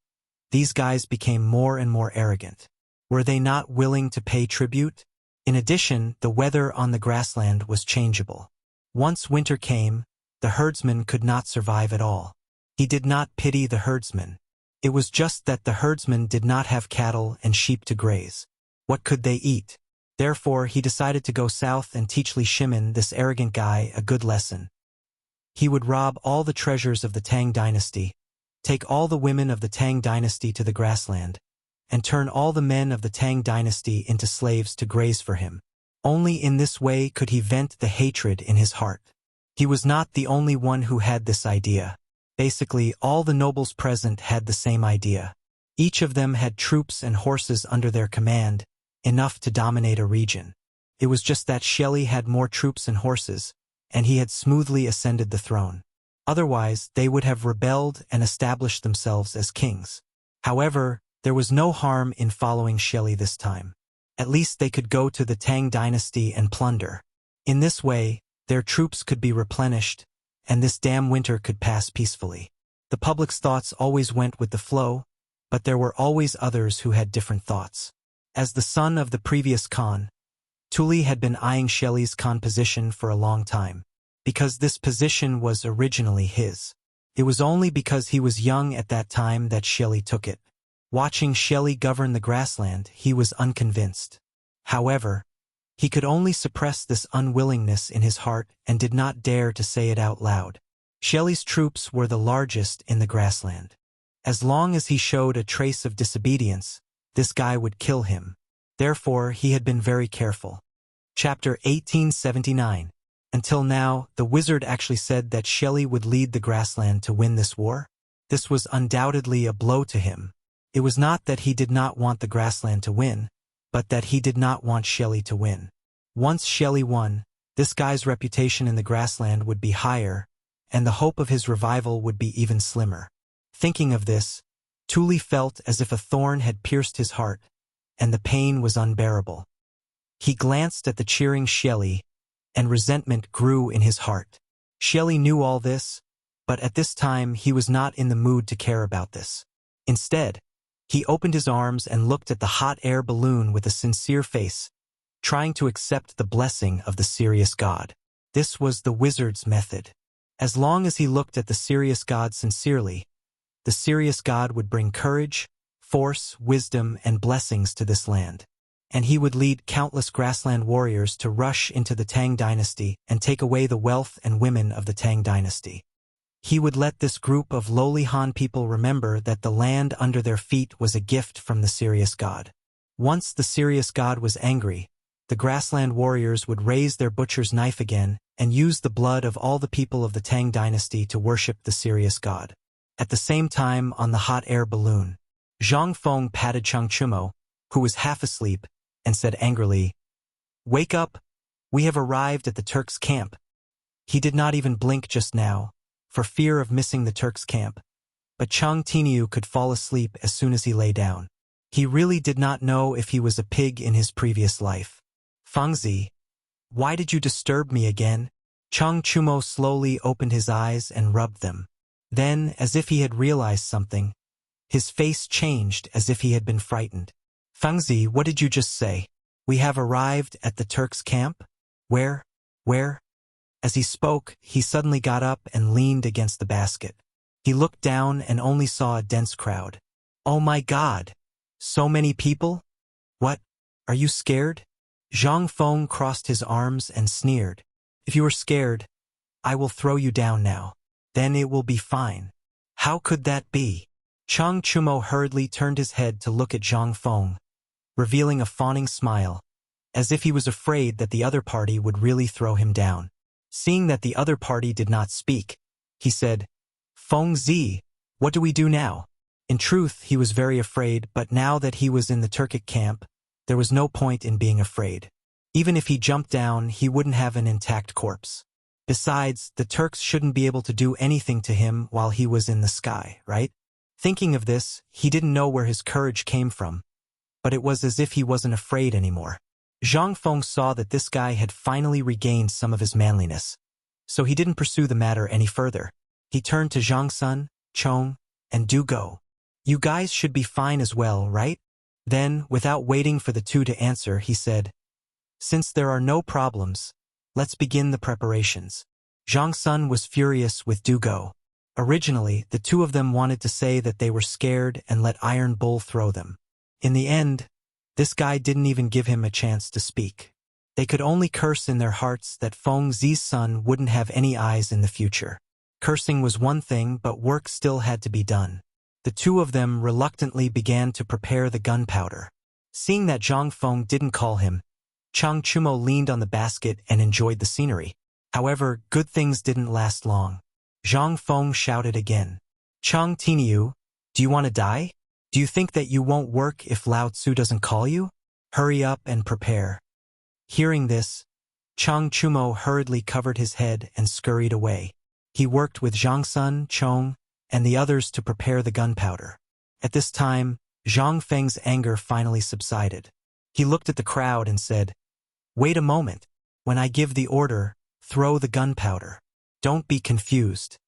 these guys became more and more arrogant. Were they not willing to pay tribute? In addition, the weather on the grassland was changeable. Once winter came, the herdsman could not survive at all. He did not pity the herdsman. It was just that the herdsman did not have cattle and sheep to graze. What could they eat? Therefore, he decided to go south and teach Li Shimin, this arrogant guy, a good lesson. He would rob all the treasures of the Tang dynasty, take all the women of the Tang dynasty to the grassland, and turn all the men of the Tang dynasty into slaves to graze for him. Only in this way could he vent the hatred in his heart. He was not the only one who had this idea. Basically, all the nobles present had the same idea. Each of them had troops and horses under their command, enough to dominate a region. It was just that Shelley had more troops and horses, and he had smoothly ascended the throne. Otherwise, they would have rebelled and established themselves as kings. However, there was no harm in following Shelley this time. At least they could go to the Tang dynasty and plunder. In this way, their troops could be replenished, and this damn winter could pass peacefully. The public's thoughts always went with the flow, but there were always others who had different thoughts. As the son of the previous Khan, Tuli had been eyeing Shelley's Khan position for a long time, because this position was originally his. It was only because he was young at that time that Shelley took it. Watching Shelley govern the grassland, he was unconvinced. However, he could only suppress this unwillingness in his heart and did not dare to say it out loud. Shelley's troops were the largest in the grassland. As long as he showed a trace of disobedience, this guy would kill him. Therefore, he had been very careful. Chapter 1879. Until now, the wizard actually said that Shelley would lead the grassland to win this war. This was undoubtedly a blow to him. It was not that he did not want the grassland to win, but that he did not want Shelley to win. Once Shelley won, this guy's reputation in the grassland would be higher, and the hope of his revival would be even slimmer. Thinking of this, Tuli felt as if a thorn had pierced his heart, and the pain was unbearable. He glanced at the cheering Shelley, and resentment grew in his heart. Shelley knew all this, but at this time he was not in the mood to care about this. Instead, he opened his arms and looked at the hot air balloon with a sincere face, trying to accept the blessing of the serious god. This was the wizard's method. As long as he looked at the serious god sincerely, the serious god would bring courage, force, wisdom, and blessings to this land. And he would lead countless grassland warriors to rush into the Tang dynasty and take away the wealth and women of the Tang dynasty. He would let this group of lowly Han people remember that the land under their feet was a gift from the serious god. Once the serious god was angry, the grassland warriors would raise their butcher's knife again and use the blood of all the people of the Tang dynasty to worship the serious god. At the same time, on the hot air balloon, Zhang Feng patted Chang Chumo, who was half asleep, and said angrily, "Wake up! We have arrived at the Turks' camp." He did not even blink just now, for fear of missing the Turks' camp, but Chang Tiniu could fall asleep as soon as he lay down. He really did not know if he was a pig in his previous life. "Fengzi, why did you disturb me again?" Chang Chumo slowly opened his eyes and rubbed them. Then, as if he had realized something, his face changed as if he had been frightened. "Fengzi, what did you just say? We have arrived at the Turks' camp? Where? Where?" As he spoke, he suddenly got up and leaned against the basket. He looked down and only saw a dense crowd. "Oh my God! So many people? What? Are you scared?" Zhang Feng crossed his arms and sneered. "If you are scared, I will throw you down now. Then it will be fine." "How could that be?" Chang Chumo hurriedly turned his head to look at Zhang Feng, revealing a fawning smile, as if he was afraid that the other party would really throw him down. Seeing that the other party did not speak, he said, "Fengzi, what do we do now?" In truth, he was very afraid, but now that he was in the Turkic camp, there was no point in being afraid. Even if he jumped down, he wouldn't have an intact corpse. Besides, the Turks shouldn't be able to do anything to him while he was in the sky, right? Thinking of this, he didn't know where his courage came from, but it was as if he wasn't afraid anymore. Zhang Feng saw that this guy had finally regained some of his manliness, so he didn't pursue the matter any further. He turned to Zhang Sun, Chong, and Du Go. "You guys should be fine as well, right?" Then, without waiting for the two to answer, he said, "Since there are no problems, let's begin the preparations." Zhang Sun was furious with Du Go. Originally, the two of them wanted to say that they were scared and let Iron Bull throw them. In the end, this guy didn't even give him a chance to speak. They could only curse in their hearts that Feng Zi's son wouldn't have any eyes in the future. Cursing was one thing, but work still had to be done. The two of them reluctantly began to prepare the gunpowder. Seeing that Zhang Feng didn't call him, Chang Chumo leaned on the basket and enjoyed the scenery. However, good things didn't last long. Zhang Feng shouted again, "Chang Tiniu, do you want to die? Do you think that you won't work if Lao Tzu doesn't call you? Hurry up and prepare." Hearing this, Chang Chumo hurriedly covered his head and scurried away. He worked with Zhang Sun, Chong, and the others to prepare the gunpowder. At this time, Zhang Feng's anger finally subsided. He looked at the crowd and said, "Wait a moment. When I give the order, throw the gunpowder. Don't be confused."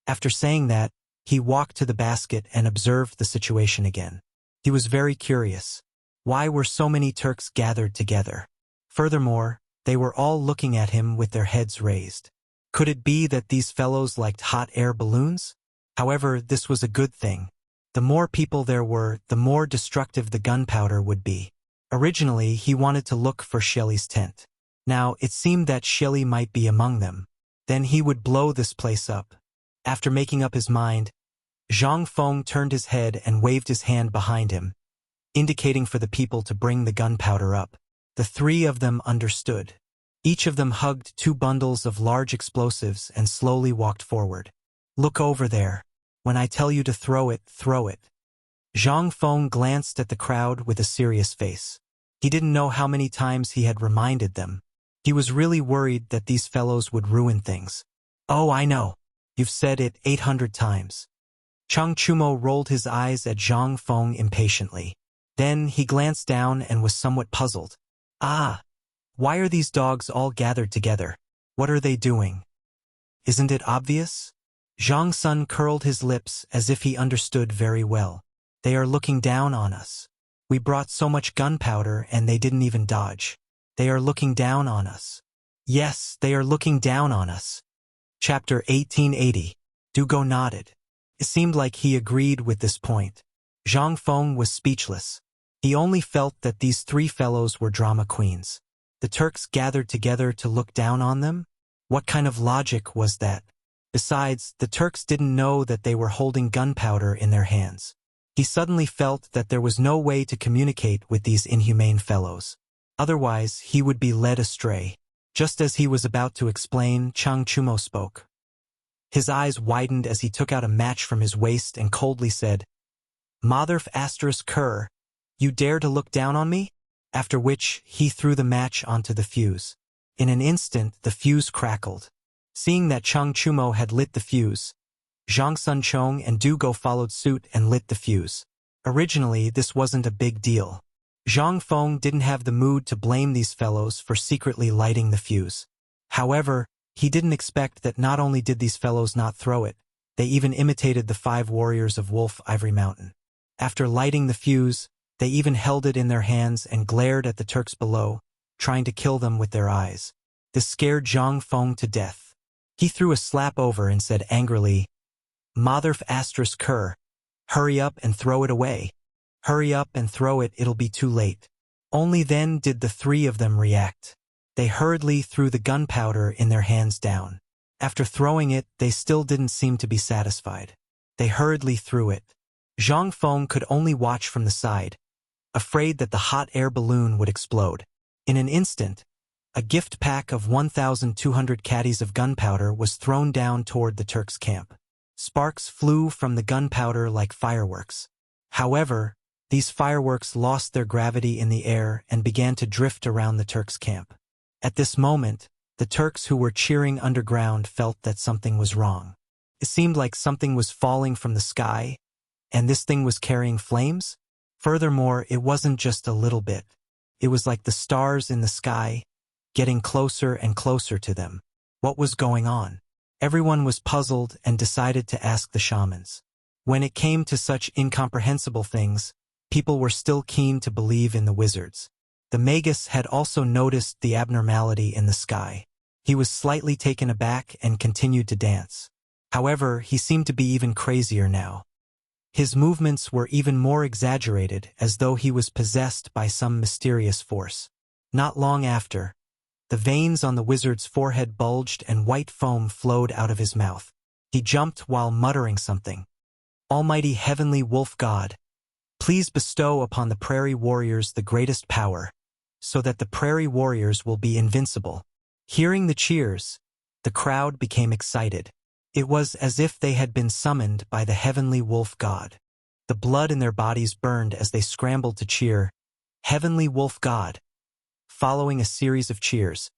After saying that, he walked to the basket and observed the situation again. He was very curious. Why were so many Turks gathered together? Furthermore, they were all looking at him with their heads raised. Could it be that these fellows liked hot air balloons? However, this was a good thing. The more people there were, the more destructive the gunpowder would be. Originally, he wanted to look for Shelly's tent. Now, it seemed that Shelly might be among them. Then he would blow this place up. After making up his mind, Zhang Feng turned his head and waved his hand behind him, indicating for the people to bring the gunpowder up. The three of them understood. Each of them hugged two bundles of large explosives and slowly walked forward. "Look over there. When I tell you to throw it, throw it." Zhang Feng glanced at the crowd with a serious face. He didn't know how many times he had reminded them. He was really worried that these fellows would ruin things. "Oh, I know. You've said it 800 times. Chang Chumo rolled his eyes at Zhang Feng impatiently. Then he glanced down and was somewhat puzzled. "Ah, why are these dogs all gathered together? What are they doing? Isn't it obvious?" Zhang Sun curled his lips as if he understood very well. "They are looking down on us. We brought so much gunpowder and they didn't even dodge. They are looking down on us. Yes, they are looking down on us." Chapter 1880. Dugo nodded. It seemed like he agreed with this point. Zhang Feng was speechless. He only felt that these three fellows were drama queens. The Turks gathered together to look down on them? What kind of logic was that? Besides, the Turks didn't know that they were holding gunpowder in their hands. He suddenly felt that there was no way to communicate with these inhumane fellows. Otherwise, he would be led astray. Just as he was about to explain, Chang Chumo spoke. His eyes widened as he took out a match from his waist and coldly said, "Motherf asterisk cur, you dare to look down on me?" After which, he threw the match onto the fuse. In an instant, the fuse crackled. Seeing that Chang Chumo had lit the fuse, Zhang Sunchong and Du Go followed suit and lit the fuse. Originally, this wasn't a big deal. Zhang Feng didn't have the mood to blame these fellows for secretly lighting the fuse. However, he didn't expect that not only did these fellows not throw it, they even imitated the 5 warriors of Wolf Ivory Mountain. After lighting the fuse, they even held it in their hands and glared at the Turks below, trying to kill them with their eyes. This scared Zhang Feng to death. He threw a slap over and said angrily, "Motherf asterisk cur, hurry up and throw it away. Hurry up and throw it, it'll be too late." Only then did the 3 of them react. They hurriedly threw the gunpowder in their hands down. After throwing it, they still didn't seem to be satisfied. They hurriedly threw it. Zhang Feng could only watch from the side, afraid that the hot air balloon would explode. In an instant, a gift pack of 1,200 caddies of gunpowder was thrown down toward the Turks' camp. Sparks flew from the gunpowder like fireworks. However, these fireworks lost their gravity in the air and began to drift around the Turks' camp. At this moment, the Turks who were cheering underground felt that something was wrong. It seemed like something was falling from the sky, and this thing was carrying flames? Furthermore, it wasn't just a little bit. It was like the stars in the sky, getting closer and closer to them. What was going on? Everyone was puzzled and decided to ask the shamans. When it came to such incomprehensible things, people were still keen to believe in the wizards. The magus had also noticed the abnormality in the sky. He was slightly taken aback and continued to dance. However, he seemed to be even crazier now. His movements were even more exaggerated, as though he was possessed by some mysterious force. Not long after, the veins on the wizard's forehead bulged and white foam flowed out of his mouth. He jumped while muttering something. "Almighty Heavenly Wolf God, please bestow upon the prairie warriors the greatest power, so that the prairie warriors will be invincible." Hearing the cheers, the crowd became excited. It was as if they had been summoned by the Heavenly Wolf God. The blood in their bodies burned as they scrambled to cheer, "Heavenly Wolf God." Following a series of cheers,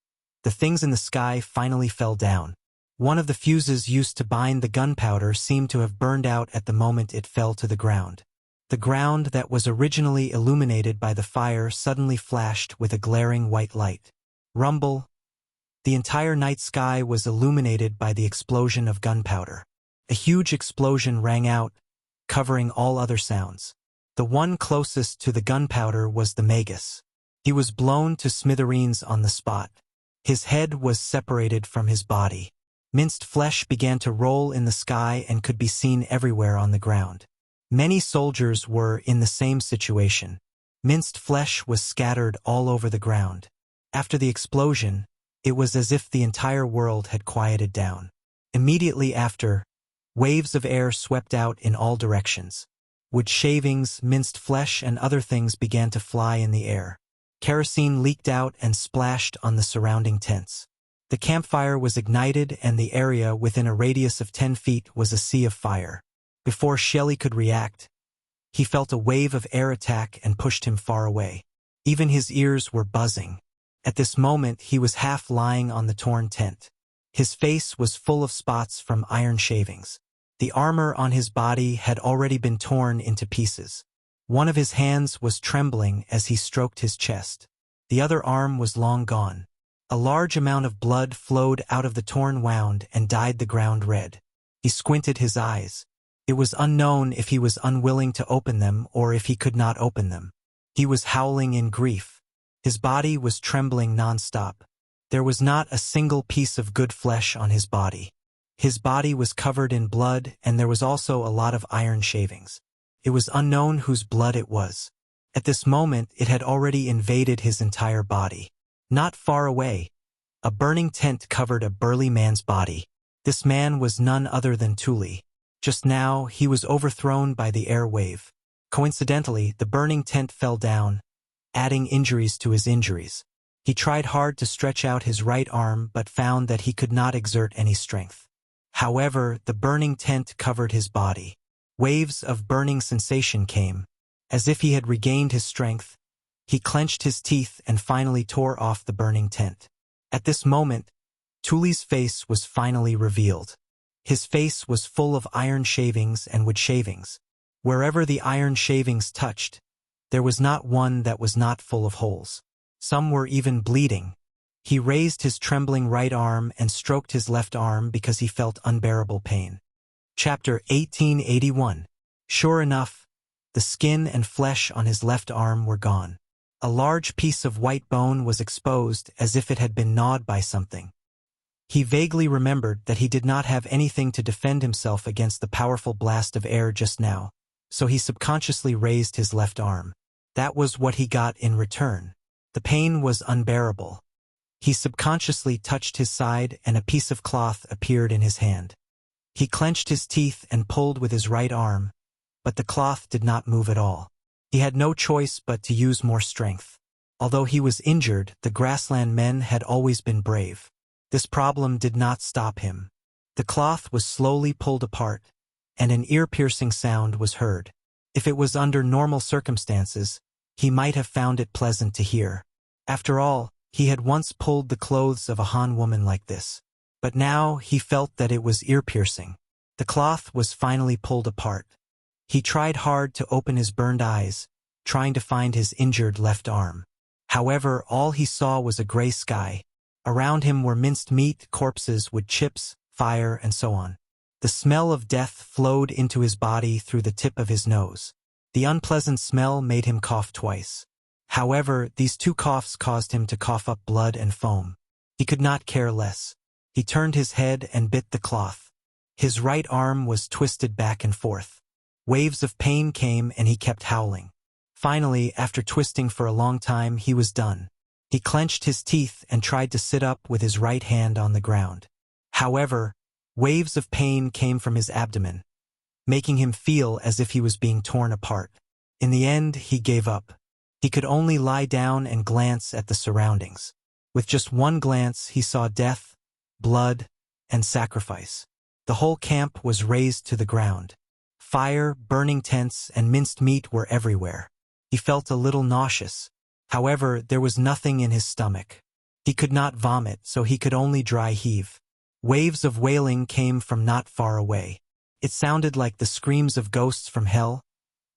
the things in the sky finally fell down. One of the fuses used to bind the gunpowder seemed to have burned out at the moment it fell to the ground. The ground that was originally illuminated by the fire suddenly flashed with a glaring white light. Rumble. The entire night sky was illuminated by the explosion of gunpowder. A huge explosion rang out, covering all other sounds. The one closest to the gunpowder was the magus. He was blown to smithereens on the spot. His head was separated from his body. Minced flesh began to roll in the sky and could be seen everywhere on the ground. Many soldiers were in the same situation. Minced flesh was scattered all over the ground. After the explosion, it was as if the entire world had quieted down. Immediately after, waves of air swept out in all directions. Wood shavings, minced flesh, and other things began to fly in the air. Kerosene leaked out and splashed on the surrounding tents. The campfire was ignited and the area within a radius of 10 feet was a sea of fire. Before Shelley could react, he felt a wave of air attack and pushed him far away. Even his ears were buzzing. At this moment, he was half lying on the torn tent. His face was full of spots from iron shavings. The armor on his body had already been torn into pieces. One of his hands was trembling as he stroked his chest. The other arm was long gone. A large amount of blood flowed out of the torn wound and dyed the ground red. He squinted his eyes. It was unknown if he was unwilling to open them or if he could not open them. He was howling in grief. His body was trembling non-stop. There was not a single piece of good flesh on his body. His body was covered in blood and there was also a lot of iron shavings. It was unknown whose blood it was. At this moment, it had already invaded his entire body. Not far away, a burning tent covered a burly man's body. This man was none other than Tuli. Just now, he was overthrown by the air wave. Coincidentally, the burning tent fell down, adding injuries to his injuries. He tried hard to stretch out his right arm but found that he could not exert any strength. However, the burning tent covered his body. Waves of burning sensation came. As if he had regained his strength, he clenched his teeth and finally tore off the burning tent. At this moment, Tuli's face was finally revealed. His face was full of iron shavings and wood shavings. Wherever the iron shavings touched, there was not one that was not full of holes. Some were even bleeding. He raised his trembling right arm and stroked his left arm because he felt unbearable pain. Chapter 1881. Sure enough, the skin and flesh on his left arm were gone. A large piece of white bone was exposed as if it had been gnawed by something. He vaguely remembered that he did not have anything to defend himself against the powerful blast of air just now, so he subconsciously raised his left arm. That was what he got in return. The pain was unbearable. He subconsciously touched his side and a piece of cloth appeared in his hand. He clenched his teeth and pulled with his right arm, but the cloth did not move at all. He had no choice but to use more strength. Although he was injured, the grassland men had always been brave. This problem did not stop him. The cloth was slowly pulled apart, and an ear-piercing sound was heard. If it was under normal circumstances, he might have found it pleasant to hear. After all, he had once pulled the clothes of a Han woman like this. But now he felt that it was ear-piercing. The cloth was finally pulled apart. He tried hard to open his burned eyes, trying to find his injured left arm. However, all he saw was a gray sky. Around him were minced meat, corpses, wood chips, fire, and so on. The smell of death flowed into his body through the tip of his nose. The unpleasant smell made him cough twice. However, these two coughs caused him to cough up blood and foam. He could not care less. He turned his head and bit the cloth. His right arm was twisted back and forth. Waves of pain came and he kept howling. Finally, after twisting for a long time, he was done. He clenched his teeth and tried to sit up with his right hand on the ground. However, waves of pain came from his abdomen, making him feel as if he was being torn apart. In the end, he gave up. He could only lie down and glance at the surroundings. With just one glance, he saw death, blood, and sacrifice. The whole camp was razed to the ground. Fire, burning tents, and minced meat were everywhere. He felt a little nauseous. However, there was nothing in his stomach. He could not vomit, so he could only dry heave. Waves of wailing came from not far away. It sounded like the screams of ghosts from hell,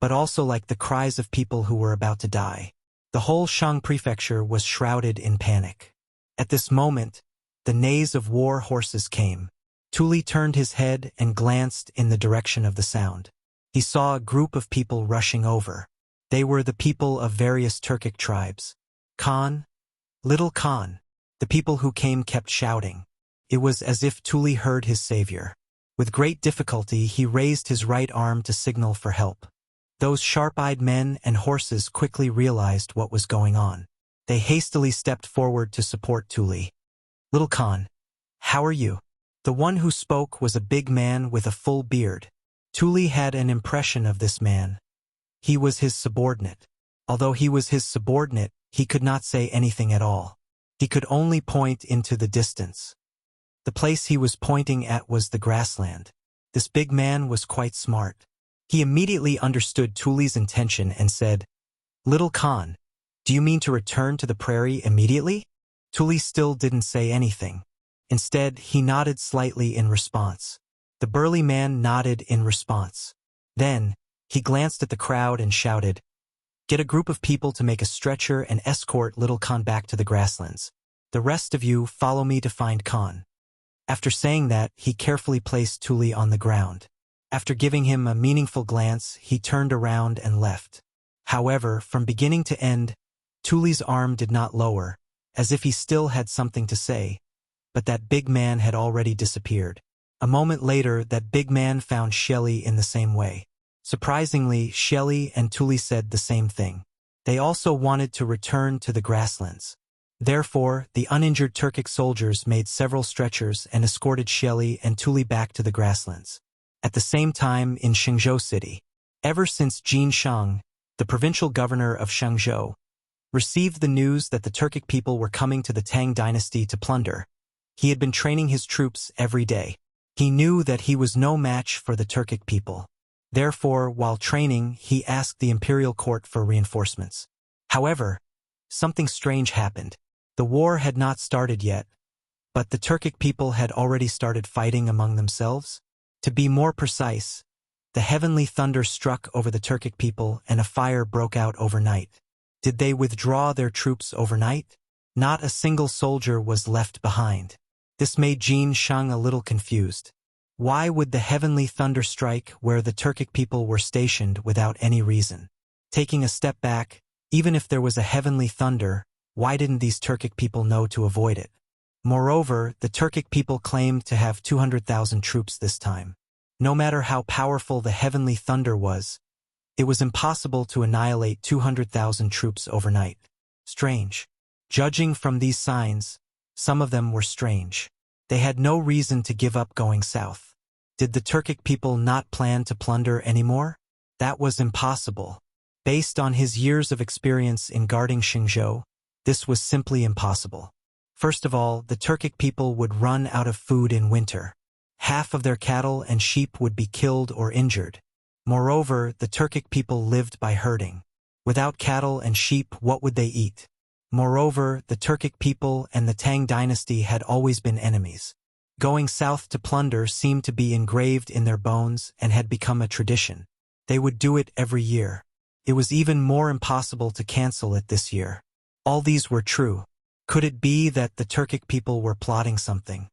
but also like the cries of people who were about to die. The whole Shang prefecture was shrouded in panic. At this moment, the neighs of war horses came. Tuli turned his head and glanced in the direction of the sound. He saw a group of people rushing over. They were the people of various Turkic tribes. Khan, little Khan. The people who came kept shouting. It was as if Tuli heard his savior. With great difficulty, he raised his right arm to signal for help. Those sharp-eyed men and horses quickly realized what was going on. They hastily stepped forward to support Tuli. Little Khan, how are you? The one who spoke was a big man with a full beard. Tuli had an impression of this man. He was his subordinate. Although he was his subordinate, he could not say anything at all. He could only point into the distance. The place he was pointing at was the grassland. This big man was quite smart. He immediately understood Tuli's intention and said, "Little Khan, do you mean to return to the prairie immediately?" Tuli still didn't say anything. Instead, he nodded slightly in response. The burly man nodded in response. Then, he glanced at the crowd and shouted, "Get a group of people to make a stretcher and escort Little Khan back to the grasslands. The rest of you follow me to find Khan." After saying that, he carefully placed Tuli on the ground. After giving him a meaningful glance, he turned around and left. However, from beginning to end, Tuli's arm did not lower, as if he still had something to say, but that big man had already disappeared. A moment later, that big man found Shelly in the same way. Surprisingly, Shelly and Tuli said the same thing. They also wanted to return to the grasslands. Therefore, the uninjured Turkic soldiers made several stretchers and escorted Shelly and Tuli back to the grasslands. At the same time, in Shangzhou City, ever since Jin Shang, the provincial governor of Shangzhou, received the news that the Turkic people were coming to the Tang dynasty to plunder. He had been training his troops every day. He knew that he was no match for the Turkic people. Therefore, while training, he asked the imperial court for reinforcements. However, something strange happened. The war had not started yet, but the Turkic people had already started fighting among themselves. To be more precise, the heavenly thunder struck over the Turkic people and a fire broke out overnight. Did they withdraw their troops overnight? Not a single soldier was left behind. This made Jin Shang a little confused. Why would the heavenly thunder strike where the Turkic people were stationed without any reason? Taking a step back, even if there was a heavenly thunder, why didn't these Turkic people know to avoid it? Moreover, the Turkic people claimed to have 200,000 troops this time. No matter how powerful the heavenly thunder was, it was impossible to annihilate 200,000 troops overnight. Strange. Judging from these signs, some of them were strange. They had no reason to give up going south. Did the Turkic people not plan to plunder anymore? That was impossible. Based on his years of experience in guarding Xingzhou, this was simply impossible. First of all, the Turkic people would run out of food in winter. Half of their cattle and sheep would be killed or injured. Moreover, the Turkic people lived by herding. Without cattle and sheep, what would they eat? Moreover, the Turkic people and the Tang dynasty had always been enemies. Going south to plunder seemed to be engraved in their bones and had become a tradition. They would do it every year. It was even more impossible to cancel it this year. All these were true. Could it be that the Turkic people were plotting something?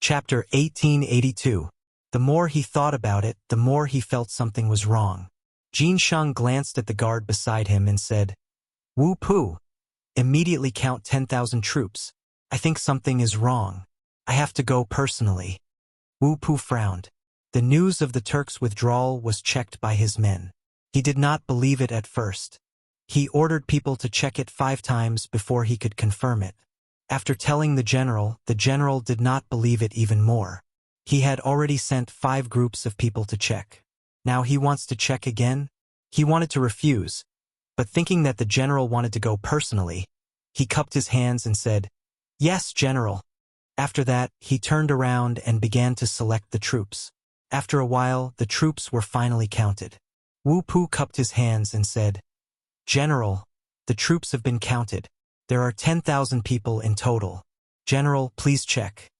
Chapter 1882. The more he thought about it, the more he felt something was wrong. Jin Shang glanced at the guard beside him and said, "Wu Pu, immediately count 10,000 troops. I think something is wrong. I have to go personally." Wu Pu frowned. The news of the Turks' withdrawal was checked by his men. He did not believe it at first. He ordered people to check it 5 times before he could confirm it. After telling the general did not believe it even more. He had already sent 5 groups of people to check. Now he wants to check again? He wanted to refuse, but thinking that the general wanted to go personally, he cupped his hands and said, "Yes, General." After that, he turned around and began to select the troops. After a while, the troops were finally counted. Wu Pu cupped his hands and said, "General, the troops have been counted. There are 10,000 people in total. General, please check."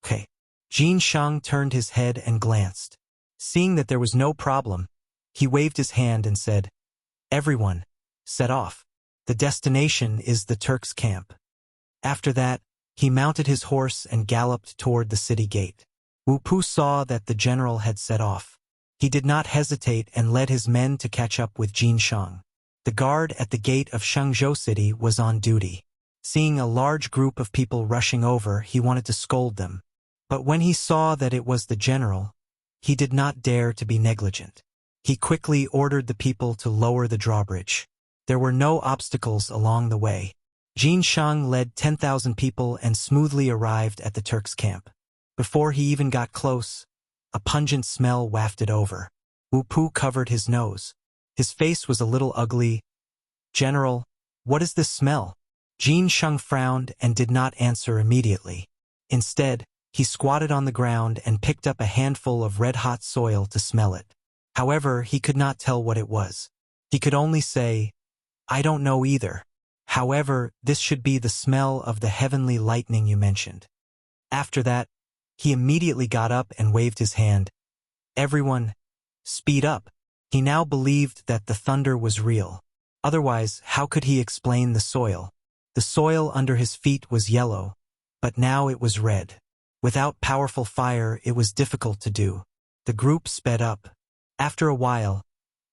Okay. Jin Shang turned his head and glanced. Seeing that there was no problem, he waved his hand and said, "Everyone, set off. The destination is the Turks' camp." After that, he mounted his horse and galloped toward the city gate. Wu Pu saw that the general had set off. He did not hesitate and led his men to catch up with Jin Shang. The guard at the gate of Shangzhou City was on duty. Seeing a large group of people rushing over, he wanted to scold them. But when he saw that it was the general, he did not dare to be negligent. He quickly ordered the people to lower the drawbridge. There were no obstacles along the way. Jin Shang led 10,000 people and smoothly arrived at the Turks' camp. Before he even got close, a pungent smell wafted over. Wu Pu covered his nose. His face was a little ugly. "General, what is this smell?" Jin Shang frowned and did not answer immediately. Instead, he squatted on the ground and picked up a handful of red-hot soil to smell it. However, he could not tell what it was. He could only say, "I don't know either. However, this should be the smell of the heavenly lightning you mentioned." After that, he immediately got up and waved his hand. "Everyone, speed up." He now believed that the thunder was real. Otherwise, how could he explain the soil? The soil under his feet was yellow, but now it was red. Without powerful fire, it was difficult to do. The group sped up. After a while,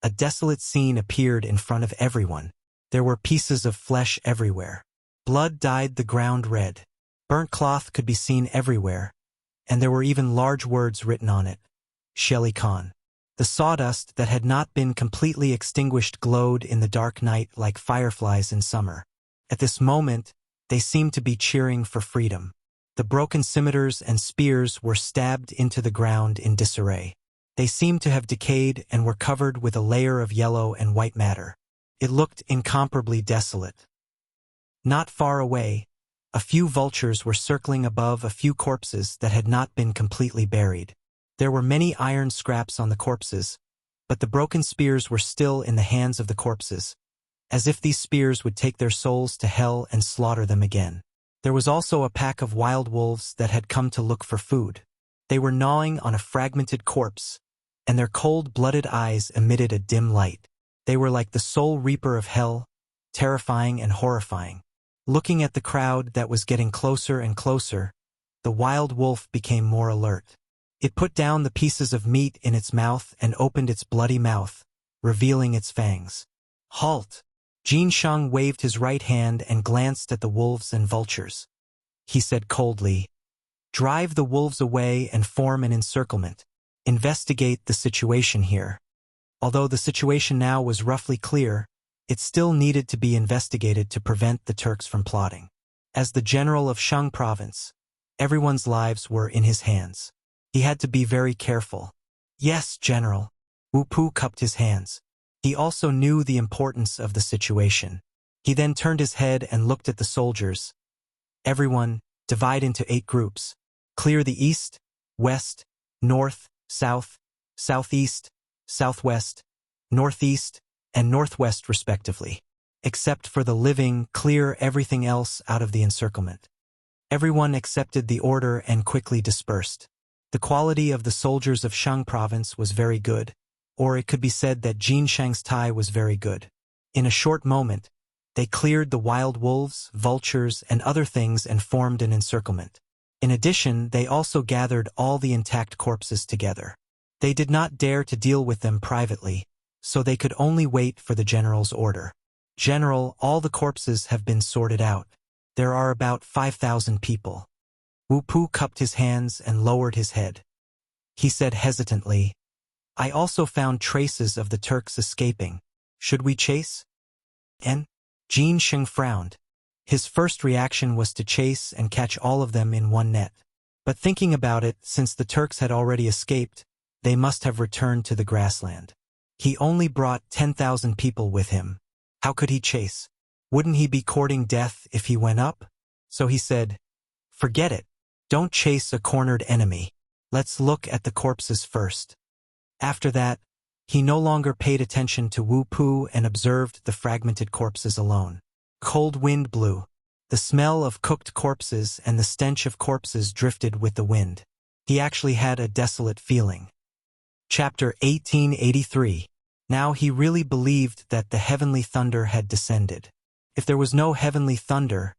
a desolate scene appeared in front of everyone. There were pieces of flesh everywhere. Blood dyed the ground red. Burnt cloth could be seen everywhere, and there were even large words written on it. Shelly Khan. The sawdust that had not been completely extinguished glowed in the dark night like fireflies in summer. At this moment, they seemed to be cheering for freedom. The broken scimitars and spears were stabbed into the ground in disarray. They seemed to have decayed and were covered with a layer of yellow and white matter. It looked incomparably desolate. Not far away, a few vultures were circling above a few corpses that had not been completely buried. There were many iron scraps on the corpses, but the broken spears were still in the hands of the corpses, as if these spears would take their souls to hell and slaughter them again. There was also a pack of wild wolves that had come to look for food. They were gnawing on a fragmented corpse, and their cold-blooded eyes emitted a dim light. They were like the soul reaper of hell, terrifying and horrifying. Looking at the crowd that was getting closer and closer, the wild wolf became more alert. It put down the pieces of meat in its mouth and opened its bloody mouth, revealing its fangs. "Halt!" Jin Sheng waved his right hand and glanced at the wolves and vultures. He said coldly, "Drive the wolves away and form an encirclement. Investigate the situation here." Although the situation now was roughly clear, it still needed to be investigated to prevent the Turks from plotting. As the general of Shang province, everyone's lives were in his hands. He had to be very careful. "Yes, General." Wu Pu cupped his hands. He also knew the importance of the situation. He then turned his head and looked at the soldiers. "Everyone, divide into 8 groups. Clear the east, west, north, south, southeast, southwest, northeast, and northwest respectively. Except for the living, clear everything else out of the encirclement." Everyone accepted the order and quickly dispersed. The quality of the soldiers of Shang province was very good, or it could be said that Jin Shang's tie was very good. In a short moment, they cleared the wild wolves, vultures, and other things and formed an encirclement. In addition, they also gathered all the intact corpses together. They did not dare to deal with them privately, so they could only wait for the general's order. "General, all the corpses have been sorted out. There are about 5,000 people." Wu Pu cupped his hands and lowered his head. He said hesitantly, "I also found traces of the Turks escaping. Should we chase?" And Jin Sheng frowned. His first reaction was to chase and catch all of them in one net. But thinking about it, since the Turks had already escaped, they must have returned to the grassland. He only brought 10,000 people with him. How could he chase? Wouldn't he be courting death if he went up? So he said, "Forget it. Don't chase a cornered enemy. Let's look at the corpses first." After that, he no longer paid attention to Wu Pu and observed the fragmented corpses alone. Cold wind blew. The smell of cooked corpses and the stench of corpses drifted with the wind. He actually had a desolate feeling. Chapter 1883. Now he really believed that the heavenly thunder had descended. If there was no heavenly thunder,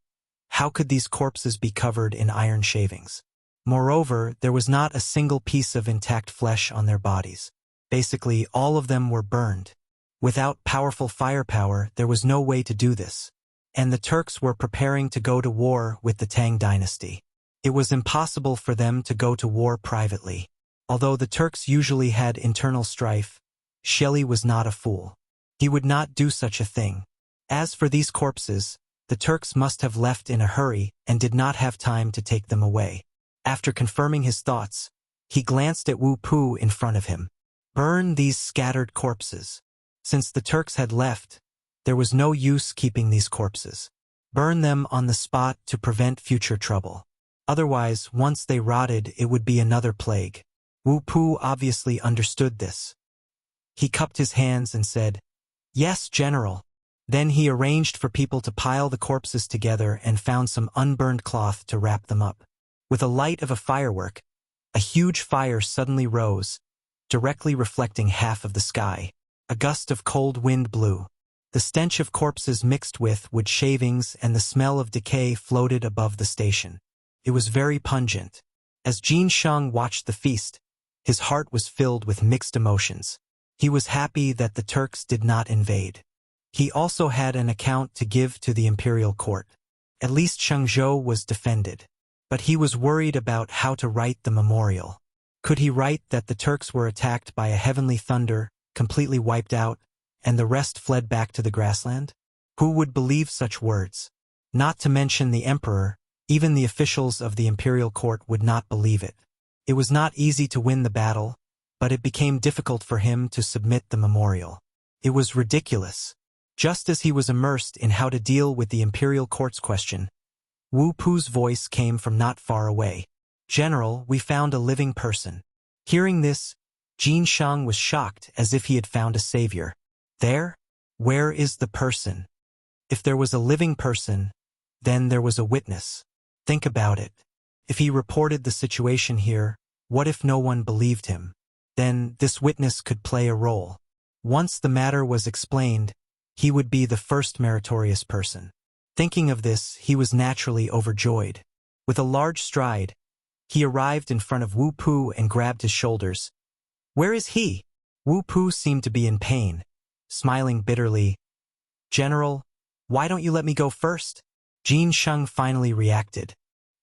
how could these corpses be covered in iron shavings? Moreover, there was not a single piece of intact flesh on their bodies. Basically, all of them were burned. Without powerful firepower, there was no way to do this. And the Turks were preparing to go to war with the Tang dynasty. It was impossible for them to go to war privately. Although the Turks usually had internal strife, Shelley was not a fool. He would not do such a thing. As for these corpses, the Turks must have left in a hurry and did not have time to take them away. After confirming his thoughts, he glanced at Wu Pu in front of him. "Burn these scattered corpses." Since the Turks had left, there was no use keeping these corpses. Burn them on the spot to prevent future trouble. Otherwise, once they rotted, it would be another plague. Wu Pu obviously understood this. He cupped his hands and said, "Yes, General." Then he arranged for people to pile the corpses together and found some unburned cloth to wrap them up. With the light of a firework, a huge fire suddenly rose, directly reflecting half of the sky. A gust of cold wind blew. The stench of corpses mixed with wood shavings and the smell of decay floated above the station. It was very pungent. As Jin Sheng watched the feast, his heart was filled with mixed emotions. He was happy that the Turks did not invade. He also had an account to give to the imperial court. At least Shangzhou was defended. But he was worried about how to write the memorial. Could he write that the Turks were attacked by a heavenly thunder, completely wiped out, and the rest fled back to the grassland? Who would believe such words? Not to mention the emperor, even the officials of the imperial court would not believe it. It was not easy to win the battle, but it became difficult for him to submit the memorial. It was ridiculous. Just as he was immersed in how to deal with the imperial court's question, Wu Pu's voice came from not far away. "General, we found a living person." Hearing this, Jin Shang was shocked as if he had found a savior. There? Where is the person? If there was a living person, then there was a witness. Think about it. If he reported the situation here, what if no one believed him? Then this witness could play a role. Once the matter was explained, he would be the first meritorious person. Thinking of this, he was naturally overjoyed. With a large stride, he arrived in front of Wu Pu and grabbed his shoulders. "Where is he?" Wu Pu seemed to be in pain, smiling bitterly. "General, why don't you let me go first?" Jin Shang finally reacted.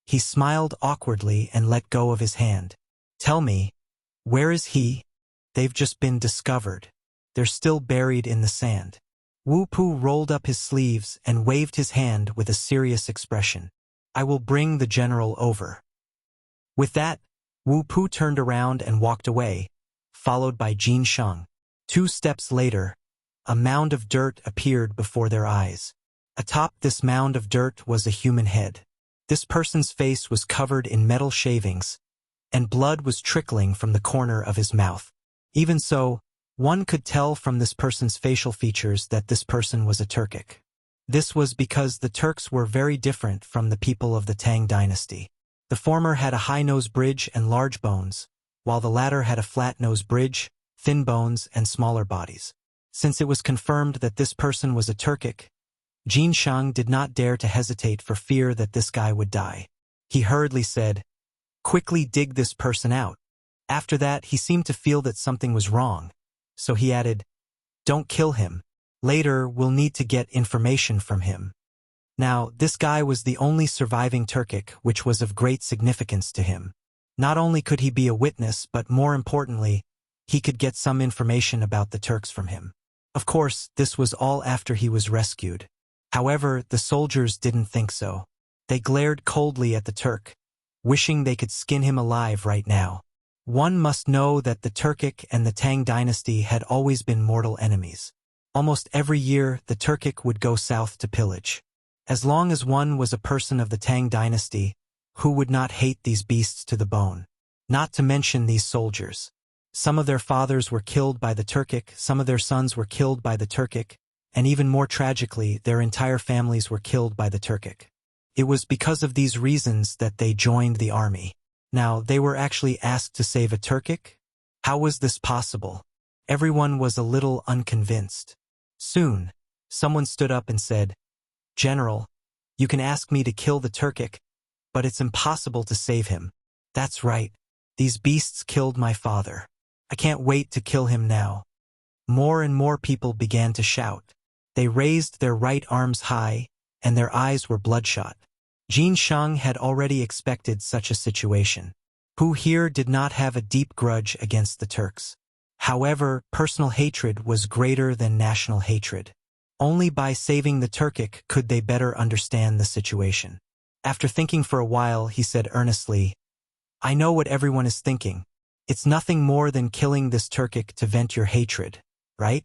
He smiled awkwardly and let go of his hand. "Tell me, where is he?" "They've just been discovered. They're still buried in the sand." Wu Pu rolled up his sleeves and waved his hand with a serious expression. "I will bring the general over." With that, Wu Pu turned around and walked away, followed by Jin Shang. 2 steps later, a mound of dirt appeared before their eyes. Atop this mound of dirt was a human head. This person's face was covered in metal shavings, and blood was trickling from the corner of his mouth. Even so, one could tell from this person's facial features that this person was a Turkic. This was because the Turks were very different from the people of the Tang dynasty. The former had a high nose bridge and large bones, while the latter had a flat nose bridge, thin bones, and smaller bodies. Since it was confirmed that this person was a Turkic, Jin Shang did not dare to hesitate for fear that this guy would die. He hurriedly said, "Quickly dig this person out." After that, he seemed to feel that something was wrong, so he added, "Don't kill him. Later, we'll need to get information from him." Now, this guy was the only surviving Turkic, which was of great significance to him. Not only could he be a witness, but more importantly, he could get some information about the Turks from him. Of course, this was all after he was rescued. However, the soldiers didn't think so. They glared coldly at the Turk, wishing they could skin him alive right now. One must know that the Turkic and the Tang dynasty had always been mortal enemies. Almost every year, the Turkic would go south to pillage. As long as one was a person of the Tang dynasty, who would not hate these beasts to the bone? Not to mention these soldiers. Some of their fathers were killed by the Turkic, some of their sons were killed by the Turkic, and even more tragically, their entire families were killed by the Turkic. It was because of these reasons that they joined the army. Now, they were actually asked to save a Turkic? How was this possible? Everyone was a little unconvinced. Soon, someone stood up and said, "General, you can ask me to kill the Turkic, but it's impossible to save him." "That's right. These beasts killed my father. I can't wait to kill him now." More and more people began to shout. They raised their right arms high, and their eyes were bloodshot. Jin Shang had already expected such a situation. Who here did not have a deep grudge against the Turks? However, personal hatred was greater than national hatred. Only by saving the Turkic could they better understand the situation. After thinking for a while, he said earnestly, "I know what everyone is thinking. It's nothing more than killing this Turkic to vent your hatred, right?"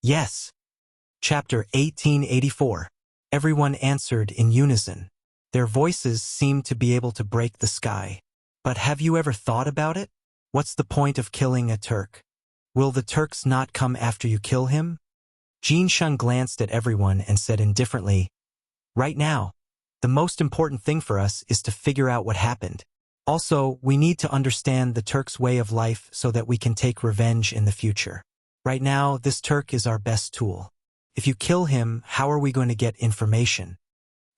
"Yes." Chapter 1884. Everyone answered in unison. Their voices seemed to be able to break the sky. But have you ever thought about it? What's the point of killing a Turk? Will the Turks not come after you kill him? Jin Shang glanced at everyone and said indifferently, "Right now, the most important thing for us is to figure out what happened. Also, we need to understand the Turks' way of life so that we can take revenge in the future. Right now, this Turk is our best tool. If you kill him, how are we going to get information?"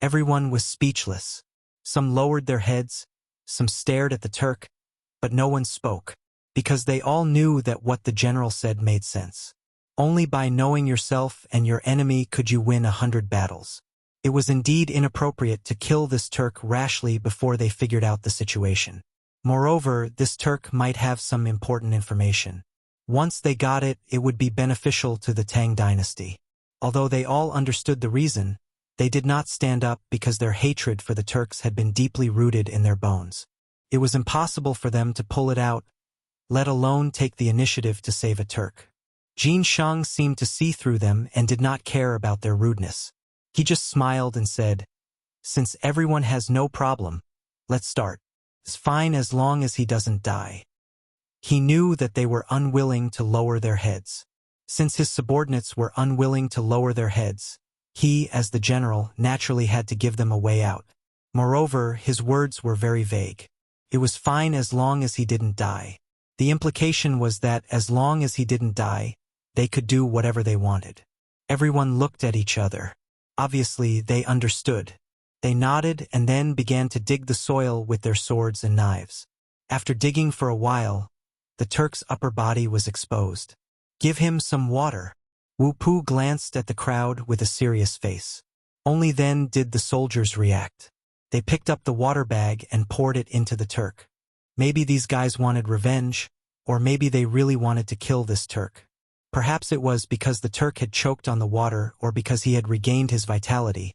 Everyone was speechless. Some lowered their heads, some stared at the Turk, but no one spoke, because they all knew that what the general said made sense. Only by knowing yourself and your enemy could you win 100 battles. It was indeed inappropriate to kill this Turk rashly before they figured out the situation. Moreover, this Turk might have some important information. Once they got it, it would be beneficial to the Tang dynasty. Although they all understood the reason, they did not stand up because their hatred for the Turks had been deeply rooted in their bones. It was impossible for them to pull it out, let alone take the initiative to save a Turk. Jin Shang seemed to see through them and did not care about their rudeness. He just smiled and said, "Since everyone has no problem, let's start. It's fine as long as he doesn't die." He knew that they were unwilling to lower their heads. Since his subordinates were unwilling to lower their heads, he, as the general, naturally had to give them a way out. Moreover, his words were very vague. It was fine as long as he didn't die. The implication was that as long as he didn't die, they could do whatever they wanted. Everyone looked at each other. Obviously, they understood. They nodded and then began to dig the soil with their swords and knives. After digging for a while, the Turk's upper body was exposed. "Give him some water." Wu Pu glanced at the crowd with a serious face. Only then did the soldiers react. They picked up the water bag and poured it into the Turk. Maybe these guys wanted revenge, or maybe they really wanted to kill this Turk. Perhaps it was because the Turk had choked on the water or because he had regained his vitality.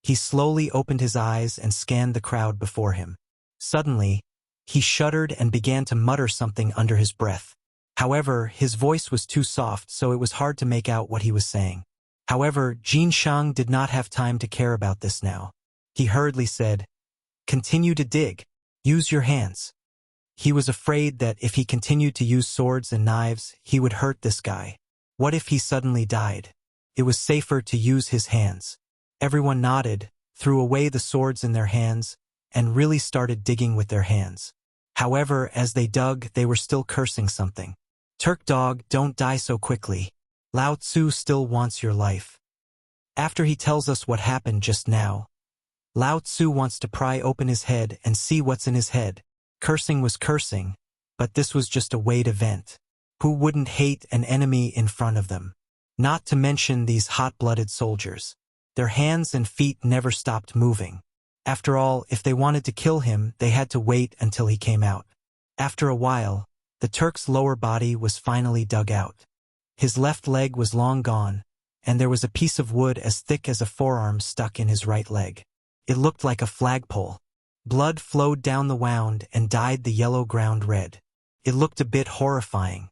He slowly opened his eyes and scanned the crowd before him. Suddenly, he shuddered and began to mutter something under his breath. However, his voice was too soft, so it was hard to make out what he was saying. However, Jin Shang did not have time to care about this now. He hurriedly said, "Continue to dig. Use your hands." He was afraid that if he continued to use swords and knives, he would hurt this guy. What if he suddenly died? It was safer to use his hands. Everyone nodded, threw away the swords in their hands, and really started digging with their hands. However, as they dug, they were still cursing something. "Turk dog, don't die so quickly. Lao Tzu still wants your life. After he tells us what happened just now, Lao Tzu wants to pry open his head and see what's in his head." Cursing was cursing, but this was just a way to vent. Who wouldn't hate an enemy in front of them? Not to mention these hot-blooded soldiers. Their hands and feet never stopped moving. After all, if they wanted to kill him, they had to wait until he came out. After a while, the Turk's lower body was finally dug out. His left leg was long gone, and there was a piece of wood as thick as a forearm stuck in his right leg. It looked like a flagpole. Blood flowed down the wound and dyed the yellow ground red. It looked a bit horrifying.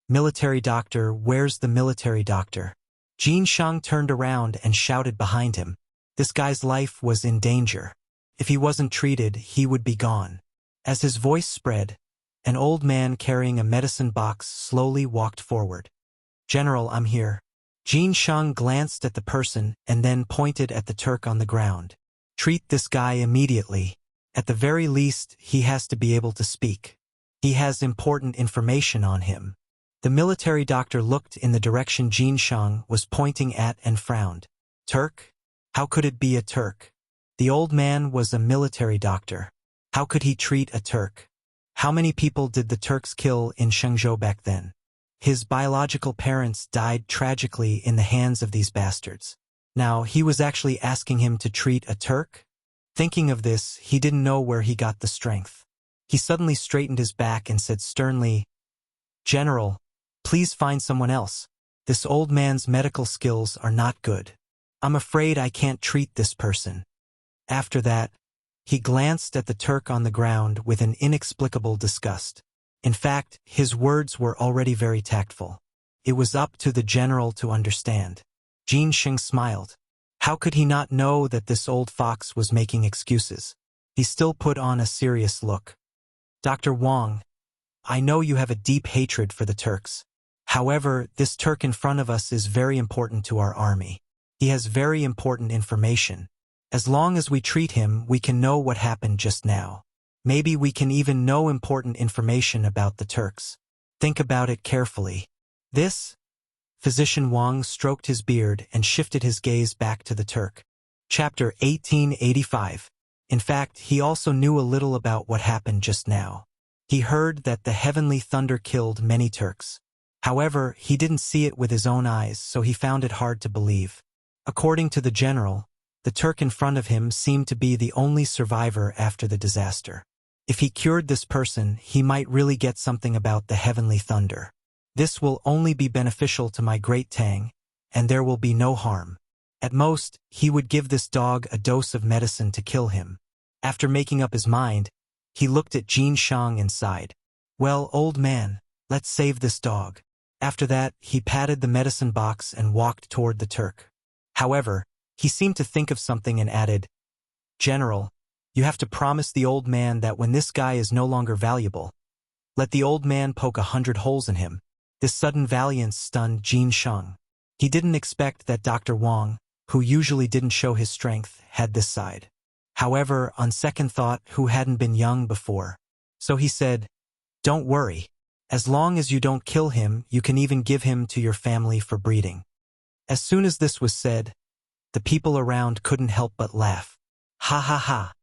"Military doctor, where's the military doctor?" Jin Shang turned around and shouted behind him. This guy's life was in danger. If he wasn't treated, he would be gone. As his voice spread, an old man carrying a medicine box slowly walked forward. "General, I'm here." Jin Shang glanced at the person and then pointed at the Turk on the ground. "Treat this guy immediately. At the very least, he has to be able to speak. He has important information on him." The military doctor looked in the direction Jin Shang was pointing at and frowned. "Turk? How could it be a Turk?" The old man was a military doctor. How could he treat a Turk? How many people did the Turks kill in Shenzhou back then? His biological parents died tragically in the hands of these bastards. Now, he was actually asking him to treat a Turk? Thinking of this, he didn't know where he got the strength. He suddenly straightened his back and said sternly, "General, please find someone else. This old man's medical skills are not good. I'm afraid I can't treat this person." After that, he glanced at the Turk on the ground with an inexplicable disgust. In fact, his words were already very tactful. It was up to the general to understand. Jin Shang smiled. How could he not know that this old fox was making excuses? He still put on a serious look. "Dr. Wang, I know you have a deep hatred for the Turks. However, this Turk in front of us is very important to our army. He has very important information. As long as we treat him, we can know what happened just now. Maybe we can even know important information about the Turks. Think about it carefully." This? Physician Wang stroked his beard and shifted his gaze back to the Turk. Chapter 1885. In fact, he also knew a little about what happened just now. He heard that the heavenly thunder killed many Turks. However, he didn't see it with his own eyes, so he found it hard to believe. According to the general, the Turk in front of him seemed to be the only survivor after the disaster. If he cured this person, he might really get something about the heavenly thunder. This will only be beneficial to my great Tang, and there will be no harm. At most, he would give this dog a dose of medicine to kill him. After making up his mind, he looked at Jin Shang and sighed. "Well, old man, let's save this dog." After that, he patted the medicine box and walked toward the Turk. However, he seemed to think of something and added, "General, you have to promise the old man that when this guy is no longer valuable, let the old man poke 100 holes in him." This sudden valiance stunned Jin Sheng. He didn't expect that Dr. Wang, who usually didn't show his strength, had this side. However, on second thought, who hadn't been young before. So he said, "Don't worry. As long as you don't kill him, you can even give him to your family for breeding." As soon as this was said, the people around couldn't help but laugh. Ha ha ha.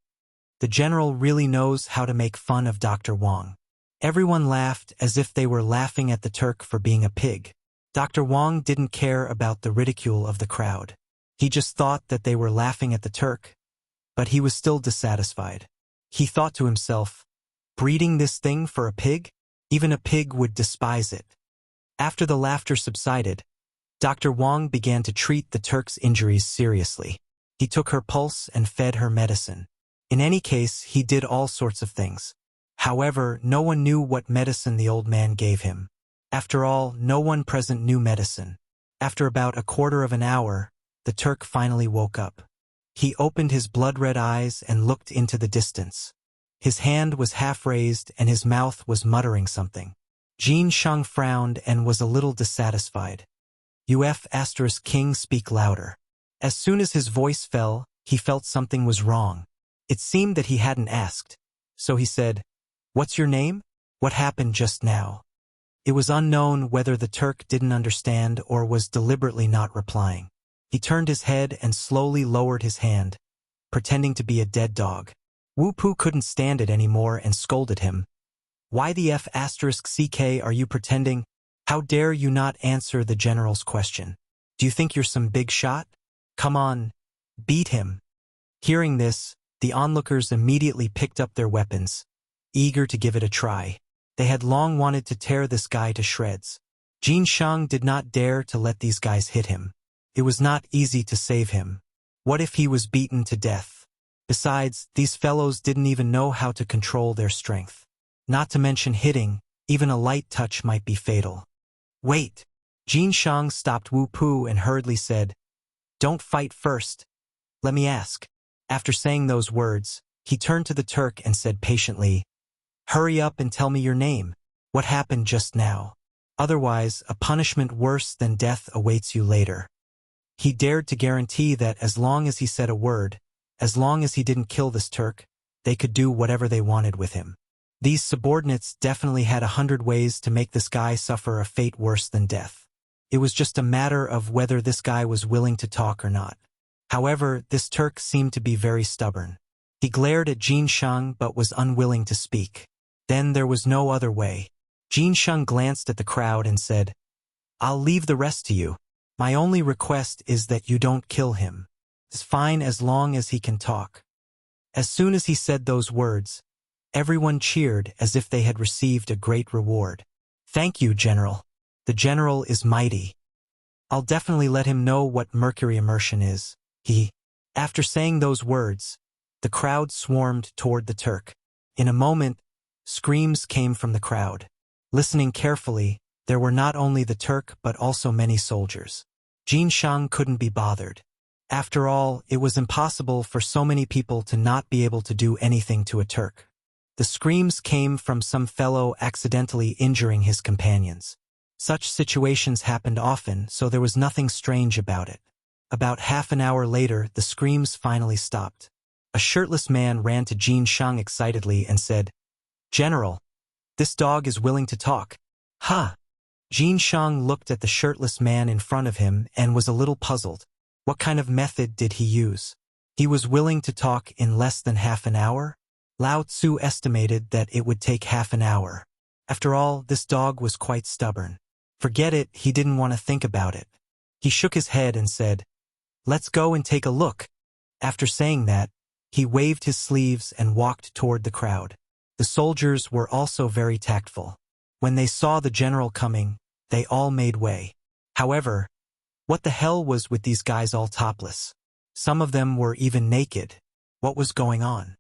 The general really knows how to make fun of Dr. Wang. Everyone laughed as if they were laughing at the Turk for being a pig. Dr. Wang didn't care about the ridicule of the crowd. He just thought that they were laughing at the Turk, but he was still dissatisfied. He thought to himself, breeding this thing for a pig? Even a pig would despise it. After the laughter subsided, Dr. Wang began to treat the Turk's injuries seriously. He took her pulse and fed her medicine. In any case, he did all sorts of things. However, no one knew what medicine the old man gave him. After all, no one present knew medicine. After about a quarter of an hour, the Turk finally woke up. He opened his blood-red eyes and looked into the distance. His hand was half raised and his mouth was muttering something. Jin Sheng frowned and was a little dissatisfied. King, speak louder. As soon as his voice fell, he felt something was wrong. It seemed that he hadn't asked. So he said, "What's your name? What happened just now?" It was unknown whether the Turk didn't understand or was deliberately not replying. He turned his head and slowly lowered his hand, pretending to be a dead dog. Wu Pu couldn't stand it anymore and scolded him. "Why the *CK are you pretending? How dare you not answer the general's question? Do you think you're some big shot? Come on, beat him." Hearing this, the onlookers immediately picked up their weapons, eager to give it a try. They had long wanted to tear this guy to shreds. Jin Sheng did not dare to let these guys hit him. It was not easy to save him. What if he was beaten to death? Besides, these fellows didn't even know how to control their strength. Not to mention hitting, even a light touch might be fatal. "Wait!" Jin Sheng stopped Wu Pu and hurriedly said, "Don't fight first. Let me ask." After saying those words, he turned to the Turk and said patiently, "Hurry up and tell me your name. What happened just now? Otherwise, a punishment worse than death awaits you later." He dared to guarantee that as long as he said a word, as long as he didn't kill this Turk, they could do whatever they wanted with him. These subordinates definitely had 100 ways to make this guy suffer a fate worse than death. It was just a matter of whether this guy was willing to talk or not. However, this Turk seemed to be very stubborn. He glared at Jin Sheng but was unwilling to speak. Then there was no other way. Jin Sheng glanced at the crowd and said, "I'll leave the rest to you. My only request is that you don't kill him. It's fine as long as he can talk." As soon as he said those words, everyone cheered as if they had received a great reward. "Thank you, General. The General is mighty. I'll definitely let him know what mercury immersion is." After saying those words, the crowd swarmed toward the Turk. In a moment, screams came from the crowd. Listening carefully, there were not only the Turk but also many soldiers. Jin Sheng couldn't be bothered. After all, it was impossible for so many people to not be able to do anything to a Turk. The screams came from some fellow accidentally injuring his companions. Such situations happened often, so there was nothing strange about it. About half an hour later, the screams finally stopped. A shirtless man ran to Jin Sheng excitedly and said, "General, this dog is willing to talk." "Huh?" Jin Sheng looked at the shirtless man in front of him and was a little puzzled. What kind of method did he use? He was willing to talk in less than half an hour? Lao Tzu estimated that it would take half an hour. After all, this dog was quite stubborn. Forget it, he didn't want to think about it. He shook his head and said, "Let's go and take a look." After saying that, he waved his sleeves and walked toward the crowd. The soldiers were also very tactful. When they saw the general coming, they all made way. However, what the hell was with these guys all topless? Some of them were even naked. What was going on?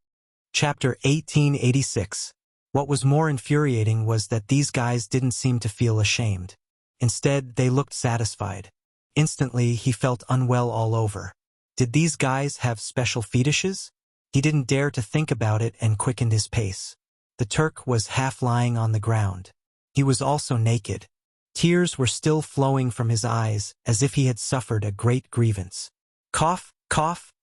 Chapter 1886. What was more infuriating was that these guys didn't seem to feel ashamed. Instead, they looked satisfied. Instantly, he felt unwell all over. Did these guys have special fetishes? He didn't dare to think about it and quickened his pace. The Turk was half lying on the ground. He was also naked. Tears were still flowing from his eyes, as if he had suffered a great grievance. Cough, cough.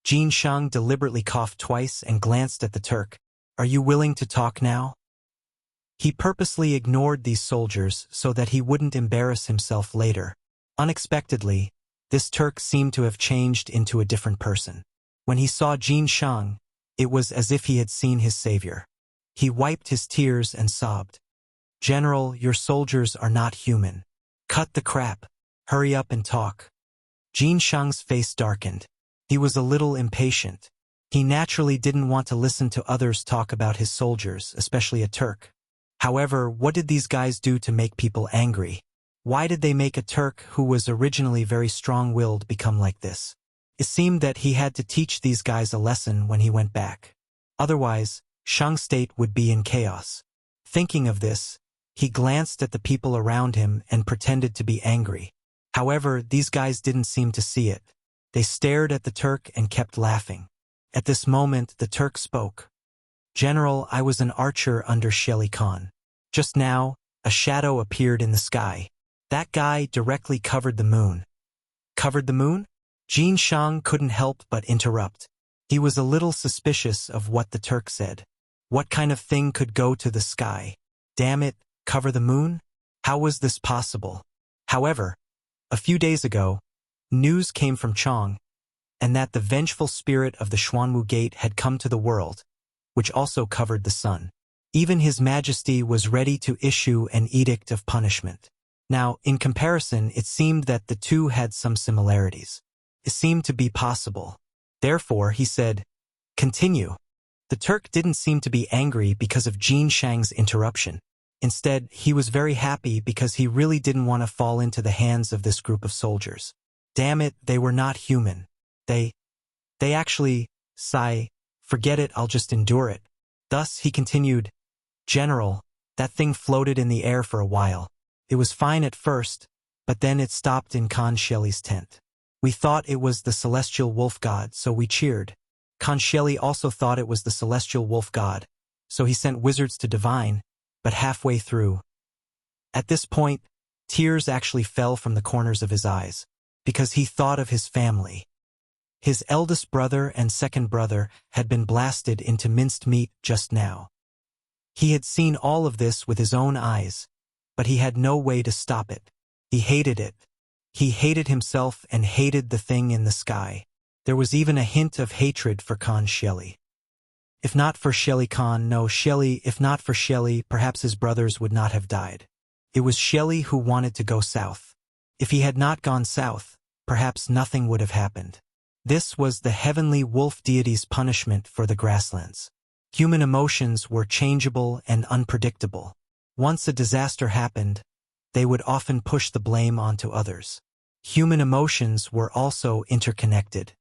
Jin Shang deliberately coughed twice and glanced at the Turk. Are you willing to talk now? He purposely ignored these soldiers so that he wouldn't embarrass himself later. Unexpectedly, this Turk seemed to have changed into a different person. When he saw Jin Shang, it was as if he had seen his savior. He wiped his tears and sobbed. General, your soldiers are not human. Cut the crap. Hurry up and talk. Jin Shang's face darkened. He was a little impatient. He naturally didn't want to listen to others talk about his soldiers, especially a Turk. However, what did these guys do to make people angry? Why did they make a Turk who was originally very strong-willed become like this? It seemed that he had to teach these guys a lesson when he went back. Otherwise, Shang's state would be in chaos. Thinking of this, he glanced at the people around him and pretended to be angry. However, these guys didn't seem to see it. They stared at the Turk and kept laughing. At this moment, the Turk spoke. General, I was an archer under Shelly Khan. Just now, a shadow appeared in the sky. That guy directly covered the moon. Covered the moon? Jin Shang couldn't help but interrupt. He was a little suspicious of what the Turk said. What kind of thing could go to the sky? Damn it, cover the moon? How was this possible? However, a few days ago, news came from Chang, and that the vengeful spirit of the Xuanwu Gate had come to the world, which also covered the sun. Even His Majesty was ready to issue an edict of punishment. Now, in comparison, it seemed that the two had some similarities. It seemed to be possible. Therefore, he said, continue. The Turk didn't seem to be angry because of Jin Shang's interruption. Instead, he was very happy because he really didn't want to fall into the hands of this group of soldiers. Damn it, they were not human. They actually, sigh, forget it, I'll just endure it. Thus, he continued, General, that thing floated in the air for a while. It was fine at first, but then it stopped in Khan Shelly's tent. We thought it was the celestial wolf god, so we cheered. Khan Shelly also thought it was the celestial wolf god, so he sent wizards to divine, but halfway through. At this point, tears actually fell from the corners of his eyes, because he thought of his family. His eldest brother and second brother had been blasted into minced meat just now. He had seen all of this with his own eyes, but he had no way to stop it. He hated it. He hated himself and hated the thing in the sky. There was even a hint of hatred for Khan Shelly. If not for Shelly Khan, if not for Shelly, perhaps his brothers would not have died. It was Shelly who wanted to go south. If he had not gone south, perhaps nothing would have happened. This was the heavenly wolf deity's punishment for the grasslands. Human emotions were changeable and unpredictable. Once a disaster happened, they would often push the blame onto others. Human emotions were also interconnected.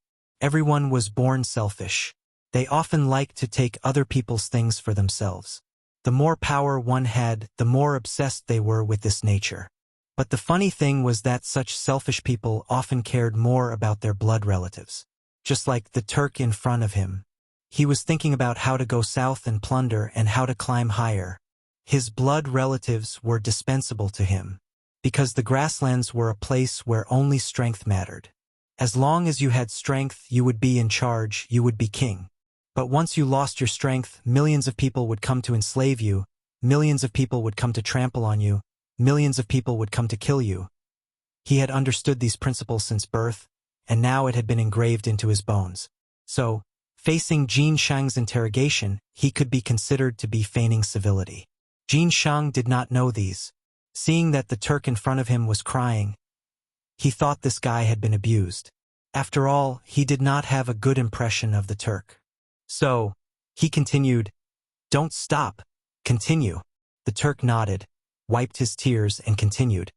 Everyone was born selfish. They often liked to take other people's things for themselves. The more power one had, the more obsessed they were with this nature. But the funny thing was that such selfish people often cared more about their blood relatives. Just like the Turk in front of him. He was thinking about how to go south and plunder and how to climb higher. His blood relatives were dispensable to him, because the grasslands were a place where only strength mattered. As long as you had strength, you would be in charge, you would be king. But once you lost your strength, millions of people would come to enslave you, millions of people would come to trample on you, millions of people would come to kill you. He had understood these principles since birth, and now it had been engraved into his bones. So, facing Jin Shang's interrogation, he could be considered to be feigning civility. Jin Shang did not know these. Seeing that the Turk in front of him was crying, he thought this guy had been abused. After all, he did not have a good impression of the Turk. So, he continued, "Don't stop. Continue." The Turk nodded, wiped his tears, and continued.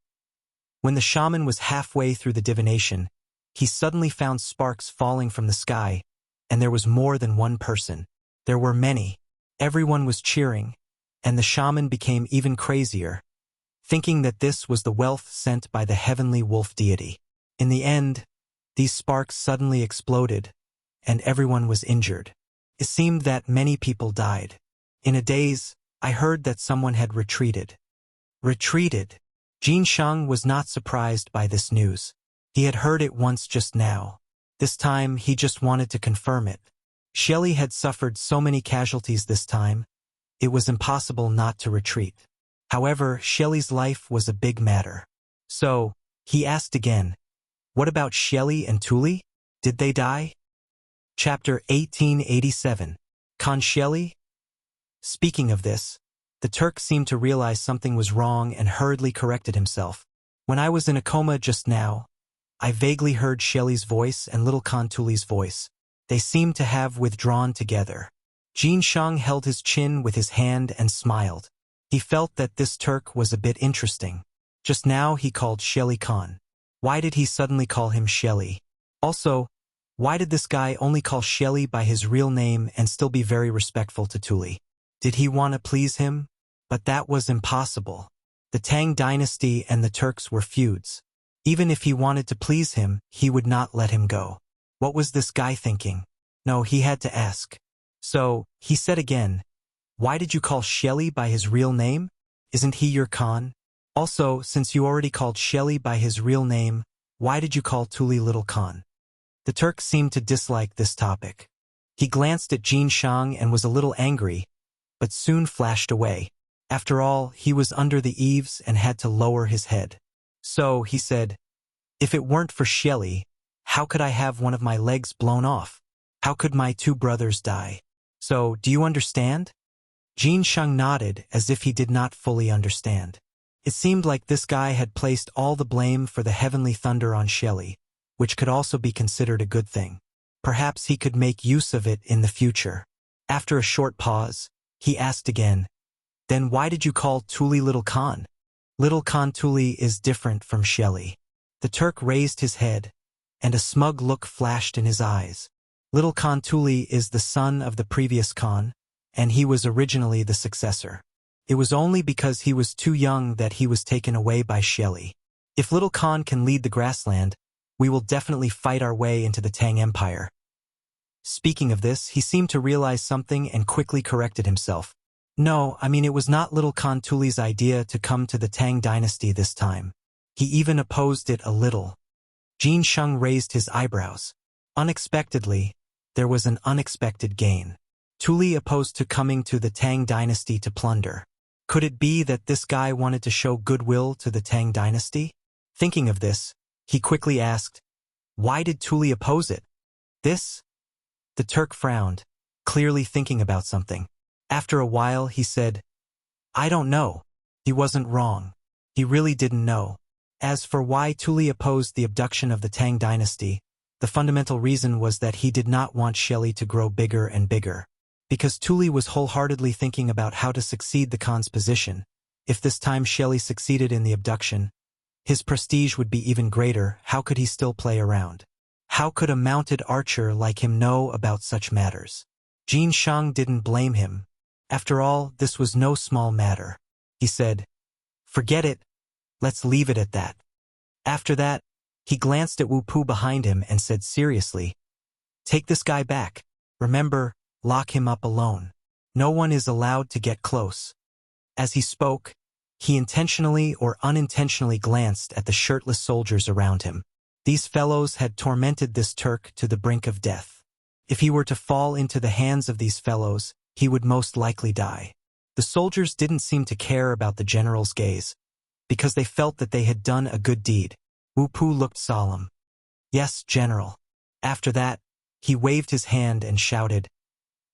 When the shaman was halfway through the divination, he suddenly found sparks falling from the sky, and there was more than one person. There were many. Everyone was cheering, and the shaman became even crazier. thinking that this was the wealth sent by the heavenly wolf deity. In the end, these sparks suddenly exploded, and everyone was injured. It seemed that many people died. In a daze, I heard that someone had retreated. Retreated? Jin Sheng was not surprised by this news. He had heard it once just now. This time, he just wanted to confirm it. Shelley had suffered so many casualties this time, it was impossible not to retreat. However, Shelley's life was a big matter. So, he asked again, what about Shelley and Tuli? Did they die? Chapter 1887. Khan Shelley? Speaking of this, the Turk seemed to realize something was wrong and hurriedly corrected himself. When I was in a coma just now, I vaguely heard Shelley's voice and little Khan Tuli's voice. They seemed to have withdrawn together. Jin Sheng held his chin with his hand and smiled. He felt that this Turk was a bit interesting. Just now he called Shelley Khan. Why did he suddenly call him Shelley? Also, why did this guy only call Shelley by his real name and still be very respectful to Tuli? Did he want to please him? But that was impossible. The Tang dynasty and the Turks were feuds. Even if he wanted to please him, he would not let him go. What was this guy thinking? No, he had to ask. So, he said again, why did you call Shelley by his real name? Isn't he your Khan? Also, since you already called Shelley by his real name, why did you call Tuli little Khan? The Turk seemed to dislike this topic. He glanced at Jin Sheng and was a little angry, but soon flashed away. After all, he was under the eaves and had to lower his head. So, he said, if it weren't for Shelley, how could I have one of my legs blown off? How could my two brothers die? So, do you understand? Jin Sheng nodded as if he did not fully understand. It seemed like this guy had placed all the blame for the heavenly thunder on Shelley, which could also be considered a good thing. Perhaps he could make use of it in the future. After a short pause, he asked again, then why did you call Tuli little Khan? Little Khan Tuli is different from Shelley. The Turk raised his head, and a smug look flashed in his eyes. Little Khan Tuli is the son of the previous Khan, and he was originally the successor. It was only because he was too young that he was taken away by Shelley. If little Khan can lead the grassland, we will definitely fight our way into the Tang Empire. Speaking of this, he seemed to realize something and quickly corrected himself. No, I mean it was not little Khan Tuli's idea to come to the Tang dynasty this time. He even opposed it a little. Jin Sheng raised his eyebrows. Unexpectedly, there was an unexpected gain. Tuli opposed to coming to the Tang dynasty to plunder. Could it be that this guy wanted to show goodwill to the Tang dynasty? Thinking of this, he quickly asked, why did Tuli oppose it? This? The Turk frowned, clearly thinking about something. After a while, he said, I don't know. He wasn't wrong. He really didn't know. As for why Tuli opposed the abduction of the Tang dynasty, the fundamental reason was that he did not want Shelley to grow bigger and bigger. Because Tuli was wholeheartedly thinking about how to succeed the Khan's position. If this time Shelley succeeded in the abduction, his prestige would be even greater. How could he still play around? How could a mounted archer like him know about such matters? Jin Sheng didn't blame him. After all, this was no small matter. He said, forget it. Let's leave it at that. After that, he glanced at Wu Pu behind him and said seriously, take this guy back. Remember, lock him up alone. No one is allowed to get close. As he spoke, he intentionally or unintentionally glanced at the shirtless soldiers around him. These fellows had tormented this Turk to the brink of death. If he were to fall into the hands of these fellows, he would most likely die. The soldiers didn't seem to care about the general's gaze, because they felt that they had done a good deed. Wu Pu looked solemn. Yes, General. After that, he waved his hand and shouted,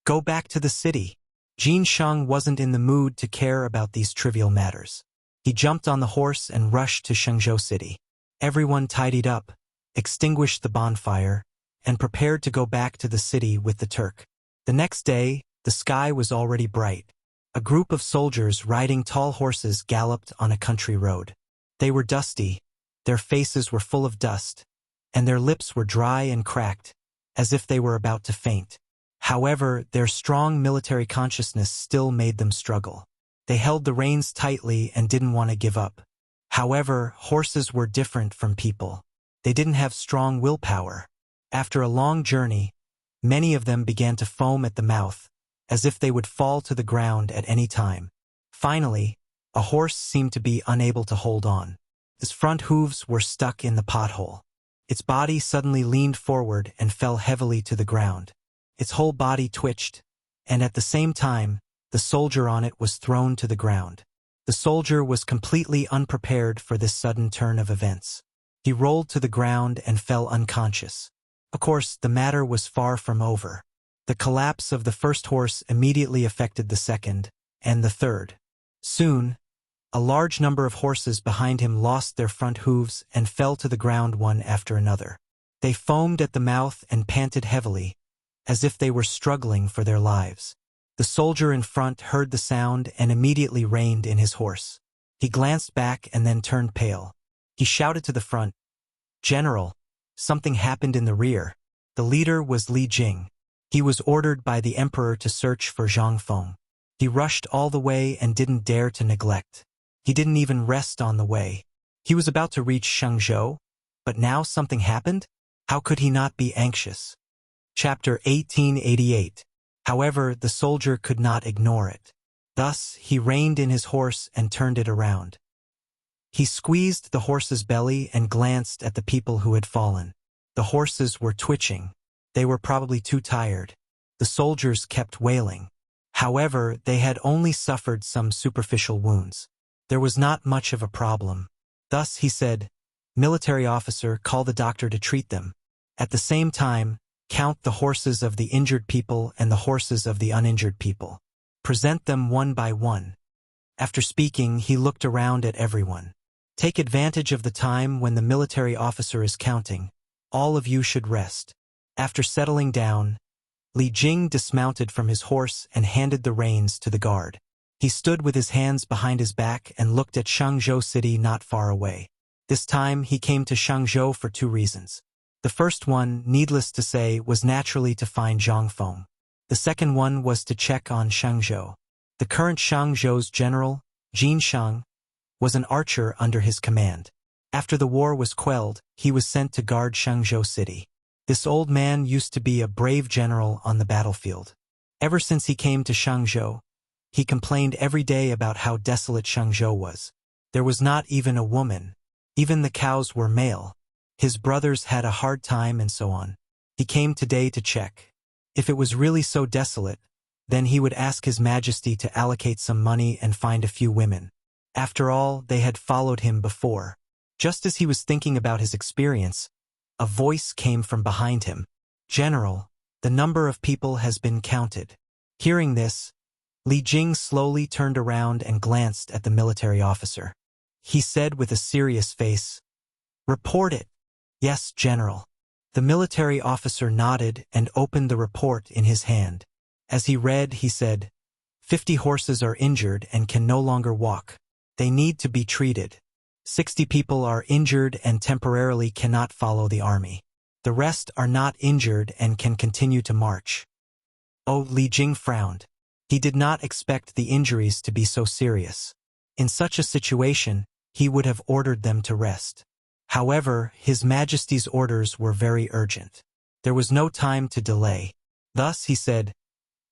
go back to the city. Jin Sheng wasn't in the mood to care about these trivial matters. He jumped on the horse and rushed to Shenzhou City. Everyone tidied up, extinguished the bonfire, and prepared to go back to the city with the Turk. The next day, the sky was already bright. A group of soldiers riding tall horses galloped on a country road. They were dusty, their faces were full of dust, and their lips were dry and cracked, as if they were about to faint. However, their strong military consciousness still made them struggle. They held the reins tightly and didn't want to give up. However, horses were different from people. They didn't have strong willpower. After a long journey, many of them began to foam at the mouth, as if they would fall to the ground at any time. Finally, a horse seemed to be unable to hold on. Its front hooves were stuck in the pothole. Its body suddenly leaned forward and fell heavily to the ground. Its whole body twitched, and at the same time, the soldier on it was thrown to the ground. The soldier was completely unprepared for this sudden turn of events. He rolled to the ground and fell unconscious. Of course, the matter was far from over. The collapse of the first horse immediately affected the second, and the third. Soon, a large number of horses behind him lost their front hooves and fell to the ground one after another. They foamed at the mouth and panted heavily, as if they were struggling for their lives. The soldier in front heard the sound and immediately reined in his horse. He glanced back and then turned pale. He shouted to the front, "General, something happened in the rear." The leader was Li Jing. He was ordered by the emperor to search for Zhang Feng. He rushed all the way and didn't dare to neglect. He didn't even rest on the way. He was about to reach Shangzhou, but now something happened? How could he not be anxious? Chapter 1888. However, the soldier could not ignore it. Thus, he reined in his horse and turned it around. He squeezed the horse's belly and glanced at the people who had fallen. The horses were twitching. They were probably too tired. The soldiers kept wailing. However, they had only suffered some superficial wounds. There was not much of a problem. Thus, he said, "Military officer, call the doctor to treat them. At the same time, count the horses of the injured people and the horses of the uninjured people. Present them one by one." After speaking, he looked around at everyone. "Take advantage of the time when the military officer is counting. All of you should rest." After settling down, Li Jing dismounted from his horse and handed the reins to the guard. He stood with his hands behind his back and looked at Shangzhou city not far away. This time he came to Shangzhou for two reasons. The first one, needless to say, was naturally to find Zhang Feng. The second one was to check on Shangzhou. The current Shangzhou's general, Jin Shang, was an archer under his command. After the war was quelled, he was sent to guard Shangzhou city. This old man used to be a brave general on the battlefield. Ever since he came to Shangzhou, he complained every day about how desolate Shangzhou was. There was not even a woman. Even the cows were male. His brothers had a hard time and so on. He came today to check. If it was really so desolate, then he would ask His Majesty to allocate some money and find a few women. After all, they had followed him before. Just as he was thinking about his experience, a voice came from behind him. "General, the number of people has been counted." Hearing this, Li Jing slowly turned around and glanced at the military officer. He said with a serious face, "Report it." "Yes, General." The military officer nodded and opened the report in his hand. As he read, he said, 50 horses are injured and can no longer walk. They need to be treated. 60 people are injured and temporarily cannot follow the army. The rest are not injured and can continue to march." Oh, Li Jing frowned. He did not expect the injuries to be so serious. In such a situation, he would have ordered them to rest. However, His Majesty's orders were very urgent. There was no time to delay. Thus he said,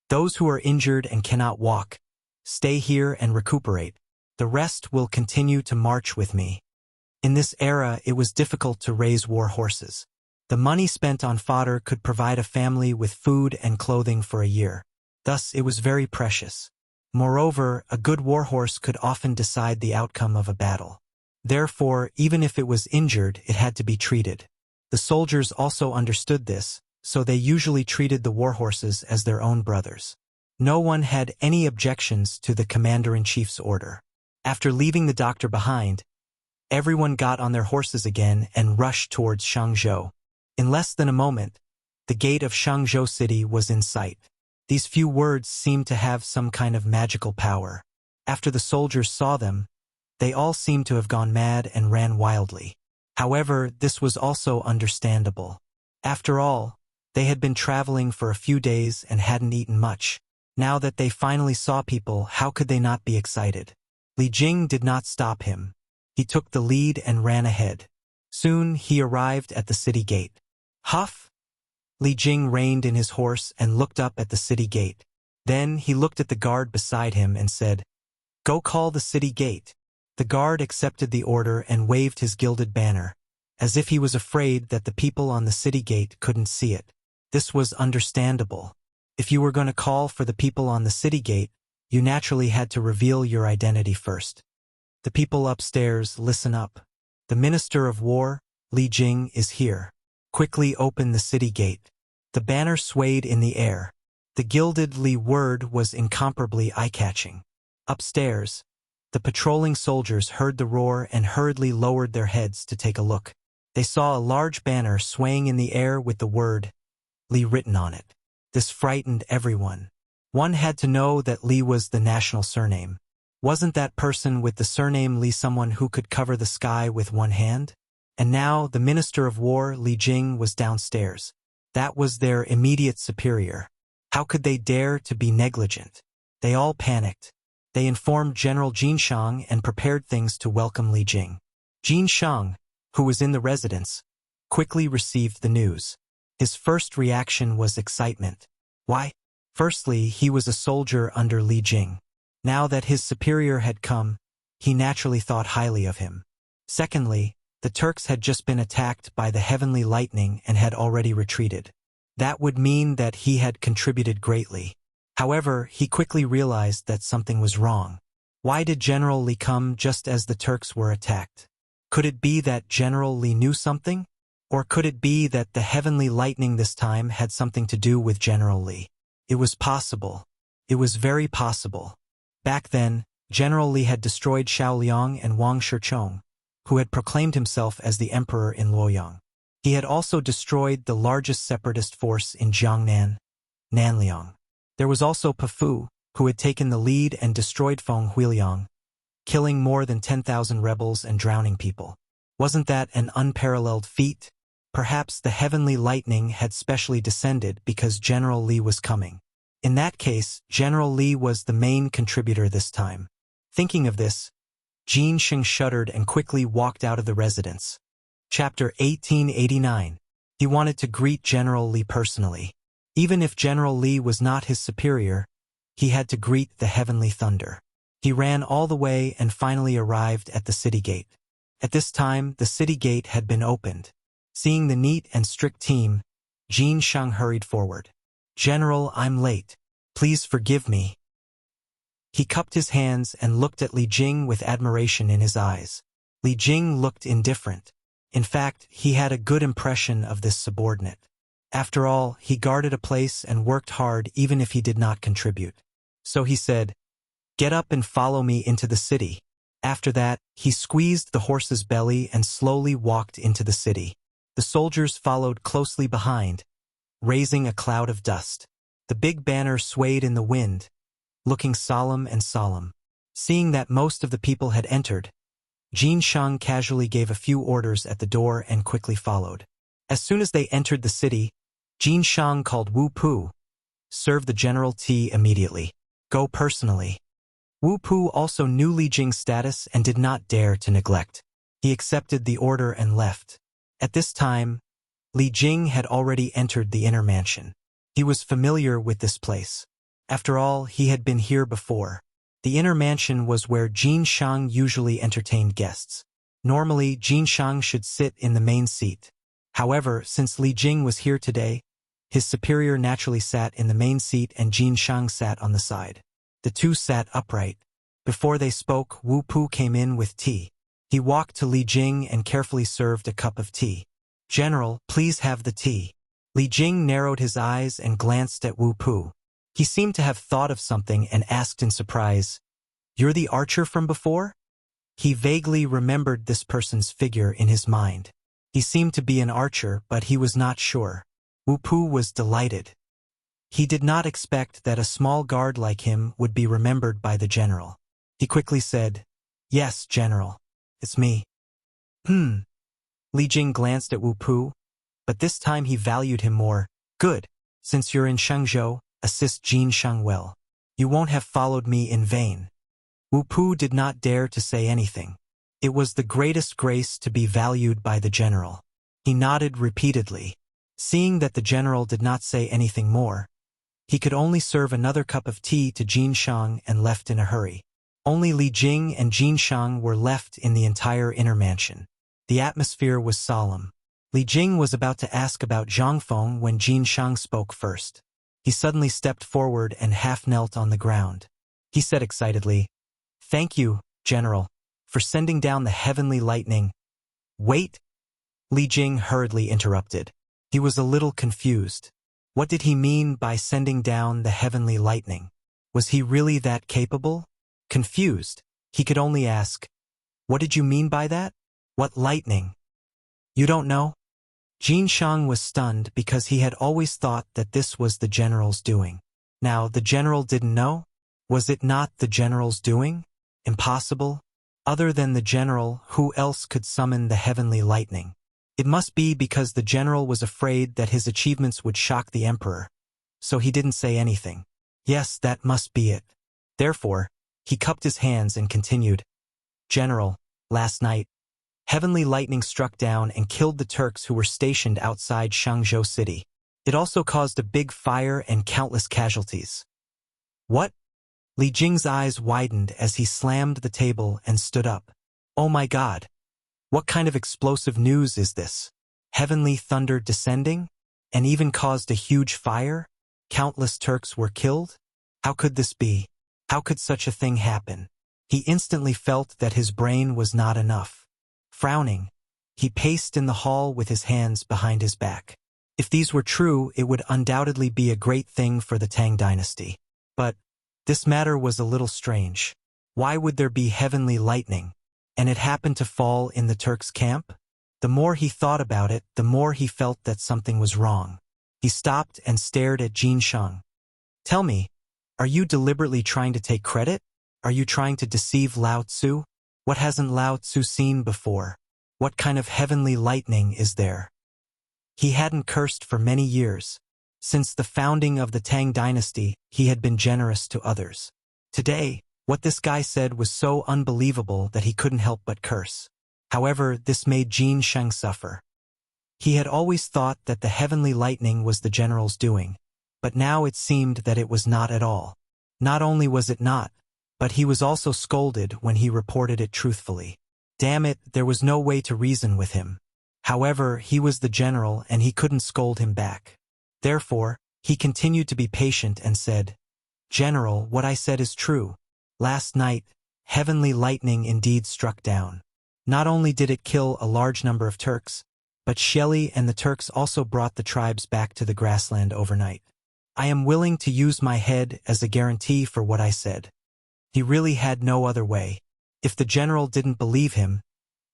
"Those who are injured and cannot walk, stay here and recuperate. The rest will continue to march with me." In this era, it was difficult to raise war horses. The money spent on fodder could provide a family with food and clothing for a year. Thus, it was very precious. Moreover, a good war horse could often decide the outcome of a battle. Therefore, even if it was injured, it had to be treated. The soldiers also understood this, so they usually treated the war horses as their own brothers. No one had any objections to the commander-in-chief's order. After leaving the doctor behind, everyone got on their horses again and rushed towards Shangzhou. In less than a moment, the gate of Shangzhou city was in sight. These few words seemed to have some kind of magical power. After the soldiers saw them, they all seemed to have gone mad and ran wildly. However, this was also understandable. After all, they had been traveling for a few days and hadn't eaten much. Now that they finally saw people, how could they not be excited? Li Jing did not stop him. He took the lead and ran ahead. Soon he arrived at the city gate. Huff! Li Jing reined in his horse and looked up at the city gate. Then he looked at the guard beside him and said, "Go call the city gate." The guard accepted the order and waved his gilded banner, as if he was afraid that the people on the city gate couldn't see it. This was understandable. If you were going to call for the people on the city gate, you naturally had to reveal your identity first. The people upstairs, listen up. The Minister of War, Li Jing, is here. Quickly open the city gate. The banner swayed in the air. The gilded Li word was incomparably eye-catching. Upstairs, the patrolling soldiers heard the roar and hurriedly lowered their heads to take a look. They saw a large banner swaying in the air with the word Li written on it. This frightened everyone. One had to know that Li was the national surname. Wasn't that person with the surname Li someone who could cover the sky with one hand? And now the Minister of War, Li Jing, was downstairs. That was their immediate superior. How could they dare to be negligent? They all panicked. They informed General Jin Shang and prepared things to welcome Li Jing. Jin Shang, who was in the residence, quickly received the news. His first reaction was excitement. Why? Firstly, he was a soldier under Li Jing. Now that his superior had come, he naturally thought highly of him. Secondly, the Turks had just been attacked by the heavenly lightning and had already retreated. That would mean that he had contributed greatly. However, he quickly realized that something was wrong. Why did General Li come just as the Turks were attacked? Could it be that General Li knew something? Or could it be that the heavenly lightning this time had something to do with General Li? It was possible. It was very possible. Back then, General Li had destroyed Xiaoliang and Wang Shichong, who had proclaimed himself as the emperor in Luoyang. He had also destroyed the largest separatist force in Jiangnan, Nanliang. There was also Pafu, who had taken the lead and destroyed Feng Huiliang, killing more than 10,000 rebels and drowning people. Wasn't that an unparalleled feat? Perhaps the heavenly lightning had specially descended because General Li was coming. In that case, General Li was the main contributor this time. Thinking of this, Jin Sheng shuddered and quickly walked out of the residence. Chapter 1889. He wanted to greet General Li personally. Even if General Li was not his superior, he had to greet the heavenly thunder. He ran all the way and finally arrived at the city gate. At this time, the city gate had been opened. Seeing the neat and strict team, Jin Sheng hurried forward. "General, I'm late. Please forgive me." He cupped his hands and looked at Li Jing with admiration in his eyes. Li Jing looked indifferent. In fact, he had a good impression of this subordinate. After all, he guarded a place and worked hard even if he did not contribute. So he said, "Get up and follow me into the city." After that, he squeezed the horse's belly and slowly walked into the city. The soldiers followed closely behind, raising a cloud of dust. The big banner swayed in the wind, looking solemn and solemn. Seeing that most of the people had entered, Jin Sheng casually gave a few orders at the door and quickly followed. As soon as they entered the city, Jin Sheng called Wu Pu. "Serve the general tea immediately. Go personally." Wu Pu also knew Li Jing's status and did not dare to neglect. He accepted the order and left. At this time, Li Jing had already entered the inner mansion. He was familiar with this place. After all, he had been here before. The inner mansion was where Jin Sheng usually entertained guests. Normally, Jin Sheng should sit in the main seat. However, since Li Jing was here today, his superior naturally sat in the main seat and Jin Sheng sat on the side. The two sat upright. Before they spoke, Wu Pu came in with tea. He walked to Li Jing and carefully served a cup of tea. "General, please have the tea." Li Jing narrowed his eyes and glanced at Wu Pu. He seemed to have thought of something and asked in surprise, "You're the archer from before?" He vaguely remembered this person's figure in his mind. He seemed to be an archer, but he was not sure. Wu Pu was delighted. He did not expect that a small guard like him would be remembered by the general. He quickly said, "Yes, General. It's me." Li Jing glanced at Wu Pu, but this time he valued him more. "Good. Since you're in Shenzhou, assist Jin Sheng well. You won't have followed me in vain." Wu Pu did not dare to say anything. It was the greatest grace to be valued by the general. He nodded repeatedly. Seeing that the general did not say anything more, he could only serve another cup of tea to Jin Shang and left in a hurry. Only Li Jing and Jin Shang were left in the entire inner mansion. The atmosphere was solemn. Li Jing was about to ask about Zhang Feng when Jin Shang spoke first. He suddenly stepped forward and half knelt on the ground. He said excitedly, "Thank you, General, for sending down the heavenly lightning." "Wait!" Li Jing hurriedly interrupted. He was a little confused. What did he mean by sending down the heavenly lightning? Was he really that capable? Confused, he could only ask, "What did you mean by that? What lightning?" "You don't know?" Jin Shang was stunned because he had always thought that this was the general's doing. Now the general didn't know? Was it not the general's doing? Impossible. Other than the general, who else could summon the heavenly lightning? It must be because the general was afraid that his achievements would shock the emperor. So he didn't say anything. Yes, that must be it. Therefore, he cupped his hands and continued, "General, last night, heavenly lightning struck down and killed the Turks who were stationed outside Shangzhou city. It also caused a big fire and countless casualties." "What?" Li Jing's eyes widened as he slammed the table and stood up. "Oh my God! What kind of explosive news is this? Heavenly thunder descending? And even caused a huge fire? Countless Turks were killed? How could this be? How could such a thing happen?" He instantly felt that his brain was not enough. Frowning, he paced in the hall with his hands behind his back. If these were true, it would undoubtedly be a great thing for the Tang dynasty. But this matter was a little strange. Why would there be heavenly lightning? And it happened to fall in the Turks' camp? The more he thought about it, the more he felt that something was wrong. He stopped and stared at Jin Shang. "Tell me, are you deliberately trying to take credit? Are you trying to deceive Lao Tzu? What hasn't Lao Tzu seen before? What kind of heavenly lightning is there?" He hadn't cursed for many years. Since the founding of the Tang dynasty, he had been generous to others. Today, what this guy said was so unbelievable that he couldn't help but curse. However, this made Jin Shang suffer. He had always thought that the heavenly lightning was the general's doing, but now it seemed that it was not at all. Not only was it not, but he was also scolded when he reported it truthfully. Damn it, there was no way to reason with him. However, he was the general and he couldn't scold him back. Therefore, he continued to be patient and said, "General, what I said is true. Last night, heavenly lightning indeed struck down. Not only did it kill a large number of Turks, but Shelley and the Turks also brought the tribes back to the grassland overnight. I am willing to use my head as a guarantee for what I said." He really had no other way. If the general didn't believe him,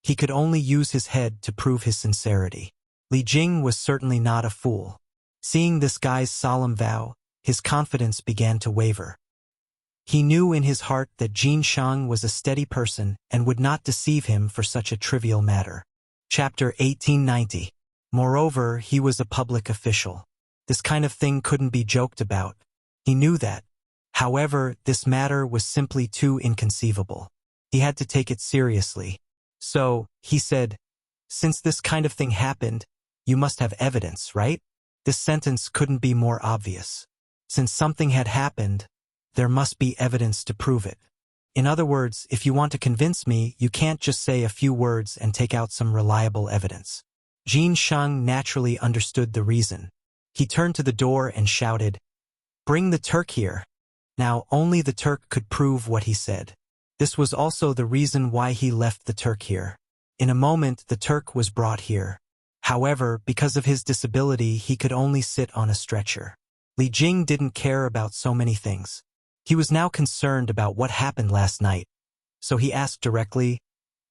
he could only use his head to prove his sincerity. Li Jing was certainly not a fool. Seeing this guy's solemn vow, his confidence began to waver. He knew in his heart that Jin Shang was a steady person and would not deceive him for such a trivial matter. Chapter 1890. Moreover, he was a public official. This kind of thing couldn't be joked about. He knew that. However, this matter was simply too inconceivable. He had to take it seriously. So, he said, "Since this kind of thing happened, you must have evidence, right?" This sentence couldn't be more obvious. Since something had happened, there must be evidence to prove it. In other words, if you want to convince me, you can't just say a few words and take out some reliable evidence. Jin Shang naturally understood the reason. He turned to the door and shouted, "Bring the Turk here." Now, only the Turk could prove what he said. This was also the reason why he left the Turk here. In a moment, the Turk was brought here. However, because of his disability, he could only sit on a stretcher. Li Jing didn't care about so many things. He was now concerned about what happened last night. So he asked directly,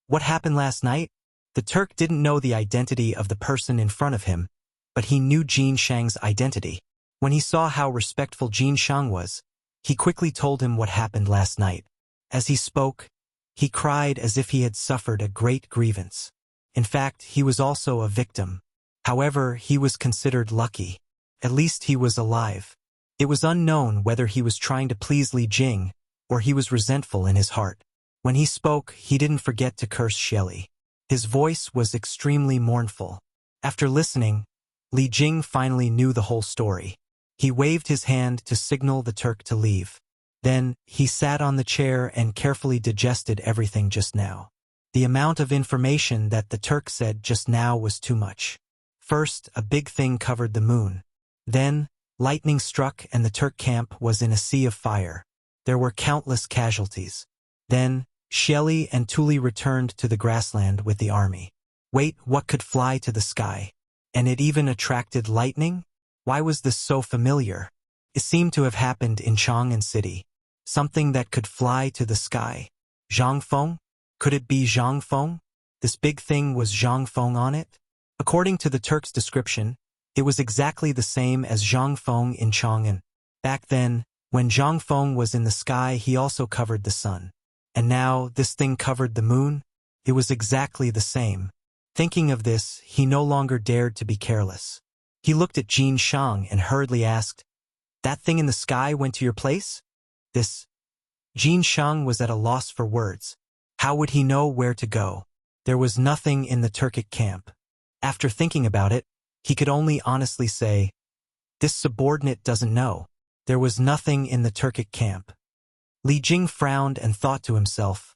"What happened last night?" The Turk didn't know the identity of the person in front of him, but he knew Jin Shang's identity. When he saw how respectful Jin Shang was, he quickly told him what happened last night. As he spoke, he cried as if he had suffered a great grievance. In fact, he was also a victim. However, he was considered lucky. At least he was alive. It was unknown whether he was trying to please Li Jing, or he was resentful in his heart. When he spoke, he didn't forget to curse Shelley. His voice was extremely mournful. After listening, Li Jing finally knew the whole story. He waved his hand to signal the Turk to leave. Then, he sat on the chair and carefully digested everything just now. The amount of information that the Turk said just now was too much. First, a big thing covered the moon. Then, lightning struck and the Turk camp was in a sea of fire. There were countless casualties. Then, Shelley and Tuli returned to the grassland with the army. Wait, what could fly to the sky? And it even attracted lightning? Why was this so familiar? It seemed to have happened in Chang'an City. Something that could fly to the sky. Zhang Feng? Could it be Zhang Feng? This big thing was Zhang Feng on it? According to the Turk's description, it was exactly the same as Zhang Feng in Chang'an. Back then, when Zhang Feng was in the sky, he also covered the sun. And now, this thing covered the moon? It was exactly the same. Thinking of this, he no longer dared to be careless. He looked at Jin Shang and hurriedly asked, "That thing in the sky went to your place?" Jin Shang was at a loss for words. How would he know where to go? There was nothing in the Turkic camp. After thinking about it, he could only honestly say, "This subordinate doesn't know." There was nothing in the Turkic camp. Li Jing frowned and thought to himself,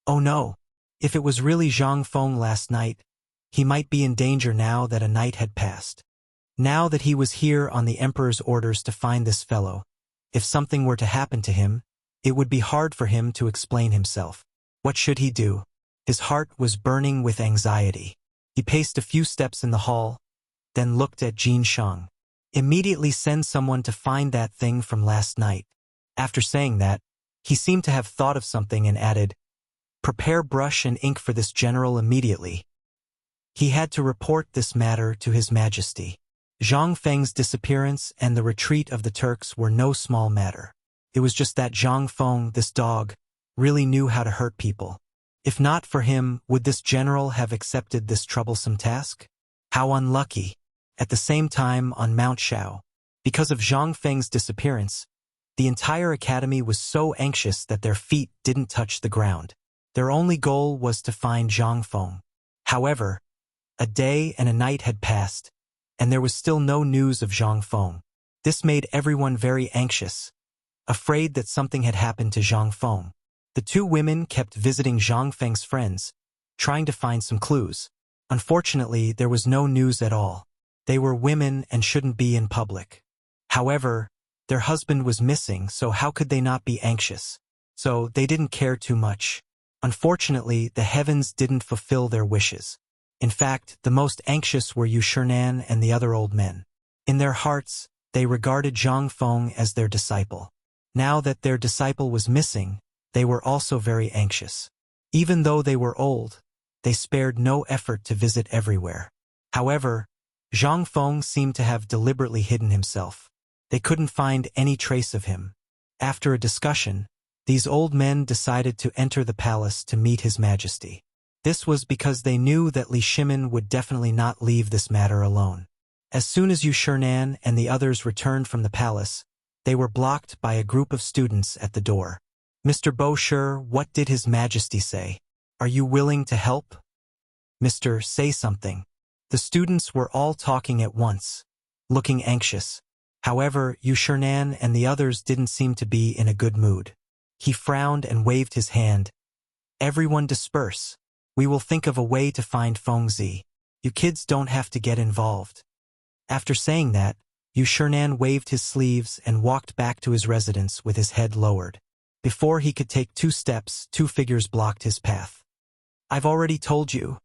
"Oh no, if it was really Zhang Feng last night, he might be in danger now that a night had passed. Now that he was here on the Emperor's orders to find this fellow, if something were to happen to him, it would be hard for him to explain himself. What should he do?" His heart was burning with anxiety. He paced a few steps in the hall, then looked at Jin Shang. "Immediately send someone to find that thing from last night." After saying that, he seemed to have thought of something and added, "Prepare brush and ink for this general immediately." He had to report this matter to His Majesty. Zhang Feng's disappearance and the retreat of the Turks were no small matter. It was just that Zhang Feng, this dog, really knew how to hurt people. If not for him, would this general have accepted this troublesome task? How unlucky. At the same time, on Mount Shao, because of Zhang Feng's disappearance, the entire academy was so anxious that their feet didn't touch the ground. Their only goal was to find Zhang Feng. However, a day and a night had passed, and there was still no news of Zhang Feng. This made everyone very anxious, afraid that something had happened to Zhang Feng. The two women kept visiting Zhang Feng's friends, trying to find some clues. Unfortunately, there was no news at all. They were women and shouldn't be in public. However, their husband was missing, so how could they not be anxious? So they didn't care too much. Unfortunately, the heavens didn't fulfill their wishes. In fact, the most anxious were Yu Shernan and the other old men. In their hearts, they regarded Zhang Feng as their disciple. Now that their disciple was missing, they were also very anxious. Even though they were old, they spared no effort to visit everywhere. However, Zhang Feng seemed to have deliberately hidden himself. They couldn't find any trace of him. After a discussion, these old men decided to enter the palace to meet His Majesty. This was because they knew that Li Shimin would definitely not leave this matter alone. As soon as Yu Shernan and the others returned from the palace, they were blocked by a group of students at the door. "Mr. Bosher, what did His Majesty say? Are you willing to help?" "Mr. Say something." The students were all talking at once, looking anxious. However, Yu Shernan and the others didn't seem to be in a good mood. He frowned and waved his hand. "Everyone disperse. We will think of a way to find Fengzi. You kids don't have to get involved." After saying that, Yu Shernan waved his sleeves and walked back to his residence with his head lowered. Before he could take 2 steps, 2 figures blocked his path. "I've already told you."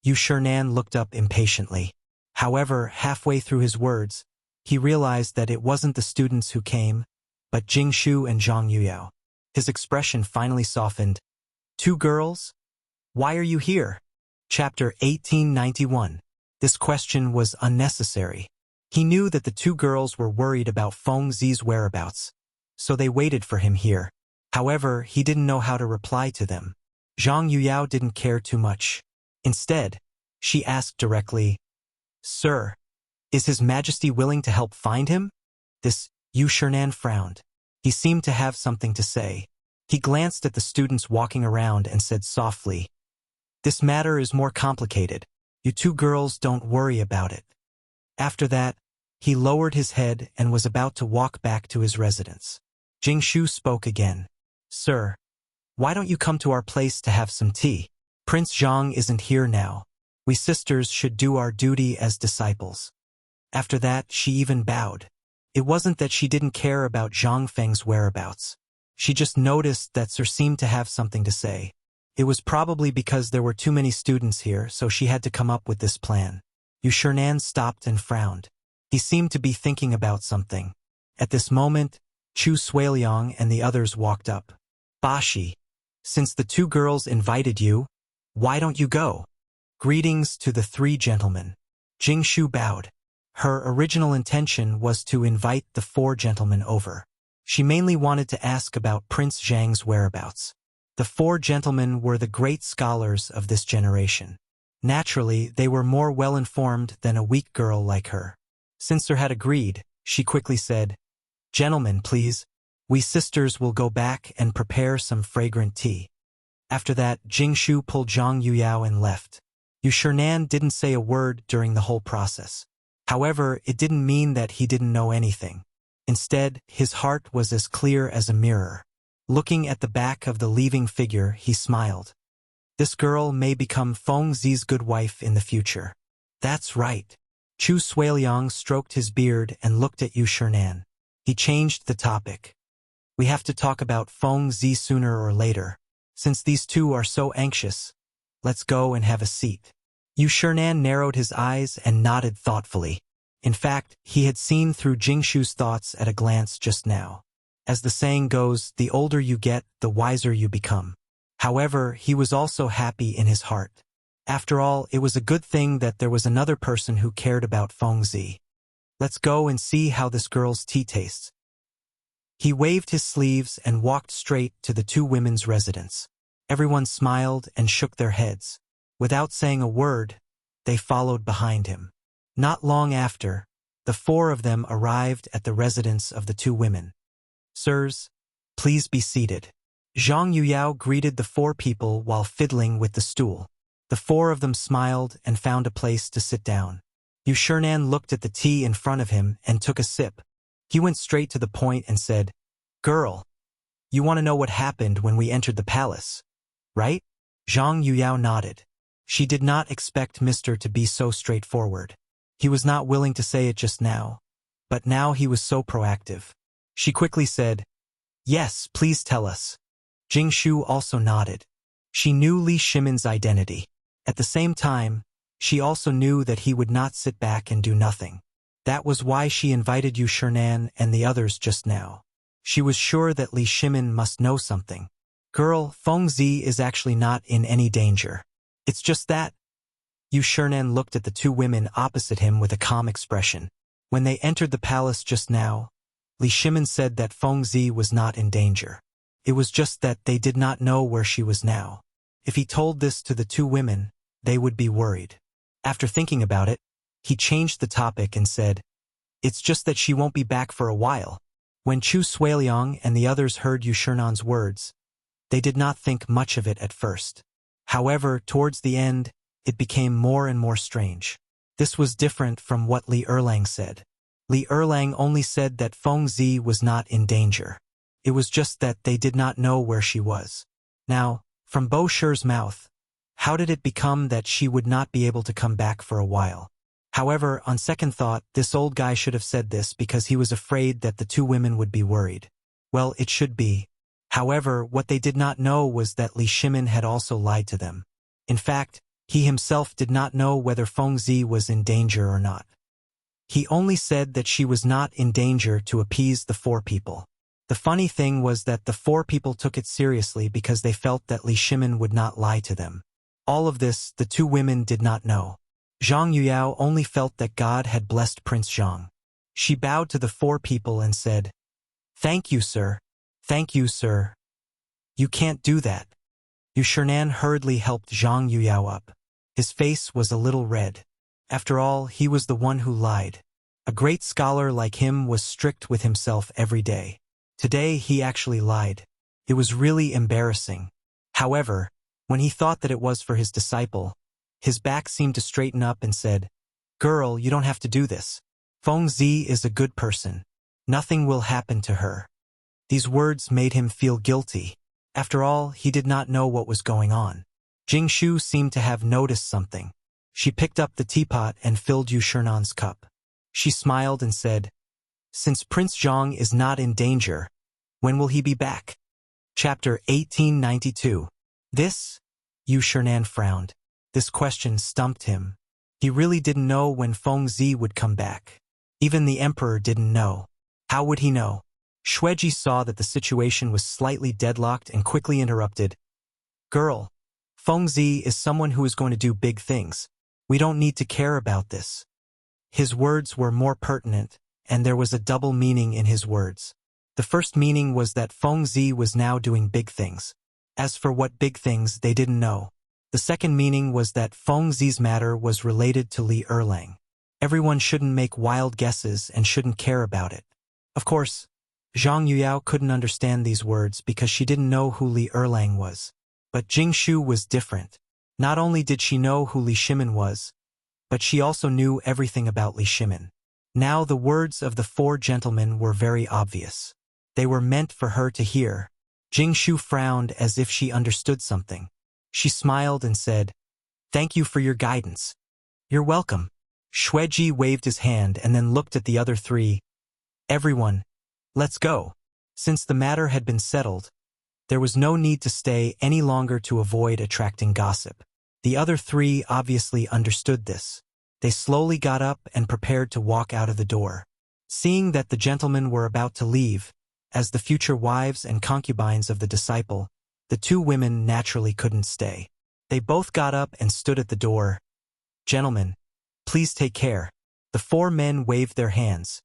Yu Shernan looked up impatiently. However, halfway through his words, he realized that it wasn't the students who came, but Jing Shu and Zhang Yuyao. His expression finally softened. "2 girls? Why are you here?" Chapter 1891. This question was unnecessary. He knew that the 2 girls were worried about Feng Zi's whereabouts, so they waited for him here. However, he didn't know how to reply to them. Zhang Yuyao didn't care too much. Instead, she asked directly, "Sir, is His Majesty willing to help find him?" This Yu Shernan frowned. He seemed to have something to say. He glanced at the students walking around and said softly, "This matter is more complicated. You two girls don't worry about it." After that, he lowered his head and was about to walk back to his residence. Jingshu spoke again. "Sir, why don't you come to our place to have some tea? Prince Zhang isn't here now. We sisters should do our duty as disciples." After that, she even bowed. It wasn't that she didn't care about Zhang Feng's whereabouts. She just noticed that Sir seemed to have something to say. It was probably because there were too many students here, so she had to come up with this plan. Yu Shernan stopped and frowned. He seemed to be thinking about something. At this moment, Chu Suiliang and the others walked up. "Bashi, since the two girls invited you, why don't you go?" "Greetings to the three gentlemen." Jingshu bowed. Her original intention was to invite the four gentlemen over. She mainly wanted to ask about Prince Zhang's whereabouts. The four gentlemen were the great scholars of this generation. Naturally, they were more well-informed than a weak girl like her. Since Sir had agreed, she quickly said, "Gentlemen, please. We sisters will go back and prepare some fragrant tea." After that, Jingshu pulled Zhang Yuyao and left. Yu Shernan didn't say a word during the whole process. However, it didn't mean that he didn't know anything. Instead, his heart was as clear as a mirror. Looking at the back of the leaving figure, he smiled. This girl may become Feng Zi's good wife in the future. That's right. Chu Suiliang stroked his beard and looked at Yu Shernan. He changed the topic. "We have to talk about Feng Zi sooner or later. Since these two are so anxious, let's go and have a seat." Yu Shernan narrowed his eyes and nodded thoughtfully. In fact, he had seen through Jingshu's thoughts at a glance just now. As the saying goes, the older you get, the wiser you become. However, he was also happy in his heart. After all, it was a good thing that there was another person who cared about Feng Zi. "Let's go and see how this girl's tea tastes." He waved his sleeves and walked straight to the two women's residence. Everyone smiled and shook their heads. Without saying a word, they followed behind him. Not long after, the four of them arrived at the residence of the two women. "Sirs, please be seated." Zhang Yuyao greeted the four people while fiddling with the stool. The four of them smiled and found a place to sit down. Yu Shernan looked at the tea in front of him and took a sip. He went straight to the point and said, "Girl, you want to know what happened when we entered the palace, right?" Zhang Yuyao nodded. She did not expect Mr. to be so straightforward. He was not willing to say it just now, but now he was so proactive. She quickly said, "Yes, please tell us." Jingshu also nodded. She knew Li Shimon's identity. At the same time, she also knew that he would not sit back and do nothing. That was why she invited Yu Shernan and the others just now. She was sure that Li Shimon must know something. "Girl, Feng Zi is actually not in any danger. It's just that." Yu Shernan looked at the two women opposite him with a calm expression. When they entered the palace just now, Li Shimon said that Feng Zi was not in danger. It was just that they did not know where she was now. If he told this to the two women, they would be worried. After thinking about it, he changed the topic and said, "It's just that she won't be back for a while." When Chu Suiliang and the others heard Yu Shernan's words, they did not think much of it at first. However, towards the end, it became more and more strange. This was different from what Li Erlang said. Li Erlang only said that Feng Zi was not in danger. It was just that they did not know where she was. Now, from Bo Shi's mouth, how did it become that she would not be able to come back for a while? However, on second thought, this old guy should have said this because he was afraid that the two women would be worried. Well, it should be. However, what they did not know was that Li Shimon had also lied to them. In fact, he himself did not know whether Feng Zi was in danger or not. He only said that she was not in danger to appease the four people. The funny thing was that the four people took it seriously because they felt that Li Shimon would not lie to them. All of this, the two women did not know. Zhang Yuyao only felt that God had blessed Prince Zhang. She bowed to the four people and said, "Thank you, sir. Thank you, sir." "You can't do that." Yu Shernan hurriedly helped Zhang Yuyao up. His face was a little red. After all, he was the one who lied. A great scholar like him was strict with himself every day. Today he actually lied. It was really embarrassing. However, when he thought that it was for his disciple, his back seemed to straighten up and said, "Girl, you don't have to do this. Feng Zi is a good person. Nothing will happen to her." These words made him feel guilty. After all, he did not know what was going on. Jingshu seemed to have noticed something. She picked up the teapot and filled Yu Shernan's cup. She smiled and said, "Since Prince Zhang is not in danger, when will he be back?" Chapter 1892. This? Yu Shernan frowned. This question stumped him. He really didn't know when Feng Zi would come back. Even the emperor didn't know. How would he know? Xueji saw that the situation was slightly deadlocked and quickly interrupted. "Girl, Feng Zi is someone who is going to do big things. We don't need to care about this." His words were more pertinent, and there was a double meaning in his words. The first meaning was that Feng Zi was now doing big things. As for what big things, they didn't know. The second meaning was that Feng Zi's matter was related to Li Erlang. Everyone shouldn't make wild guesses and shouldn't care about it. Of course, Zhang Yuyao couldn't understand these words because she didn't know who Li Erlang was. But Jingshu was different. Not only did she know who Li Shimin was, but she also knew everything about Li Shimin. Now the words of the four gentlemen were very obvious. They were meant for her to hear. Jingshu frowned as if she understood something. She smiled and said, "Thank you for your guidance." "You're welcome." Xueji waved his hand and then looked at the other three. "Everyone, let's go." Since the matter had been settled, there was no need to stay any longer to avoid attracting gossip. The other three obviously understood this. They slowly got up and prepared to walk out of the door. Seeing that the gentlemen were about to leave, as the future wives and concubines of the disciple, the two women naturally couldn't stay. They both got up and stood at the door. "Gentlemen, please take care." The four men waved their hands,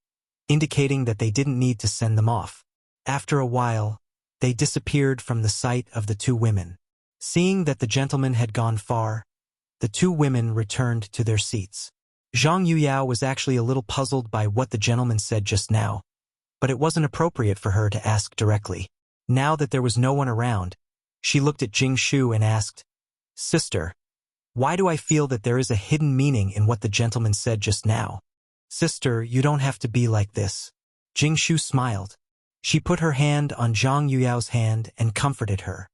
indicating that they didn't need to send them off. After a while, they disappeared from the sight of the two women. Seeing that the gentlemen had gone far, the two women returned to their seats. Zhang Yuyao was actually a little puzzled by what the gentleman said just now, but it wasn't appropriate for her to ask directly. Now that there was no one around, she looked at Jingshu and asked, "Sister, why do I feel that there is a hidden meaning in what the gentleman said just now?" "Sister, you don't have to be like this." Jingshu smiled. She put her hand on Zhang Yuyao's hand and comforted her.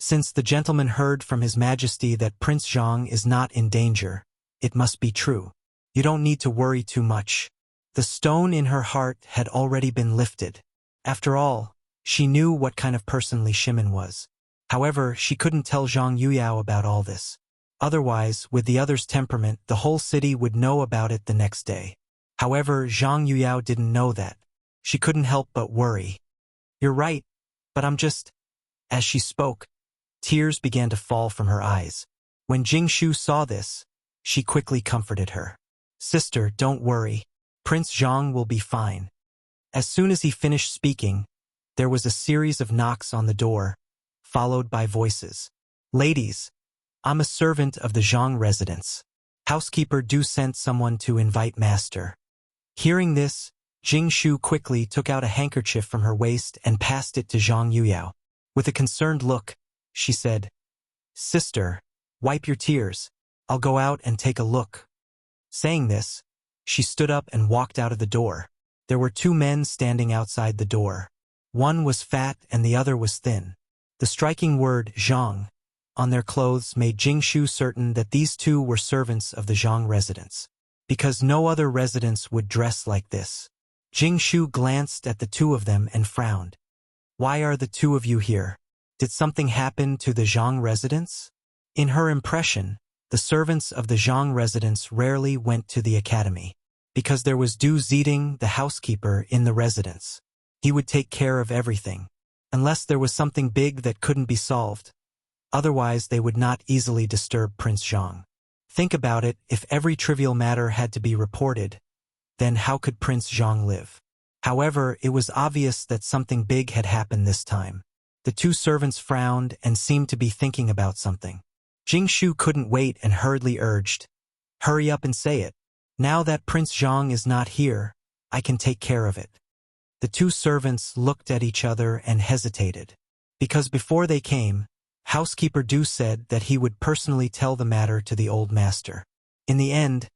"Since the gentleman heard from His Majesty that Prince Zhang is not in danger, it must be true. You don't need to worry too much." The stone in her heart had already been lifted. After all, she knew what kind of person Li Shimin was. However, she couldn't tell Zhang Yuyao about all this. Otherwise, with the other's temperament, the whole city would know about it the next day. However, Zhang Yuyao didn't know that. She couldn't help but worry. "You're right, but I'm just..." As she spoke, tears began to fall from her eyes. When Jingshu saw this, she quickly comforted her. "Sister, don't worry. Prince Zhang will be fine." As soon as he finished speaking, there was a series of knocks on the door, followed by voices. "Ladies, I'm a servant of the Zhang residence. Housekeeper do sent someone to invite master." Hearing this, Jingshu quickly took out a handkerchief from her waist and passed it to Zhang Yuyao. With a concerned look, she said, "Sister, wipe your tears. I'll go out and take a look." Saying this, she stood up and walked out of the door. There were two men standing outside the door. One was fat and the other was thin. The striking word Zhang on their clothes made Jingshu certain that these two were servants of the Zhang residence, because no other residence would dress like this. Jingshu glanced at the two of them and frowned. "Why are the two of you here? Did something happen to the Zhang residence?" In her impression, the servants of the Zhang residence rarely went to the academy, because there was Du Ziding, the housekeeper, in the residence. He would take care of everything, unless there was something big that couldn't be solved. Otherwise, they would not easily disturb Prince Zhang. Think about it, if every trivial matter had to be reported, then how could Prince Zhang live? However, it was obvious that something big had happened this time. The two servants frowned and seemed to be thinking about something. Jingshu couldn't wait and hurriedly urged, "Hurry up and say it." Now that Prince Zhang is not here, I can take care of it. The two servants looked at each other and hesitated. Because before they came, housekeeper Du said that he would personally tell the matter to the old master. In the end,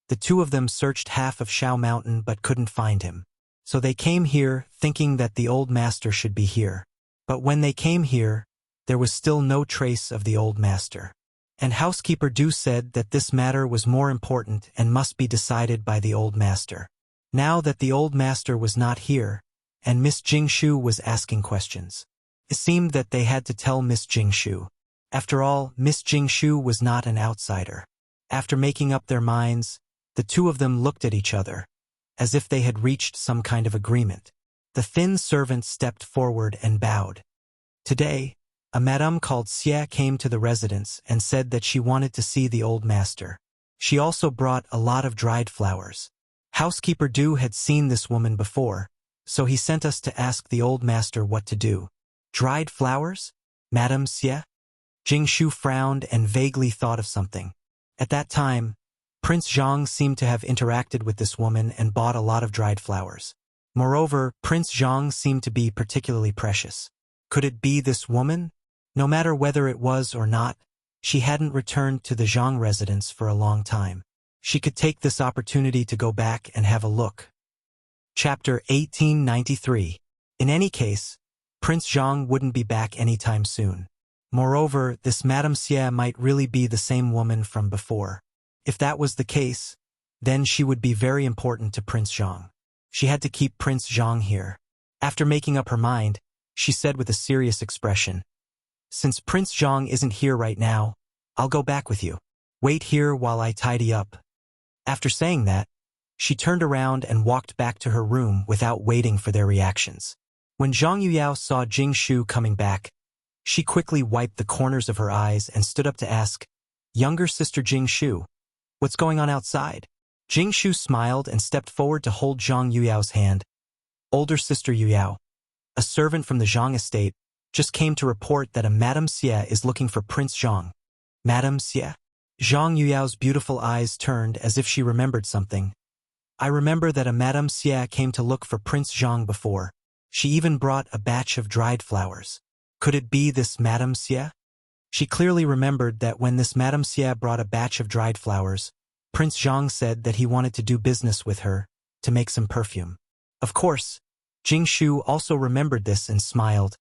the two of them searched half of Shao Mountain but couldn't find him. So they came here thinking that the old master should be here. But when they came here, there was still no trace of the old master. And housekeeper Du said that this matter was more important and must be decided by the old master. Now that the old master was not here, and Miss Jingshu was asking questions, it seemed that they had to tell Miss Jingshu. After all, Miss Jingshu was not an outsider. After making up their minds, the two of them looked at each other, as if they had reached some kind of agreement. The thin servant stepped forward and bowed. Today, a madame called Xia came to the residence and said that she wanted to see the old master. She also brought a lot of dried flowers. Housekeeper Du had seen this woman before, so he sent us to ask the old master what to do. Dried flowers? Madame Xia? Jingshu frowned and vaguely thought of something. At that time, Prince Zhang seemed to have interacted with this woman and bought a lot of dried flowers. Moreover, Prince Zhang seemed to be particularly precious. Could it be this woman? No matter whether it was or not, she hadn't returned to the Zhang residence for a long time. She could take this opportunity to go back and have a look. Chapter 1893. In any case, Prince Zhang wouldn't be back anytime soon. Moreover, this Madame Xia might really be the same woman from before. If that was the case, then she would be very important to Prince Zhang. She had to keep Prince Zhang here. After making up her mind, she said with a serious expression, "Since Prince Zhang isn't here right now, I'll go back with you. Wait here while I tidy up." After saying that, she turned around and walked back to her room without waiting for their reactions. When Zhang Yuyao saw Jingshu coming back, she quickly wiped the corners of her eyes and stood up to ask, "Younger sister Jingshu, what's going on outside?" Jingshu smiled and stepped forward to hold Zhang Yuyao's hand. "Older sister Yuyao, a servant from the Zhang estate, just came to report that a Madame Xia is looking for Prince Zhang." Madame Xia? Zhang Yuyao's beautiful eyes turned as if she remembered something. "I remember that a Madame Xia came to look for Prince Zhang before. She even brought a batch of dried flowers. Could it be this Madame Xia?" She clearly remembered that when this Madame Xia brought a batch of dried flowers, Prince Zhang said that he wanted to do business with her, to make some perfume. Of course, Jingshu also remembered this and smiled.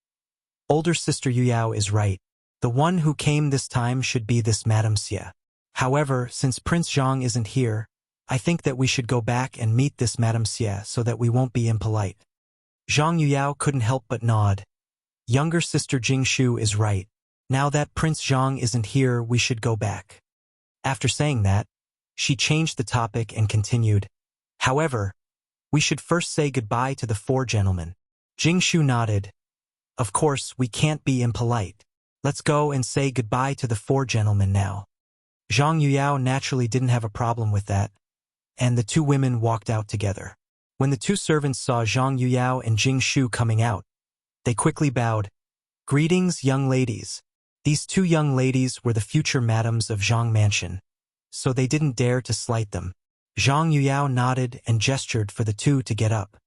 "Older sister Yuyao is right. The one who came this time should be this Madame Xia. However, since Prince Zhang isn't here, I think that we should go back and meet this Madame Xia so that we won't be impolite." Zhang Yuyao couldn't help but nod. Younger sister Jingshu is right. Now that Prince Zhang isn't here, we should go back. After saying that, she changed the topic and continued, "However, we should first say goodbye to the four gentlemen." Jingshu nodded. "Of course, we can't be impolite. Let's go and say goodbye to the four gentlemen now." Zhang Yuyao naturally didn't have a problem with that, and the two women walked out together. When the two servants saw Zhang Yuyao and Jingshu coming out, they quickly bowed. "Greetings, young ladies." These two young ladies were the future madams of Zhang Mansion, so they didn't dare to slight them. Zhang Yuyao nodded and gestured for the two to get up.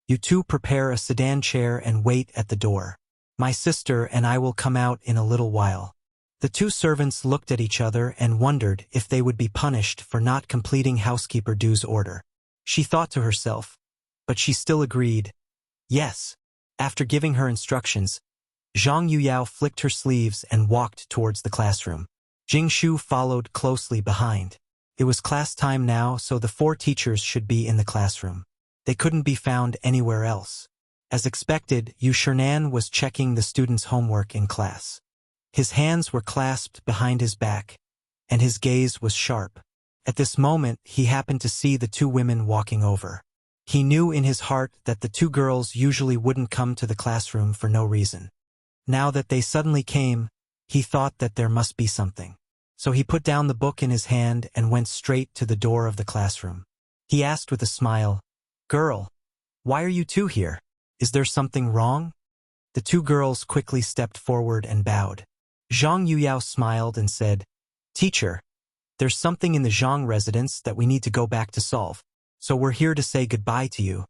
"You two prepare a sedan chair and wait at the door. My sister and I will come out in a little while." The two servants looked at each other and wondered if they would be punished for not completing housekeeper Du's order. She thought to herself, but she still agreed. Yes. After giving her instructions, Zhang Yuyao flicked her sleeves and walked towards the classroom. Jingshu followed closely behind. It was class time now, so the four teachers should be in the classroom. They couldn't be found anywhere else. As expected, Yu Shernan was checking the students' homework in class. His hands were clasped behind his back, and his gaze was sharp. At this moment, he happened to see the two women walking over. He knew in his heart that the two girls usually wouldn't come to the classroom for no reason. Now that they suddenly came, he thought that there must be something. So he put down the book in his hand and went straight to the door of the classroom. He asked with a smile, "Girl, why are you two here? Is there something wrong?" The two girls quickly stepped forward and bowed. Zhang Yuyao smiled and said, "Teacher, There's something in the Zhang residence that we need to go back to solve. So we're here to say goodbye to you.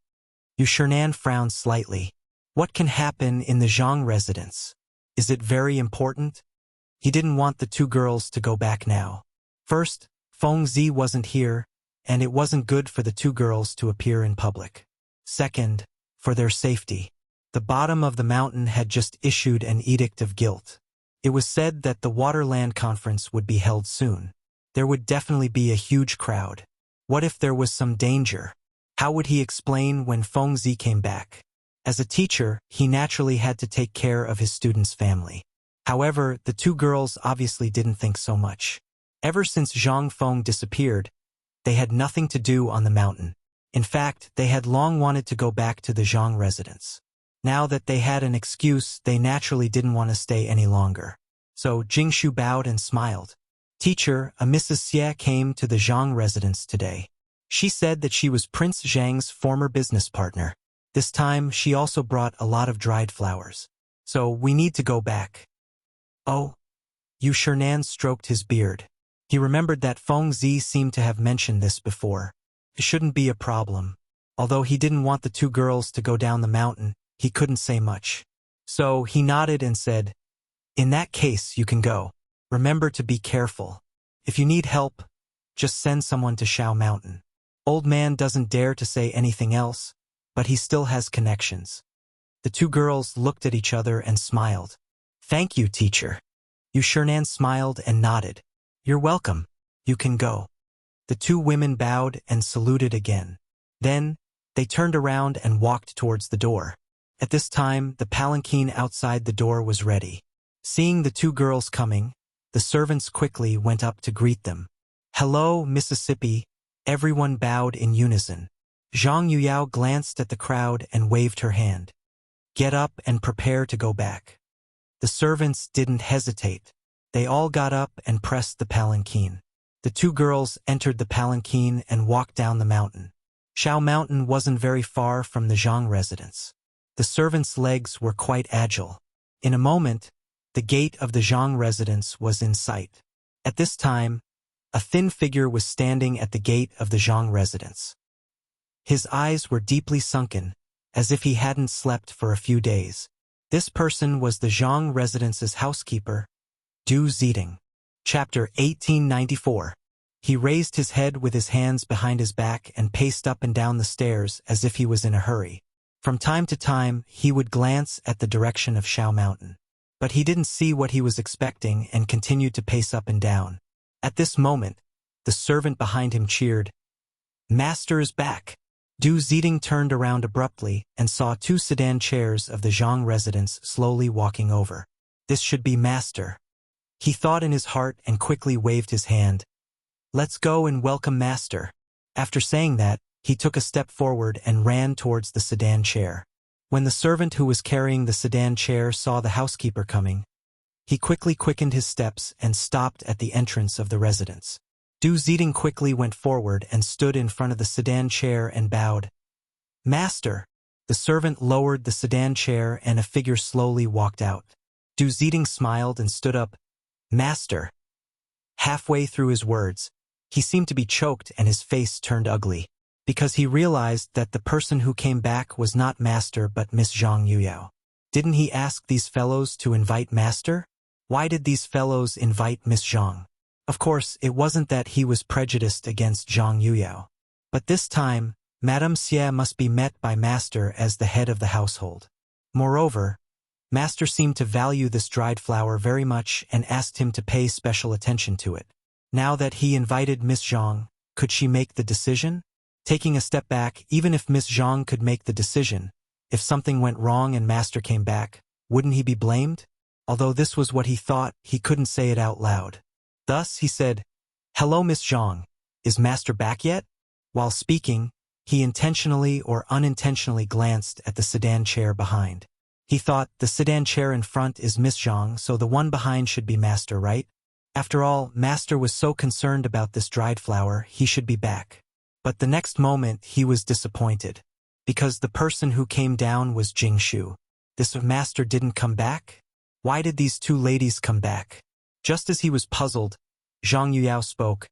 Yu Shernan frowned slightly. What can happen in the Zhang residence? Is it very important? He didn't want the two girls to go back now. First, Feng Zi wasn't here, and it wasn't good for the two girls to appear in public. Second, for their safety. The bottom of the mountain had just issued an edict of guilt. It was said that the Waterland Conference would be held soon. There would definitely be a huge crowd. What if there was some danger? How would he explain when Feng Zi came back? As a teacher, he naturally had to take care of his students' family. However, the two girls obviously didn't think so much. Ever since Zhang Feng disappeared, they had nothing to do on the mountain. In fact, they had long wanted to go back to the Zhang residence. Now that they had an excuse, they naturally didn't want to stay any longer. So Jingshu bowed and smiled. Teacher, a Mrs. Xie came to the Zhang residence today. She said that she was Prince Zhang's former business partner. This time, she also brought a lot of dried flowers. So we need to go back. Oh. Yu Shernan stroked his beard. He remembered that Feng Zi seemed to have mentioned this before. It shouldn't be a problem. Although he didn't want the two girls to go down the mountain, he couldn't say much. So he nodded and said, "In that case, you can go. Remember to be careful. If you need help, just send someone to Shao Mountain." Old man doesn't dare to say anything else, but he still has connections. The two girls looked at each other and smiled. "Thank you, teacher." Yu Shernan smiled and nodded. "You're welcome. You can go." The two women bowed and saluted again. Then, they turned around and walked towards the door. At this time, the palanquin outside the door was ready. Seeing the two girls coming, the servants quickly went up to greet them. "Hello, Mississippi." Everyone bowed in unison. Zhang Yuyao glanced at the crowd and waved her hand. "Get up and prepare to go back." The servants didn't hesitate. They all got up and pressed the palanquin. The two girls entered the palanquin and walked down the mountain. Shao Mountain wasn't very far from the Zhang residence. The servants' legs were quite agile. In a moment, the gate of the Zhang residence was in sight. At this time, a thin figure was standing at the gate of the Zhang residence. His eyes were deeply sunken, as if he hadn't slept for a few days. This person was the Zhang residence's housekeeper, Du Ziding. Chapter 1894. He raised his head with his hands behind his back and paced up and down the stairs as if he was in a hurry. From time to time, he would glance at the direction of Shao Mountain. But he didn't see what he was expecting and continued to pace up and down. At this moment, the servant behind him cheered, "Master is back." Du Ziding turned around abruptly and saw two sedan chairs of the Zhang residence slowly walking over. This should be Master. He thought in his heart and quickly waved his hand. "Let's go and welcome Master." After saying that, he took a step forward and ran towards the sedan chair. When the servant who was carrying the sedan chair saw the housekeeper coming, he quickly quickened his steps and stopped at the entrance of the residence. Du Ziding quickly went forward and stood in front of the sedan chair and bowed. "Master." The servant lowered the sedan chair and a figure slowly walked out. Du Ziding smiled and stood up. "Master." Halfway through his words, he seemed to be choked and his face turned ugly, because he realized that the person who came back was not Master but Miss Zhang Yuyao. Didn't he ask these fellows to invite Master? Why did these fellows invite Miss Zhang? Of course, it wasn't that he was prejudiced against Zhang Yuyao. But this time, Madame Xie must be met by Master as the head of the household. Moreover, Master seemed to value this dried flower very much and asked him to pay special attention to it. Now that he invited Miss Zhang, could she make the decision? Taking a step back, even if Miss Zhang could make the decision, if something went wrong and Master came back, wouldn't he be blamed? Although this was what he thought, he couldn't say it out loud. Thus, he said, "Hello, Miss Zhang. Is Master back yet?" While speaking, he intentionally or unintentionally glanced at the sedan chair behind. He thought, the sedan chair in front is Miss Zhang, so the one behind should be Master, right? After all, Master was so concerned about this dried flower, he should be back. But the next moment, he was disappointed, because the person who came down was Jingshu. This Master didn't come back? Why did these two ladies come back? Just as he was puzzled, Zhang Yuyao spoke.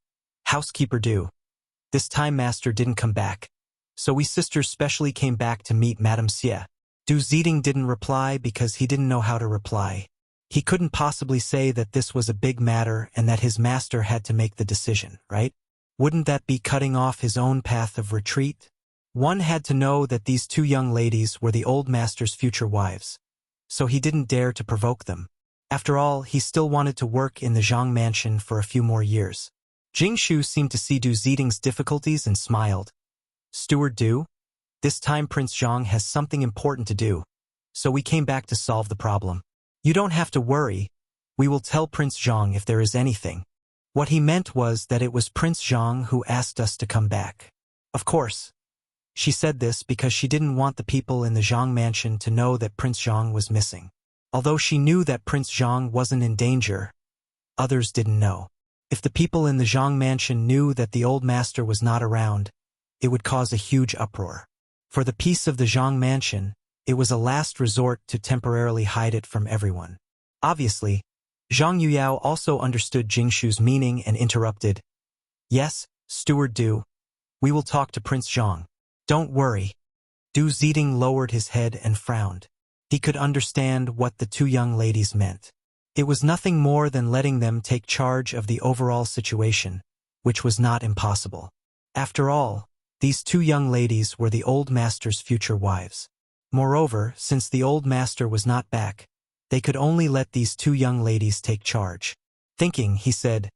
Housekeeper Du. This time Master didn't come back. So we sisters specially came back to meet Madame Xie. Du Ziding didn't reply because he didn't know how to reply. He couldn't possibly say that this was a big matter and that his master had to make the decision, right? Wouldn't that be cutting off his own path of retreat? One had to know that these two young ladies were the old master's future wives. So he didn't dare to provoke them. After all, he still wanted to work in the Zhang mansion for a few more years. Jingshu seemed to see Du Ziding's difficulties and smiled. Steward Du? This time Prince Zhang has something important to do. So we came back to solve the problem. You don't have to worry. We will tell Prince Zhang if there is anything. What he meant was that it was Prince Zhang who asked us to come back. Of course. She said this because she didn't want the people in the Zhang mansion to know that Prince Zhang was missing. Although she knew that Prince Zhang wasn't in danger, others didn't know. If the people in the Zhang mansion knew that the old master was not around, it would cause a huge uproar. For the peace of the Zhang mansion, it was a last resort to temporarily hide it from everyone. Obviously, Zhang Yuyao also understood Jingshu's meaning and interrupted. Yes, Steward Du. We will talk to Prince Zhang. Don't worry. Du Ziding lowered his head and frowned. He could understand what the two young ladies meant. It was nothing more than letting them take charge of the overall situation, which was not impossible. After all, these two young ladies were the old master's future wives. Moreover, since the old master was not back, they could only let these two young ladies take charge. Thinking, he said,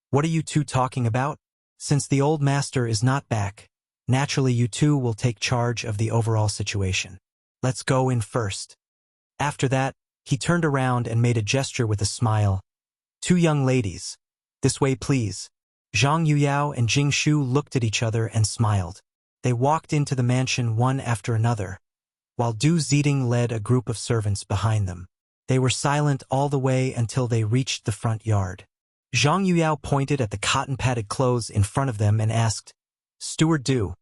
"What are you two talking about? Since the old master is not back, naturally you two will take charge of the overall situation. Let's go in first." After that, he turned around and made a gesture with a smile. "Two young ladies. This way, please." Zhang Yuyao and Jingshu looked at each other and smiled. They walked into the mansion one after another, while Du Ziding led a group of servants behind them. They were silent all the way until they reached the front yard. Zhang Yuyao pointed at the cotton-padded clothes in front of them and asked, "Steward Du,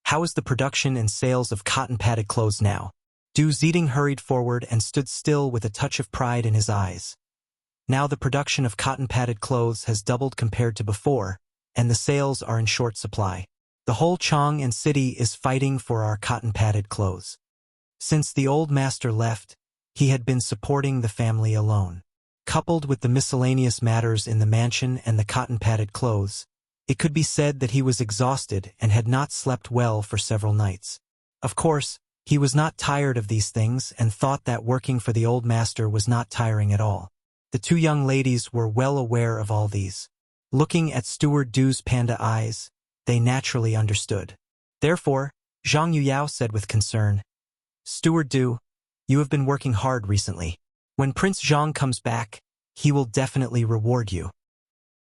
how is the production and sales of cotton-padded clothes now?" Du Ziding hurried forward and stood still with a touch of pride in his eyes. Now the production of cotton-padded clothes has doubled compared to before, and the sales are in short supply. The whole Chang and city is fighting for our cotton-padded clothes. Since the old master left, he had been supporting the family alone. Coupled with the miscellaneous matters in the mansion and the cotton-padded clothes, it could be said that he was exhausted and had not slept well for several nights. Of course, he was not tired of these things and thought that working for the old master was not tiring at all. The two young ladies were well aware of all these. Looking at Steward Du's panda eyes, they naturally understood. Therefore, Zhang Yuyao said with concern, "Steward Du, you have been working hard recently. When Prince Zhang comes back, he will definitely reward you."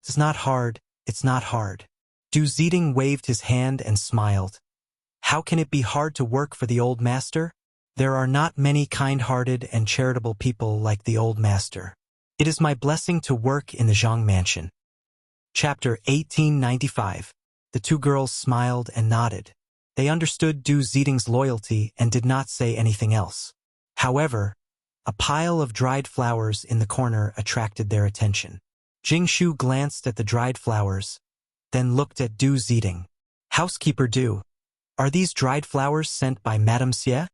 "It's not hard, it's not hard." Du Ziding waved his hand and smiled. "How can it be hard to work for the old master? There are not many kind-hearted and charitable people like the old master. It is my blessing to work in the Zhang mansion." Chapter 1895. The two girls smiled and nodded. They understood Du Ziding's loyalty and did not say anything else. However, a pile of dried flowers in the corner attracted their attention. Jingshu glanced at the dried flowers, then looked at Du Ziding. "Housekeeper Du, are these dried flowers sent by Madame Xie?"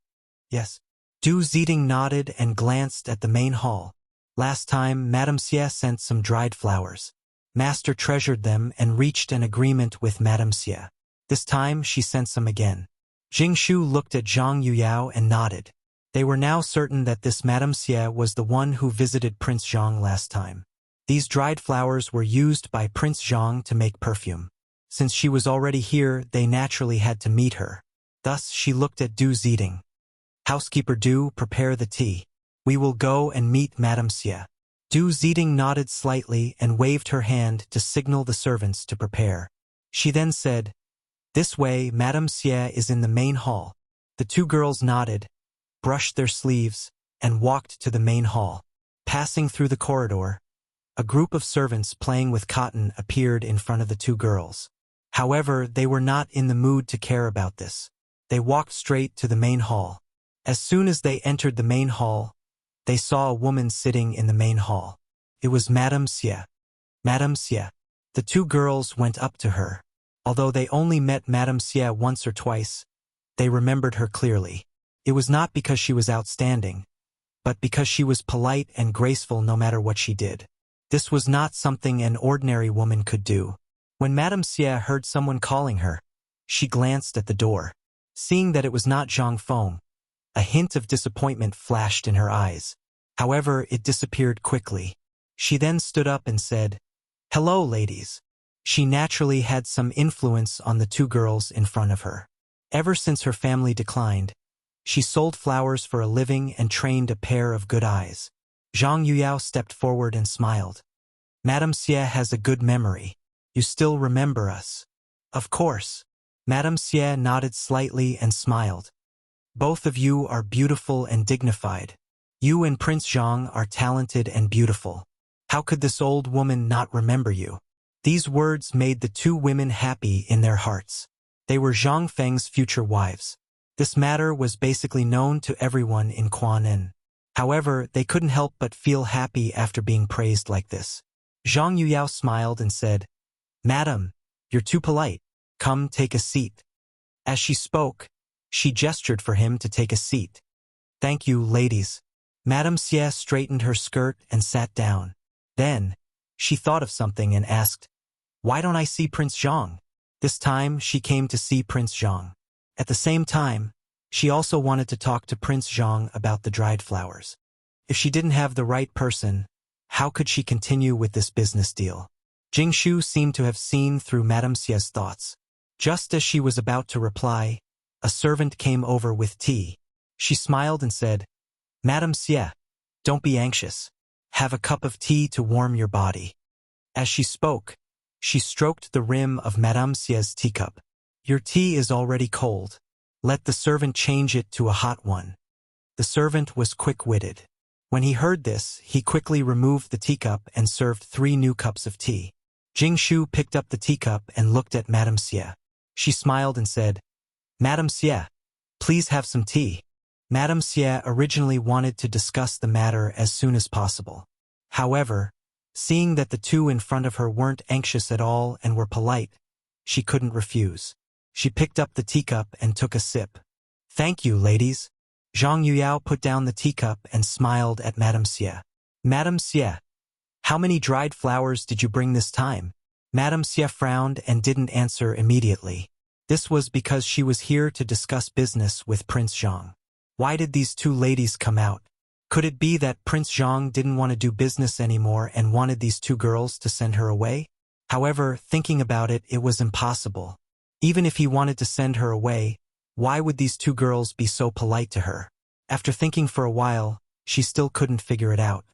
"Yes." Du Ziding nodded and glanced at the main hall. Last time, Madame Xie sent some dried flowers. Master treasured them and reached an agreement with Madame Xie. This time, she sent some again. Jingshu looked at Zhang Yuyao and nodded. They were now certain that this Madame Xie was the one who visited Prince Zhang last time. These dried flowers were used by Prince Zhang to make perfume. Since she was already here, they naturally had to meet her. Thus, she looked at Du Ziding. "Housekeeper Du, prepare the tea. We will go and meet Madame Xie." Du Ziding nodded slightly and waved her hand to signal the servants to prepare. She then said, "This way, Madame Xie is in the main hall." The two girls nodded, brushed their sleeves, and walked to the main hall. Passing through the corridor, a group of servants playing with cotton appeared in front of the two girls. However, they were not in the mood to care about this. They walked straight to the main hall. As soon as they entered the main hall, they saw a woman sitting in the main hall. It was Madame Xie. "Madame Xie, The two girls went up to her. Although they only met Madame Xie once or twice, they remembered her clearly. It was not because she was outstanding, but because she was polite and graceful no matter what she did. This was not something an ordinary woman could do. When Madame Xie heard someone calling her, she glanced at the door. Seeing that it was not Zhang Feng, a hint of disappointment flashed in her eyes. However, it disappeared quickly. She then stood up and said, "Hello, ladies." She naturally had some influence on the two girls in front of her. Ever since her family declined, she sold flowers for a living and trained a pair of good eyes. Zhang Yuyao stepped forward and smiled. "Madame Xie has a good memory. You still remember us?" "Of course." Madame Xie nodded slightly and smiled. "Both of you are beautiful and dignified. You and Prince Zhang are talented and beautiful. How could this old woman not remember you?" These words made the two women happy in their hearts. They were Zhang Feng's future wives. This matter was basically known to everyone in Quanin. However, they couldn't help but feel happy after being praised like this. Zhang Yuyao smiled and said, "Madam, you're too polite. Come take a seat." As she spoke, she gestured for him to take a seat. "Thank you, ladies." Madame Xie straightened her skirt and sat down. Then, she thought of something and asked, "Why don't I see Prince Zhang?" This time, she came to see Prince Zhang. At the same time, she also wanted to talk to Prince Zhang about the dried flowers. If she didn't have the right person, how could she continue with this business deal? Jingshu seemed to have seen through Madame Xie's thoughts. Just as she was about to reply, a servant came over with tea. She smiled and said, "Madame Xie, don't be anxious. Have a cup of tea to warm your body." As she spoke, she stroked the rim of Madame Xie's teacup. "Your tea is already cold. Let the servant change it to a hot one." The servant was quick-witted. When he heard this, he quickly removed the teacup and served 3 new cups of tea. Jingshu picked up the teacup and looked at Madame Xie. She smiled and said, "Madame Xie, please have some tea." Madame Xie originally wanted to discuss the matter as soon as possible. However, seeing that the two in front of her weren't anxious at all and were polite, she couldn't refuse. She picked up the teacup and took a sip. "Thank you, ladies." Zhang Yuyao put down the teacup and smiled at Madame Xie. "Madame Xie, how many dried flowers did you bring this time?" Madame Xie frowned and didn't answer immediately. This was because she was here to discuss business with Prince Zhang. Why did these two ladies come out? Could it be that Prince Zhang didn't want to do business anymore and wanted these two girls to send her away? However, thinking about it, it was impossible. Even if he wanted to send her away, why would these two girls be so polite to her? After thinking for a while, she still couldn't figure it out.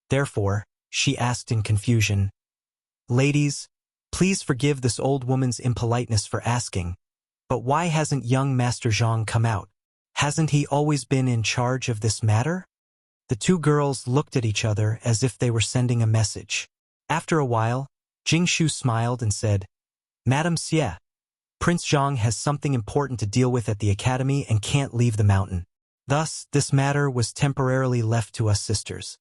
Therefore, she asked in confusion, "Ladies, please forgive this old woman's impoliteness for asking, but why hasn't young Master Zhang come out? Hasn't he always been in charge of this matter?" The two girls looked at each other as if they were sending a message. After a while, Jingshu smiled and said, "Madame Xie, Prince Zhang has something important to deal with at the academy and can't leave the mountain. Thus, this matter was temporarily left to us sisters."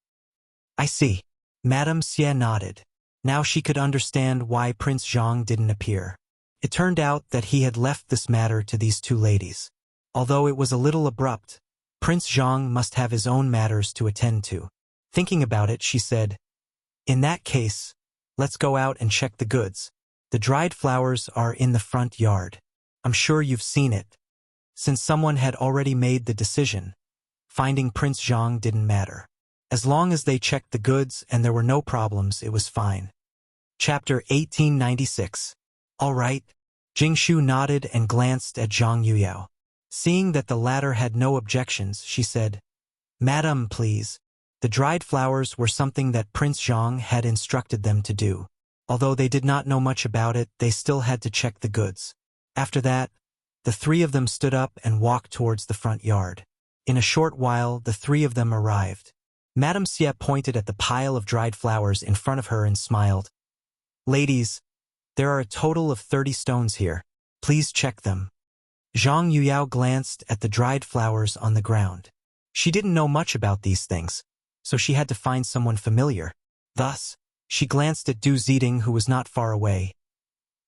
"I see." Madame Xie nodded. Now she could understand why Prince Zhang didn't appear. It turned out that he had left this matter to these two ladies. Although it was a little abrupt, Prince Zhang must have his own matters to attend to. Thinking about it, she said, "In that case, let's go out and check the goods. The dried flowers are in the front yard. I'm sure you've seen it." Since someone had already made the decision, finding Prince Zhang didn't matter. As long as they checked the goods and there were no problems, it was fine. Chapter 1896. "All right." Jingshu nodded and glanced at Zhang Yuyao. Seeing that the latter had no objections, she said, "Madam, please." The dried flowers were something that Prince Zhang had instructed them to do. Although they did not know much about it, they still had to check the goods. After that, the 3 of them stood up and walked towards the front yard. In a short while, the 3 of them arrived. Madame Xie pointed at the pile of dried flowers in front of her and smiled. "Ladies, there are a total of 30 stones here. Please check them." Zhang Yuyao glanced at the dried flowers on the ground. She didn't know much about these things, so she had to find someone familiar. Thus, She glanced at Du Zeding, who was not far away.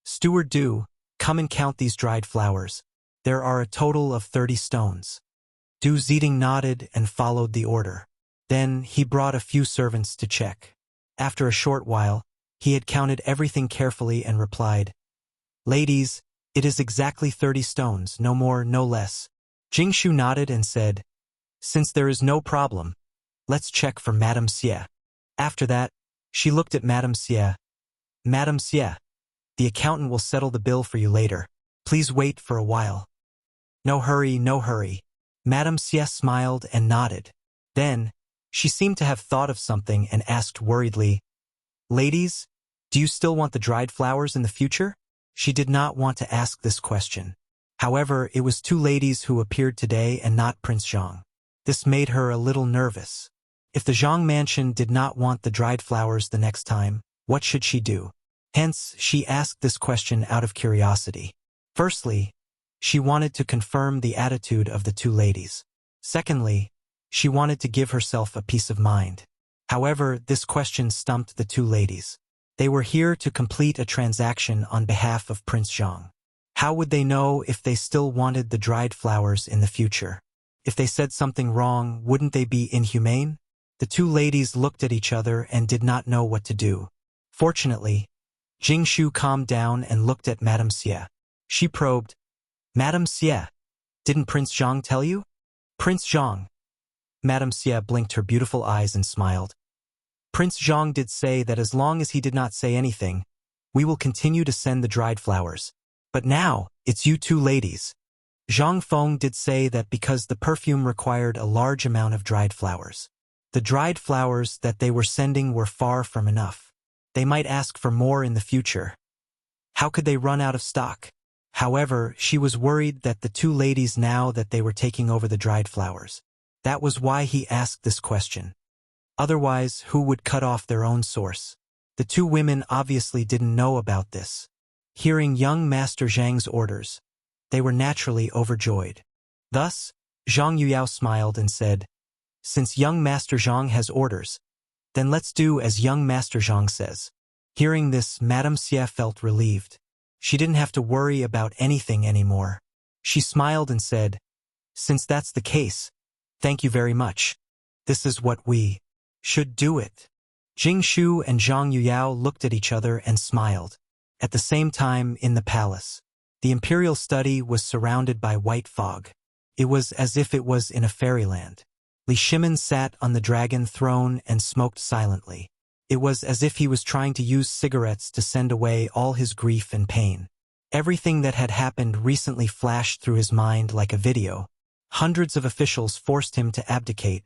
"Steward Du, come and count these dried flowers. There are a total of 30 stones." Du Zeding nodded and followed the order. Then he brought a few servants to check. After a short while, he had counted everything carefully and replied, "Ladies, it is exactly 30 stones, no more, no less." Jingshu nodded and said, "Since there is no problem, let's check for Madame Xie." After that, she looked at Madame Xie. "Madame Xie, the accountant will settle the bill for you later. Please wait for a while." "No hurry, no hurry." Madame Xie smiled and nodded. Then, she seemed to have thought of something and asked worriedly, "Ladies, do you still want the dried flowers in the future?" She did not want to ask this question. However, it was two ladies who appeared today and not Prince Zhang. This made her a little nervous. If the Zhang mansion did not want the dried flowers the next time, what should she do? Hence, she asked this question out of curiosity. Firstly, she wanted to confirm the attitude of the two ladies. Secondly, she wanted to give herself a peace of mind. However, this question stumped the two ladies. They were here to complete a transaction on behalf of Prince Zhang. How would they know if they still wanted the dried flowers in the future? If they said something wrong, wouldn't they be inhumane? The two ladies looked at each other and did not know what to do. Fortunately, Jingshu calmed down and looked at Madame Xie. She probed, "Madame Xie, didn't Prince Zhang tell you?" "Prince Zhang." Madame Xie blinked her beautiful eyes and smiled. "Prince Zhang did say that as long as he did not say anything, we will continue to send the dried flowers. But now, it's you two ladies. Zhang Feng did say that because the perfume required a large amount of dried flowers. The dried flowers that they were sending were far from enough. They might ask for more in the future. How could they run out of stock?" However, she was worried that the two ladies now that they were taking over the dried flowers. That was why he asked this question. Otherwise, who would cut off their own source? The two women obviously didn't know about this. Hearing young Master Zhang's orders, they were naturally overjoyed. Thus, Zhang Yuyao smiled and said, "Since young Master Zhang has orders, then let's do as young Master Zhang says." Hearing this, Madame Xie felt relieved. She didn't have to worry about anything anymore. She smiled and said, "Since that's the case, thank you very much. This is what we should do it." Jingshu and Zhang Yuyao looked at each other and smiled. At the same time, in the palace, the imperial study was surrounded by white fog. It was as if it was in a fairyland. Li Shimin sat on the dragon throne and smoked silently. It was as if he was trying to use cigarettes to send away all his grief and pain. Everything that had happened recently flashed through his mind like a video. Hundreds of officials forced him to abdicate,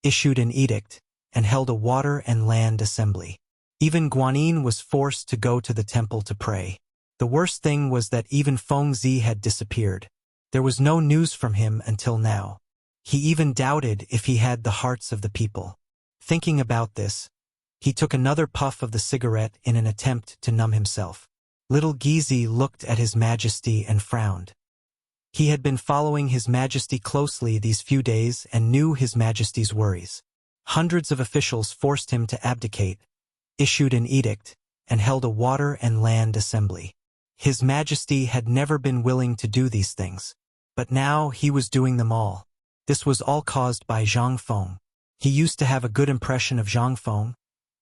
issued an edict, and held a water and land assembly. Even Guanyin was forced to go to the temple to pray. The worst thing was that even Feng Zi had disappeared. There was no news from him until now. He even doubted if he had the hearts of the people. Thinking about this, he took another puff of the cigarette in an attempt to numb himself. Little Gizi looked at His Majesty and frowned. He had been following His Majesty closely these few days and knew His Majesty's worries. Hundreds of officials forced him to abdicate, issued an edict, and held a water and land assembly. His Majesty had never been willing to do these things, but now he was doing them all. This was all caused by Zhang Feng. He used to have a good impression of Zhang Feng,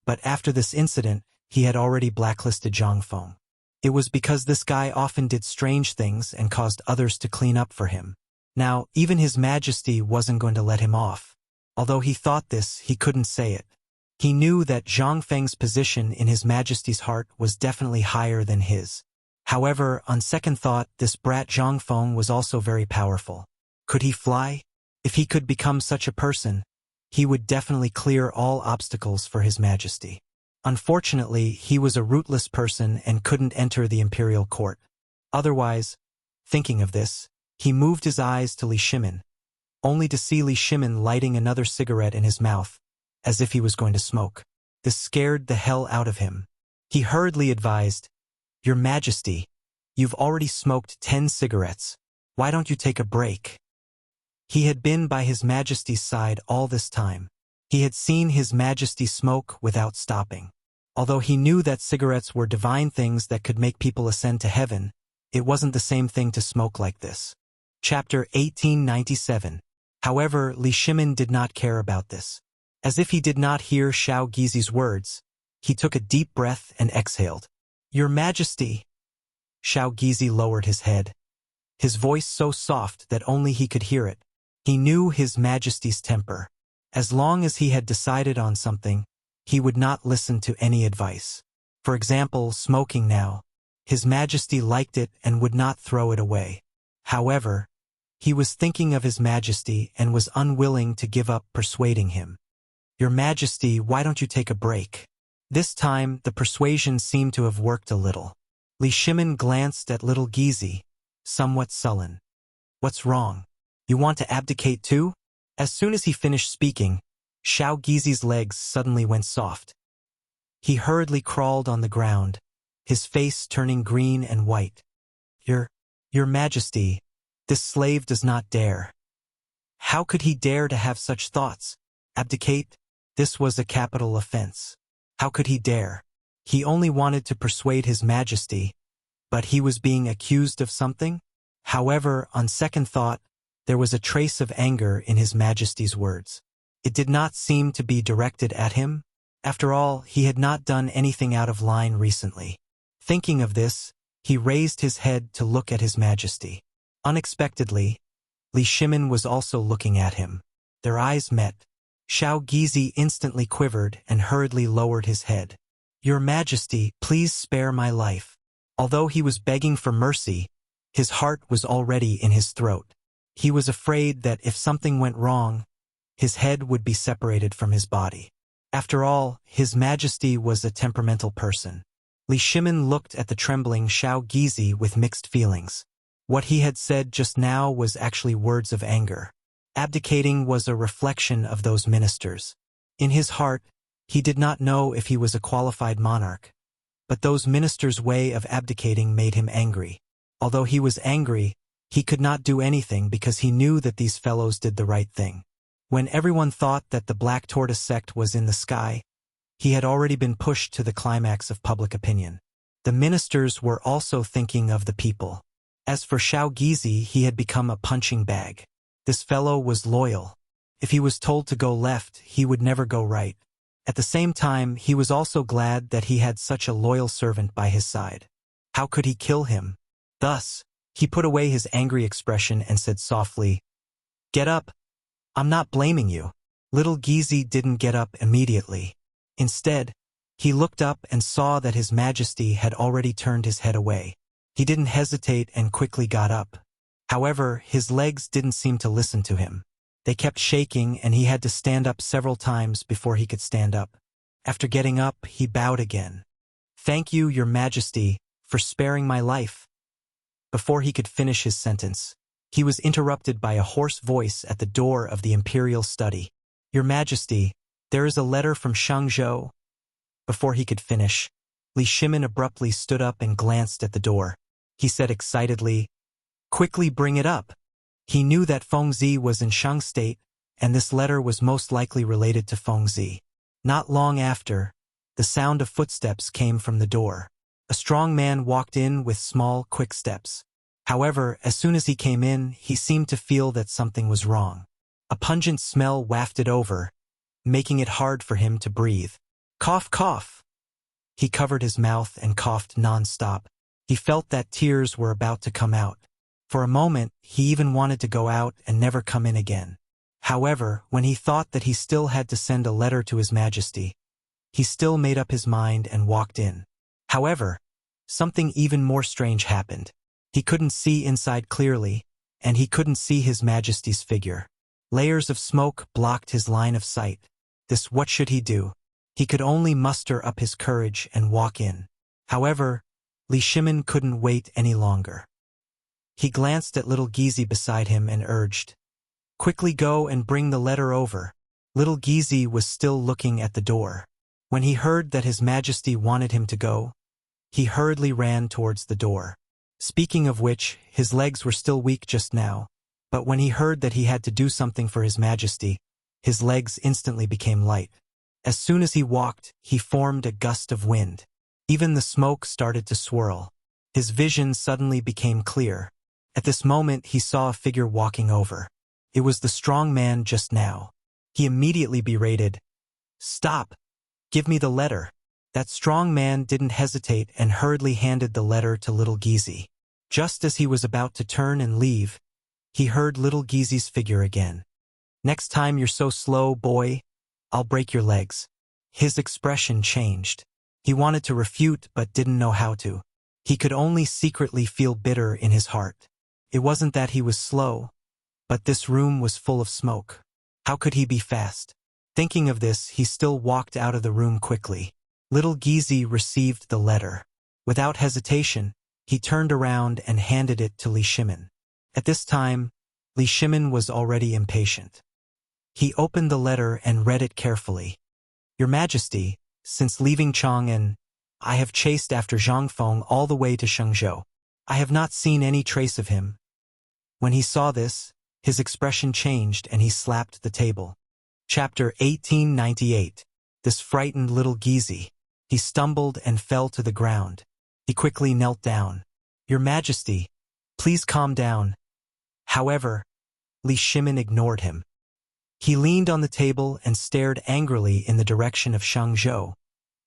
but after this incident, he had already blacklisted Zhang Feng. It was because this guy often did strange things and caused others to clean up for him. Now, even His Majesty wasn't going to let him off. Although he thought this, he couldn't say it. He knew that Zhang Feng's position in His Majesty's heart was definitely higher than his. However, on second thought, this brat Zhang Feng was also very powerful. Could he fly? If he could become such a person, he would definitely clear all obstacles for His Majesty. Unfortunately, he was a rootless person and couldn't enter the imperial court. Otherwise, thinking of this, he moved his eyes to Li Shimin, only to see Li Shimin lighting another cigarette in his mouth, as if he was going to smoke. This scared the hell out of him. He hurriedly advised, "Your Majesty, you've already smoked 10 cigarettes. Why don't you take a break?" He had been by His Majesty's side all this time. He had seen His Majesty smoke without stopping. Although he knew that cigarettes were divine things that could make people ascend to heaven, it wasn't the same thing to smoke like this. Chapter 1897. However, Li Shimin did not care about this. As if he did not hear Xiao Gizi's words, he took a deep breath and exhaled. Your Majesty. Xiao Gizi lowered his head, his voice so soft that only he could hear it. He knew His Majesty's temper. As long as he had decided on something, he would not listen to any advice. For example, smoking now. His Majesty liked it and would not throw it away. However, he was thinking of His Majesty and was unwilling to give up persuading him. Your Majesty, why don't you take a break? This time, the persuasion seemed to have worked a little. Li Shimin glanced at little Gizi, somewhat sullen. What's wrong? You want to abdicate too? As soon as he finished speaking, Xiao Gizi's legs suddenly went soft. He hurriedly crawled on the ground, his face turning green and white. Your Majesty, this slave does not dare. How could he dare to have such thoughts? Abdicate? This was a capital offense. How could he dare? He only wanted to persuade His Majesty, but he was being accused of something? However, on second thought, there was a trace of anger in His Majesty's words. It did not seem to be directed at him. After all, he had not done anything out of line recently. Thinking of this, he raised his head to look at His Majesty. Unexpectedly, Li Shimin was also looking at him. Their eyes met. Xiao Gizi instantly quivered and hurriedly lowered his head. Your Majesty, please spare my life. Although he was begging for mercy, his heart was already in his throat. He was afraid that if something went wrong, his head would be separated from his body. After all, His Majesty was a temperamental person. Li Shimin looked at the trembling Xiao Gizi with mixed feelings. What he had said just now was actually words of anger. Abdicating was a reflection of those ministers. In his heart, he did not know if he was a qualified monarch, but those ministers' way of abdicating made him angry. Although he was angry, he could not do anything because he knew that these fellows did the right thing. When everyone thought that the Black Tortoise sect was in the sky, he had already been pushed to the climax of public opinion. The ministers were also thinking of the people. As for Xiao Gizi, he had become a punching bag. This fellow was loyal. If he was told to go left, he would never go right. At the same time, he was also glad that he had such a loyal servant by his side. How could he kill him? Thus, he put away his angry expression and said softly, Get up. I'm not blaming you. Little Gizi didn't get up immediately. Instead, he looked up and saw that His Majesty had already turned his head away. He didn't hesitate and quickly got up. However, his legs didn't seem to listen to him. They kept shaking and he had to stand up several times before he could stand up. After getting up, he bowed again. Thank you, Your Majesty, for sparing my life. Before he could finish his sentence, he was interrupted by a hoarse voice at the door of the imperial study. Your Majesty, there is a letter from Shangzhou. Before he could finish, Li Shimin abruptly stood up and glanced at the door. He said excitedly, Quickly bring it up. He knew that Fengzi was in Shang State, and this letter was most likely related to Fengzi. Not long after, the sound of footsteps came from the door. A strong man walked in with small, quick steps. However, as soon as he came in, he seemed to feel that something was wrong. A pungent smell wafted over, making it hard for him to breathe. Cough, cough. He covered his mouth and coughed non-stop. He felt that tears were about to come out. For a moment, he even wanted to go out and never come in again. However, when he thought that he still had to send a letter to His Majesty, he still made up his mind and walked in. However, something even more strange happened. He couldn't see inside clearly, and he couldn't see His Majesty's figure. Layers of smoke blocked his line of sight. What should he do? He could only muster up his courage and walk in. However, Li Shimin couldn't wait any longer. He glanced at little Gizi beside him and urged, Quickly go and bring the letter over. Little Gizi was still looking at the door. When he heard that His Majesty wanted him to go, he hurriedly ran towards the door. Speaking of which, his legs were still weak just now, but when he heard that he had to do something for His Majesty, his legs instantly became light. As soon as he walked, he formed a gust of wind. Even the smoke started to swirl. His vision suddenly became clear. At this moment he saw a figure walking over. It was the strong man just now. He immediately berated, "Stop! Give me the letter." That strong man didn't hesitate and hurriedly handed the letter to little Gizi. Just as he was about to turn and leave, he heard little Gizi's figure again. "Next time you're so slow, boy, I'll break your legs." His expression changed. He wanted to refute but didn't know how to. He could only secretly feel bitter in his heart. It wasn't that he was slow, but this room was full of smoke. How could he be fast? Thinking of this, he still walked out of the room quickly. Little Gizi received the letter. Without hesitation, he turned around and handed it to Li Shimin. At this time, Li Shimin was already impatient. He opened the letter and read it carefully. "Your Majesty, since leaving Chang'an, I have chased after Zhang Feng all the way to Shenzhou. I have not seen any trace of him." When he saw this, his expression changed and he slapped the table. Chapter 1898. This frightened little Gizi. He stumbled and fell to the ground. He quickly knelt down. "Your Majesty, please calm down." However, Li Shimin ignored him. He leaned on the table and stared angrily in the direction of Shangzhou,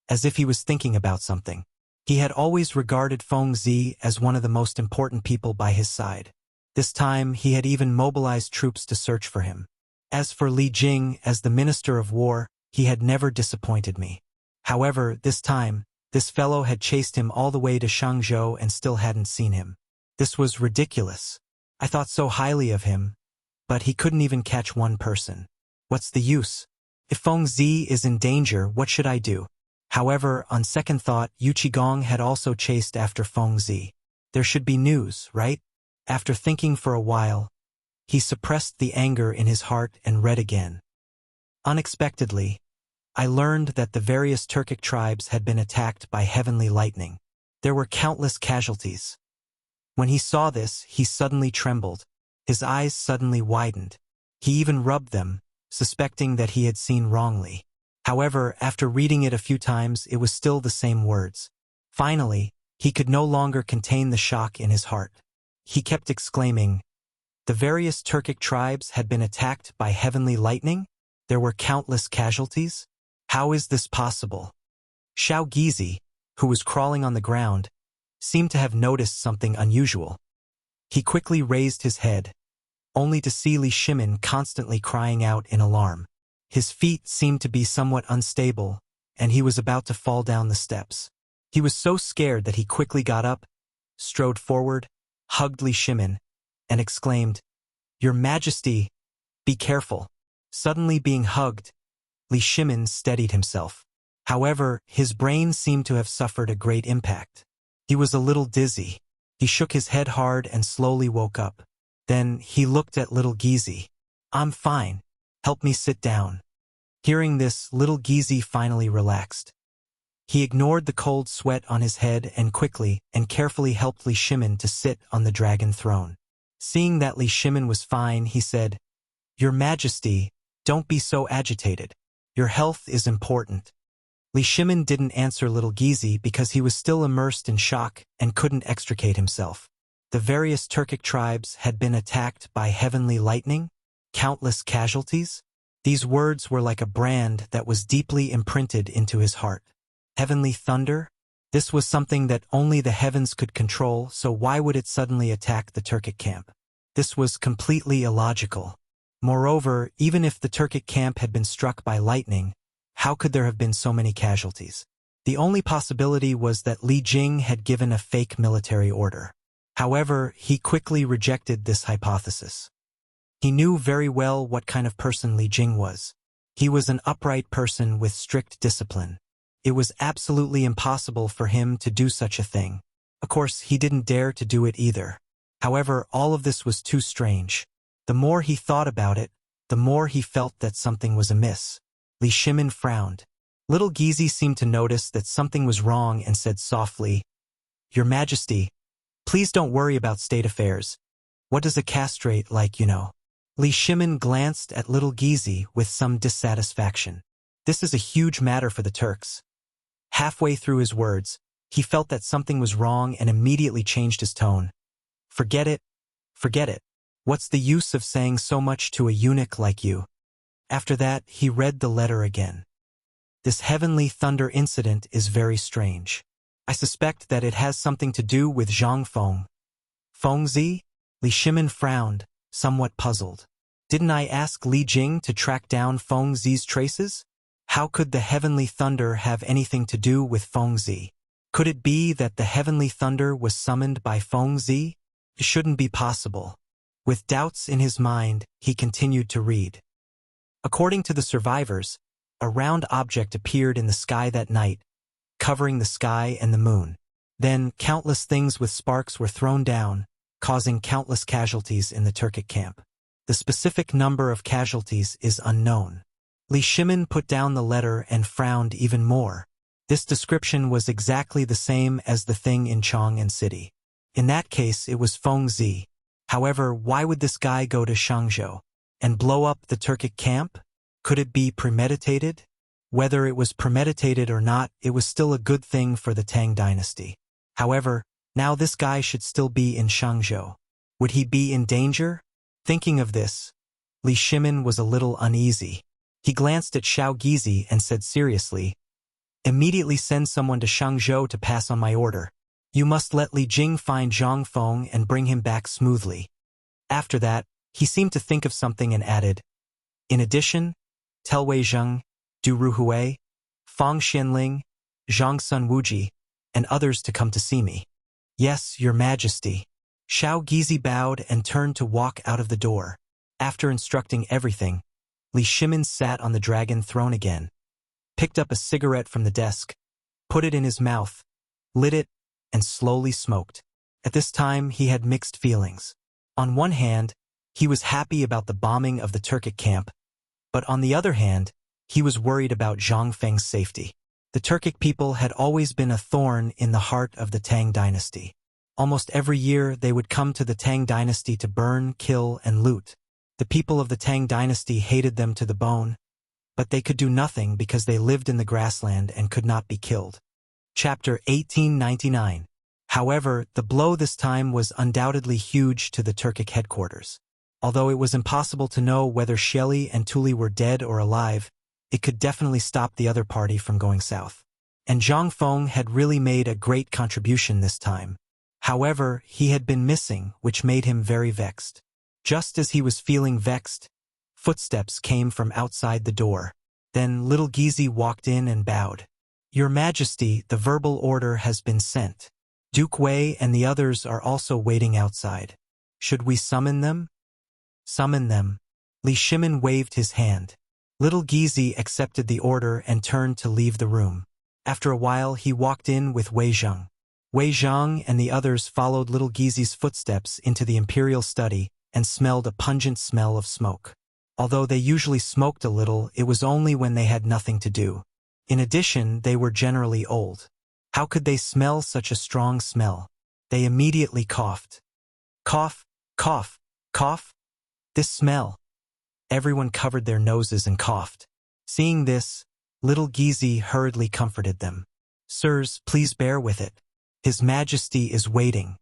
as if he was thinking about something. He had always regarded Feng Zi as one of the most important people by his side. This time he had even mobilized troops to search for him. As for Li Jing as the Minister of War, he had never disappointed me. However, this time, this fellow had chased him all the way to Shangzhou and still hadn't seen him. This was ridiculous. I thought so highly of him, but he couldn't even catch one person. What's the use? If Feng Zi is in danger, what should I do? However, on second thought, Yu Qigong had also chased after Feng Zi. There should be news, right? After thinking for a while, he suppressed the anger in his heart and read again. Unexpectedly, I learned that the various Turkic tribes had been attacked by heavenly lightning. There were countless casualties. When he saw this, he suddenly trembled. His eyes suddenly widened. He even rubbed them, suspecting that he had seen wrongly. However, after reading it a few times, it was still the same words. Finally, he could no longer contain the shock in his heart. He kept exclaiming, "The various Turkic tribes had been attacked by heavenly lightning? There were countless casualties? How is this possible?" Xiao Gizi, who was crawling on the ground, seemed to have noticed something unusual. He quickly raised his head, only to see Li Shimin constantly crying out in alarm. His feet seemed to be somewhat unstable, and he was about to fall down the steps. He was so scared that he quickly got up, strode forward, hugged Li Shimin, and exclaimed, "Your Majesty, be careful." Suddenly being hugged, Li Shimin steadied himself. However, his brain seemed to have suffered a great impact. He was a little dizzy. He shook his head hard and slowly woke up. Then he looked at little Gizi. "I'm fine. Help me sit down." Hearing this, little Gizi finally relaxed. He ignored the cold sweat on his head and quickly and carefully helped Li Shimin to sit on the dragon throne. Seeing that Li Shimin was fine, he said, "Your Majesty, don't be so agitated. Your health is important." Li Shimin didn't answer little Gizi because he was still immersed in shock and couldn't extricate himself. The various Turkic tribes had been attacked by heavenly lightning? Countless casualties? These words were like a brand that was deeply imprinted into his heart. Heavenly thunder? This was something that only the heavens could control, so why would it suddenly attack the Turkic camp? This was completely illogical. Moreover, even if the Turkic camp had been struck by lightning, how could there have been so many casualties? The only possibility was that Li Jing had given a fake military order. However, he quickly rejected this hypothesis. He knew very well what kind of person Li Jing was. He was an upright person with strict discipline. It was absolutely impossible for him to do such a thing. Of course, he didn't dare to do it either. However, all of this was too strange. The more he thought about it, the more he felt that something was amiss. Li Shimin frowned. Little Gizi seemed to notice that something was wrong and said softly, "Your Majesty, please don't worry about state affairs. What does a castrate like, you know?" Li Shimin glanced at little Gizi with some dissatisfaction. This is a huge matter for the Turks. Halfway through his words, he felt that something was wrong and immediately changed his tone. Forget it. Forget it. What's the use of saying so much to a eunuch like you? After that, he read the letter again. This heavenly thunder incident is very strange. I suspect that it has something to do with Zhang Feng. Fengzi? Li Shimin frowned, somewhat puzzled. Didn't I ask Li Jing to track down Fengzi's traces? How could the heavenly thunder have anything to do with Fengzi? Could it be that the heavenly thunder was summoned by Fengzi? It shouldn't be possible. With doubts in his mind, he continued to read. According to the survivors, a round object appeared in the sky that night, covering the sky and the moon. Then, countless things with sparks were thrown down, causing countless casualties in the Turkic camp. The specific number of casualties is unknown. Li Shimin put down the letter and frowned even more. This description was exactly the same as the thing in Chang'an City. In that case, it was Fengzi. However, why would this guy go to Shangzhou and blow up the Turkic camp? Could it be premeditated? Whether it was premeditated or not, it was still a good thing for the Tang dynasty. However, now this guy should still be in Shangzhou. Would he be in danger? Thinking of this, Li Shimin was a little uneasy. He glanced at Xiao Gizi and said seriously, "Immediately send someone to Shangzhou to pass on my order. You must let Li Jing find Zhang Feng and bring him back smoothly." After that, he seemed to think of something and added, "In addition, tell Wei Zheng, Du Ruhui, Fang Xianling, Zhang Sun Wuji, and others to come to see me." "Yes, Your Majesty." Xiao Gizi bowed and turned to walk out of the door. After instructing everything, Li Shimin sat on the dragon throne again, picked up a cigarette from the desk, put it in his mouth, lit it, and slowly smoked. At this time, he had mixed feelings. On one hand, he was happy about the bombing of the Turkic camp, but on the other hand, he was worried about Zhang Feng's safety. The Turkic people had always been a thorn in the heart of the Tang dynasty. Almost every year, they would come to the Tang dynasty to burn, kill, and loot. The people of the Tang dynasty hated them to the bone, but they could do nothing because they lived in the grassland and could not be killed. Chapter 1899. However, the blow this time was undoubtedly huge to the Turkic headquarters. Although it was impossible to know whether Shelley and Tuli were dead or alive, it could definitely stop the other party from going south. And Zhang Feng had really made a great contribution this time. However, he had been missing, which made him very vexed. Just as he was feeling vexed, footsteps came from outside the door. Then little Gizi walked in and bowed. "Your Majesty, the verbal order has been sent. Duke Wei and the others are also waiting outside. Should we summon them?" "Summon them." Li Shimin waved his hand. Little Gizi accepted the order and turned to leave the room. After a while, he walked in with Wei Zheng. Wei Zheng and the others followed little Gizi's footsteps into the imperial study and smelled a pungent smell of smoke. Although they usually smoked a little, it was only when they had nothing to do. In addition, they were generally old. How could they smell such a strong smell? They immediately coughed. Cough, cough, cough. This smell. Everyone covered their noses and coughed. Seeing this, little Gizi hurriedly comforted them. "Sirs, please bear with it. His Majesty is waiting."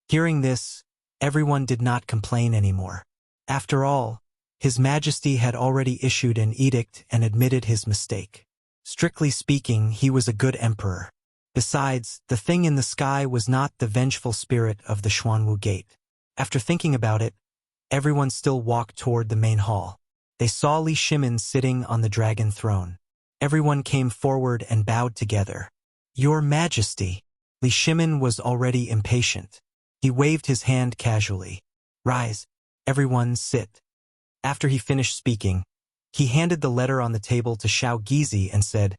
Hearing this, everyone did not complain anymore. After all, His Majesty had already issued an edict and admitted his mistake. Strictly speaking, he was a good emperor. Besides, the thing in the sky was not the vengeful spirit of the Xuanwu Gate. After thinking about it, everyone still walked toward the main hall. They saw Li Shimin sitting on the dragon throne. Everyone came forward and bowed together. "Your Majesty." Li Shimin was already impatient. He waved his hand casually. "Rise. Everyone sit." After he finished speaking, he handed the letter on the table to Xiao Gizi and said,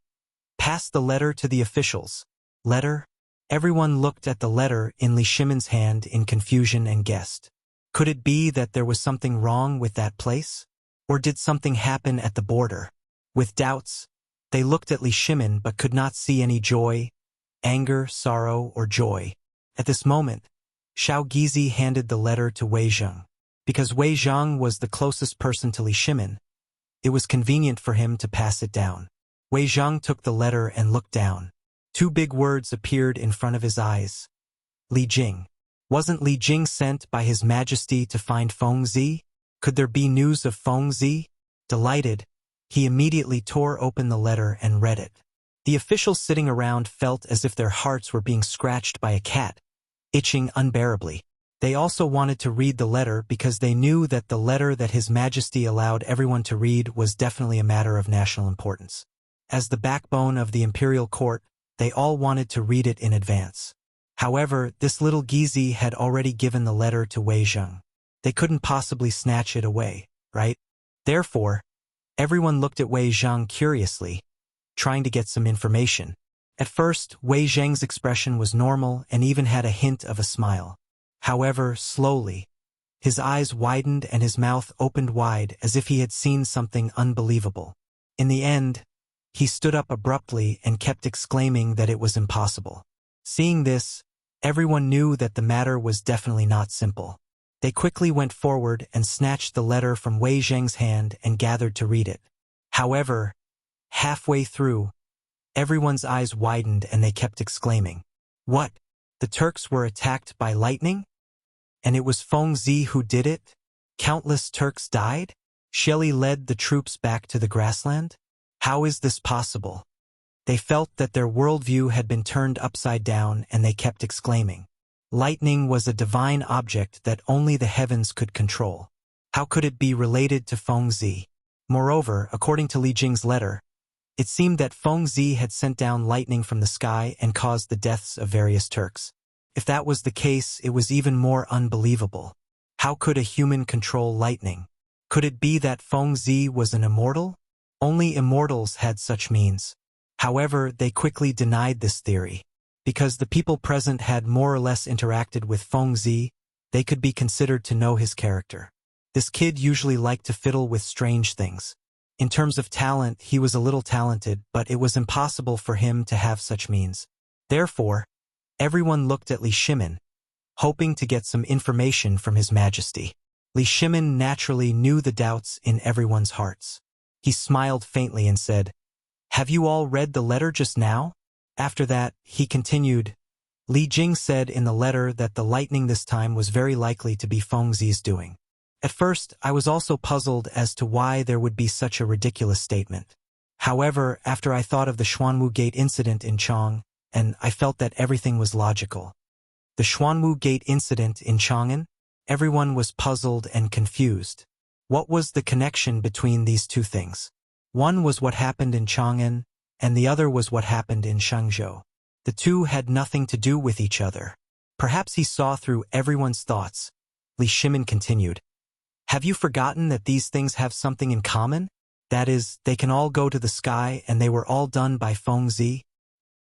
"Pass the letter to the officials." "Letter?" Everyone looked at the letter in Li Shimin's hand in confusion and guessed. Could it be that there was something wrong with that place? Or did something happen at the border? With doubts, they looked at Li Shimin but could not see any joy, anger, sorrow, or joy. At this moment, Xiao Gizi handed the letter to Wei Zheng. Because Wei Zheng was the closest person to Li Shimin, it was convenient for him to pass it down. Wei Zhang took the letter and looked down. Two big words appeared in front of his eyes. Li Jing. Wasn't Li Jing sent by His Majesty to find Feng Zi? Could there be news of Feng Zi? Delighted, he immediately tore open the letter and read it. The officials sitting around felt as if their hearts were being scratched by a cat, itching unbearably. They also wanted to read the letter because they knew that the letter that His Majesty allowed everyone to read was definitely a matter of national importance. As the backbone of the imperial court, they all wanted to read it in advance. However, this little Gizi had already given the letter to Wei Zhang. They couldn't possibly snatch it away, right? Therefore, everyone looked at Wei Zhang curiously, trying to get some information. At first, Wei Zhang's expression was normal and even had a hint of a smile. However, slowly, his eyes widened and his mouth opened wide as if he had seen something unbelievable. In the end, he stood up abruptly and kept exclaiming that it was impossible. Seeing this, everyone knew that the matter was definitely not simple. They quickly went forward and snatched the letter from Wei Zhang's hand and gathered to read it. However, halfway through, everyone's eyes widened and they kept exclaiming, "What? The Turks were attacked by lightning? And it was Feng Zi who did it? Countless Turks died? Shelley led the troops back to the grassland? How is this possible?" They felt that their worldview had been turned upside down and they kept exclaiming. Lightning was a divine object that only the heavens could control. How could it be related to Feng Zi? Moreover, according to Li Jing's letter, it seemed that Feng Zi had sent down lightning from the sky and caused the deaths of various Turks. If that was the case, it was even more unbelievable. How could a human control lightning? Could it be that Feng Zi was an immortal? Only immortals had such means. However, they quickly denied this theory. Because the people present had more or less interacted with Feng Zi, they could be considered to know his character. This kid usually liked to fiddle with strange things. In terms of talent, he was a little talented, but it was impossible for him to have such means. Therefore, everyone looked at Li Shimin, hoping to get some information from His Majesty. Li Shimin naturally knew the doubts in everyone's hearts. He smiled faintly and said, "Have you all read the letter just now?" After that, he continued, Li Jing said in the letter that the lightning this time was very likely to be Feng Zi's doing. At first, I was also puzzled as to why there would be such a ridiculous statement. However, after I thought of the Xuanwu Gate incident in Chong, and I felt that everything was logical. The Xuanwu Gate incident in Chang'an? Everyone was puzzled and confused. What was the connection between these two things? One was what happened in Chang'an, and the other was what happened in Shangzhou. The two had nothing to do with each other. Perhaps he saw through everyone's thoughts. Li Shimin continued, "Have you forgotten that these things have something in common? That is, they can all go to the sky and they were all done by Feng Zi?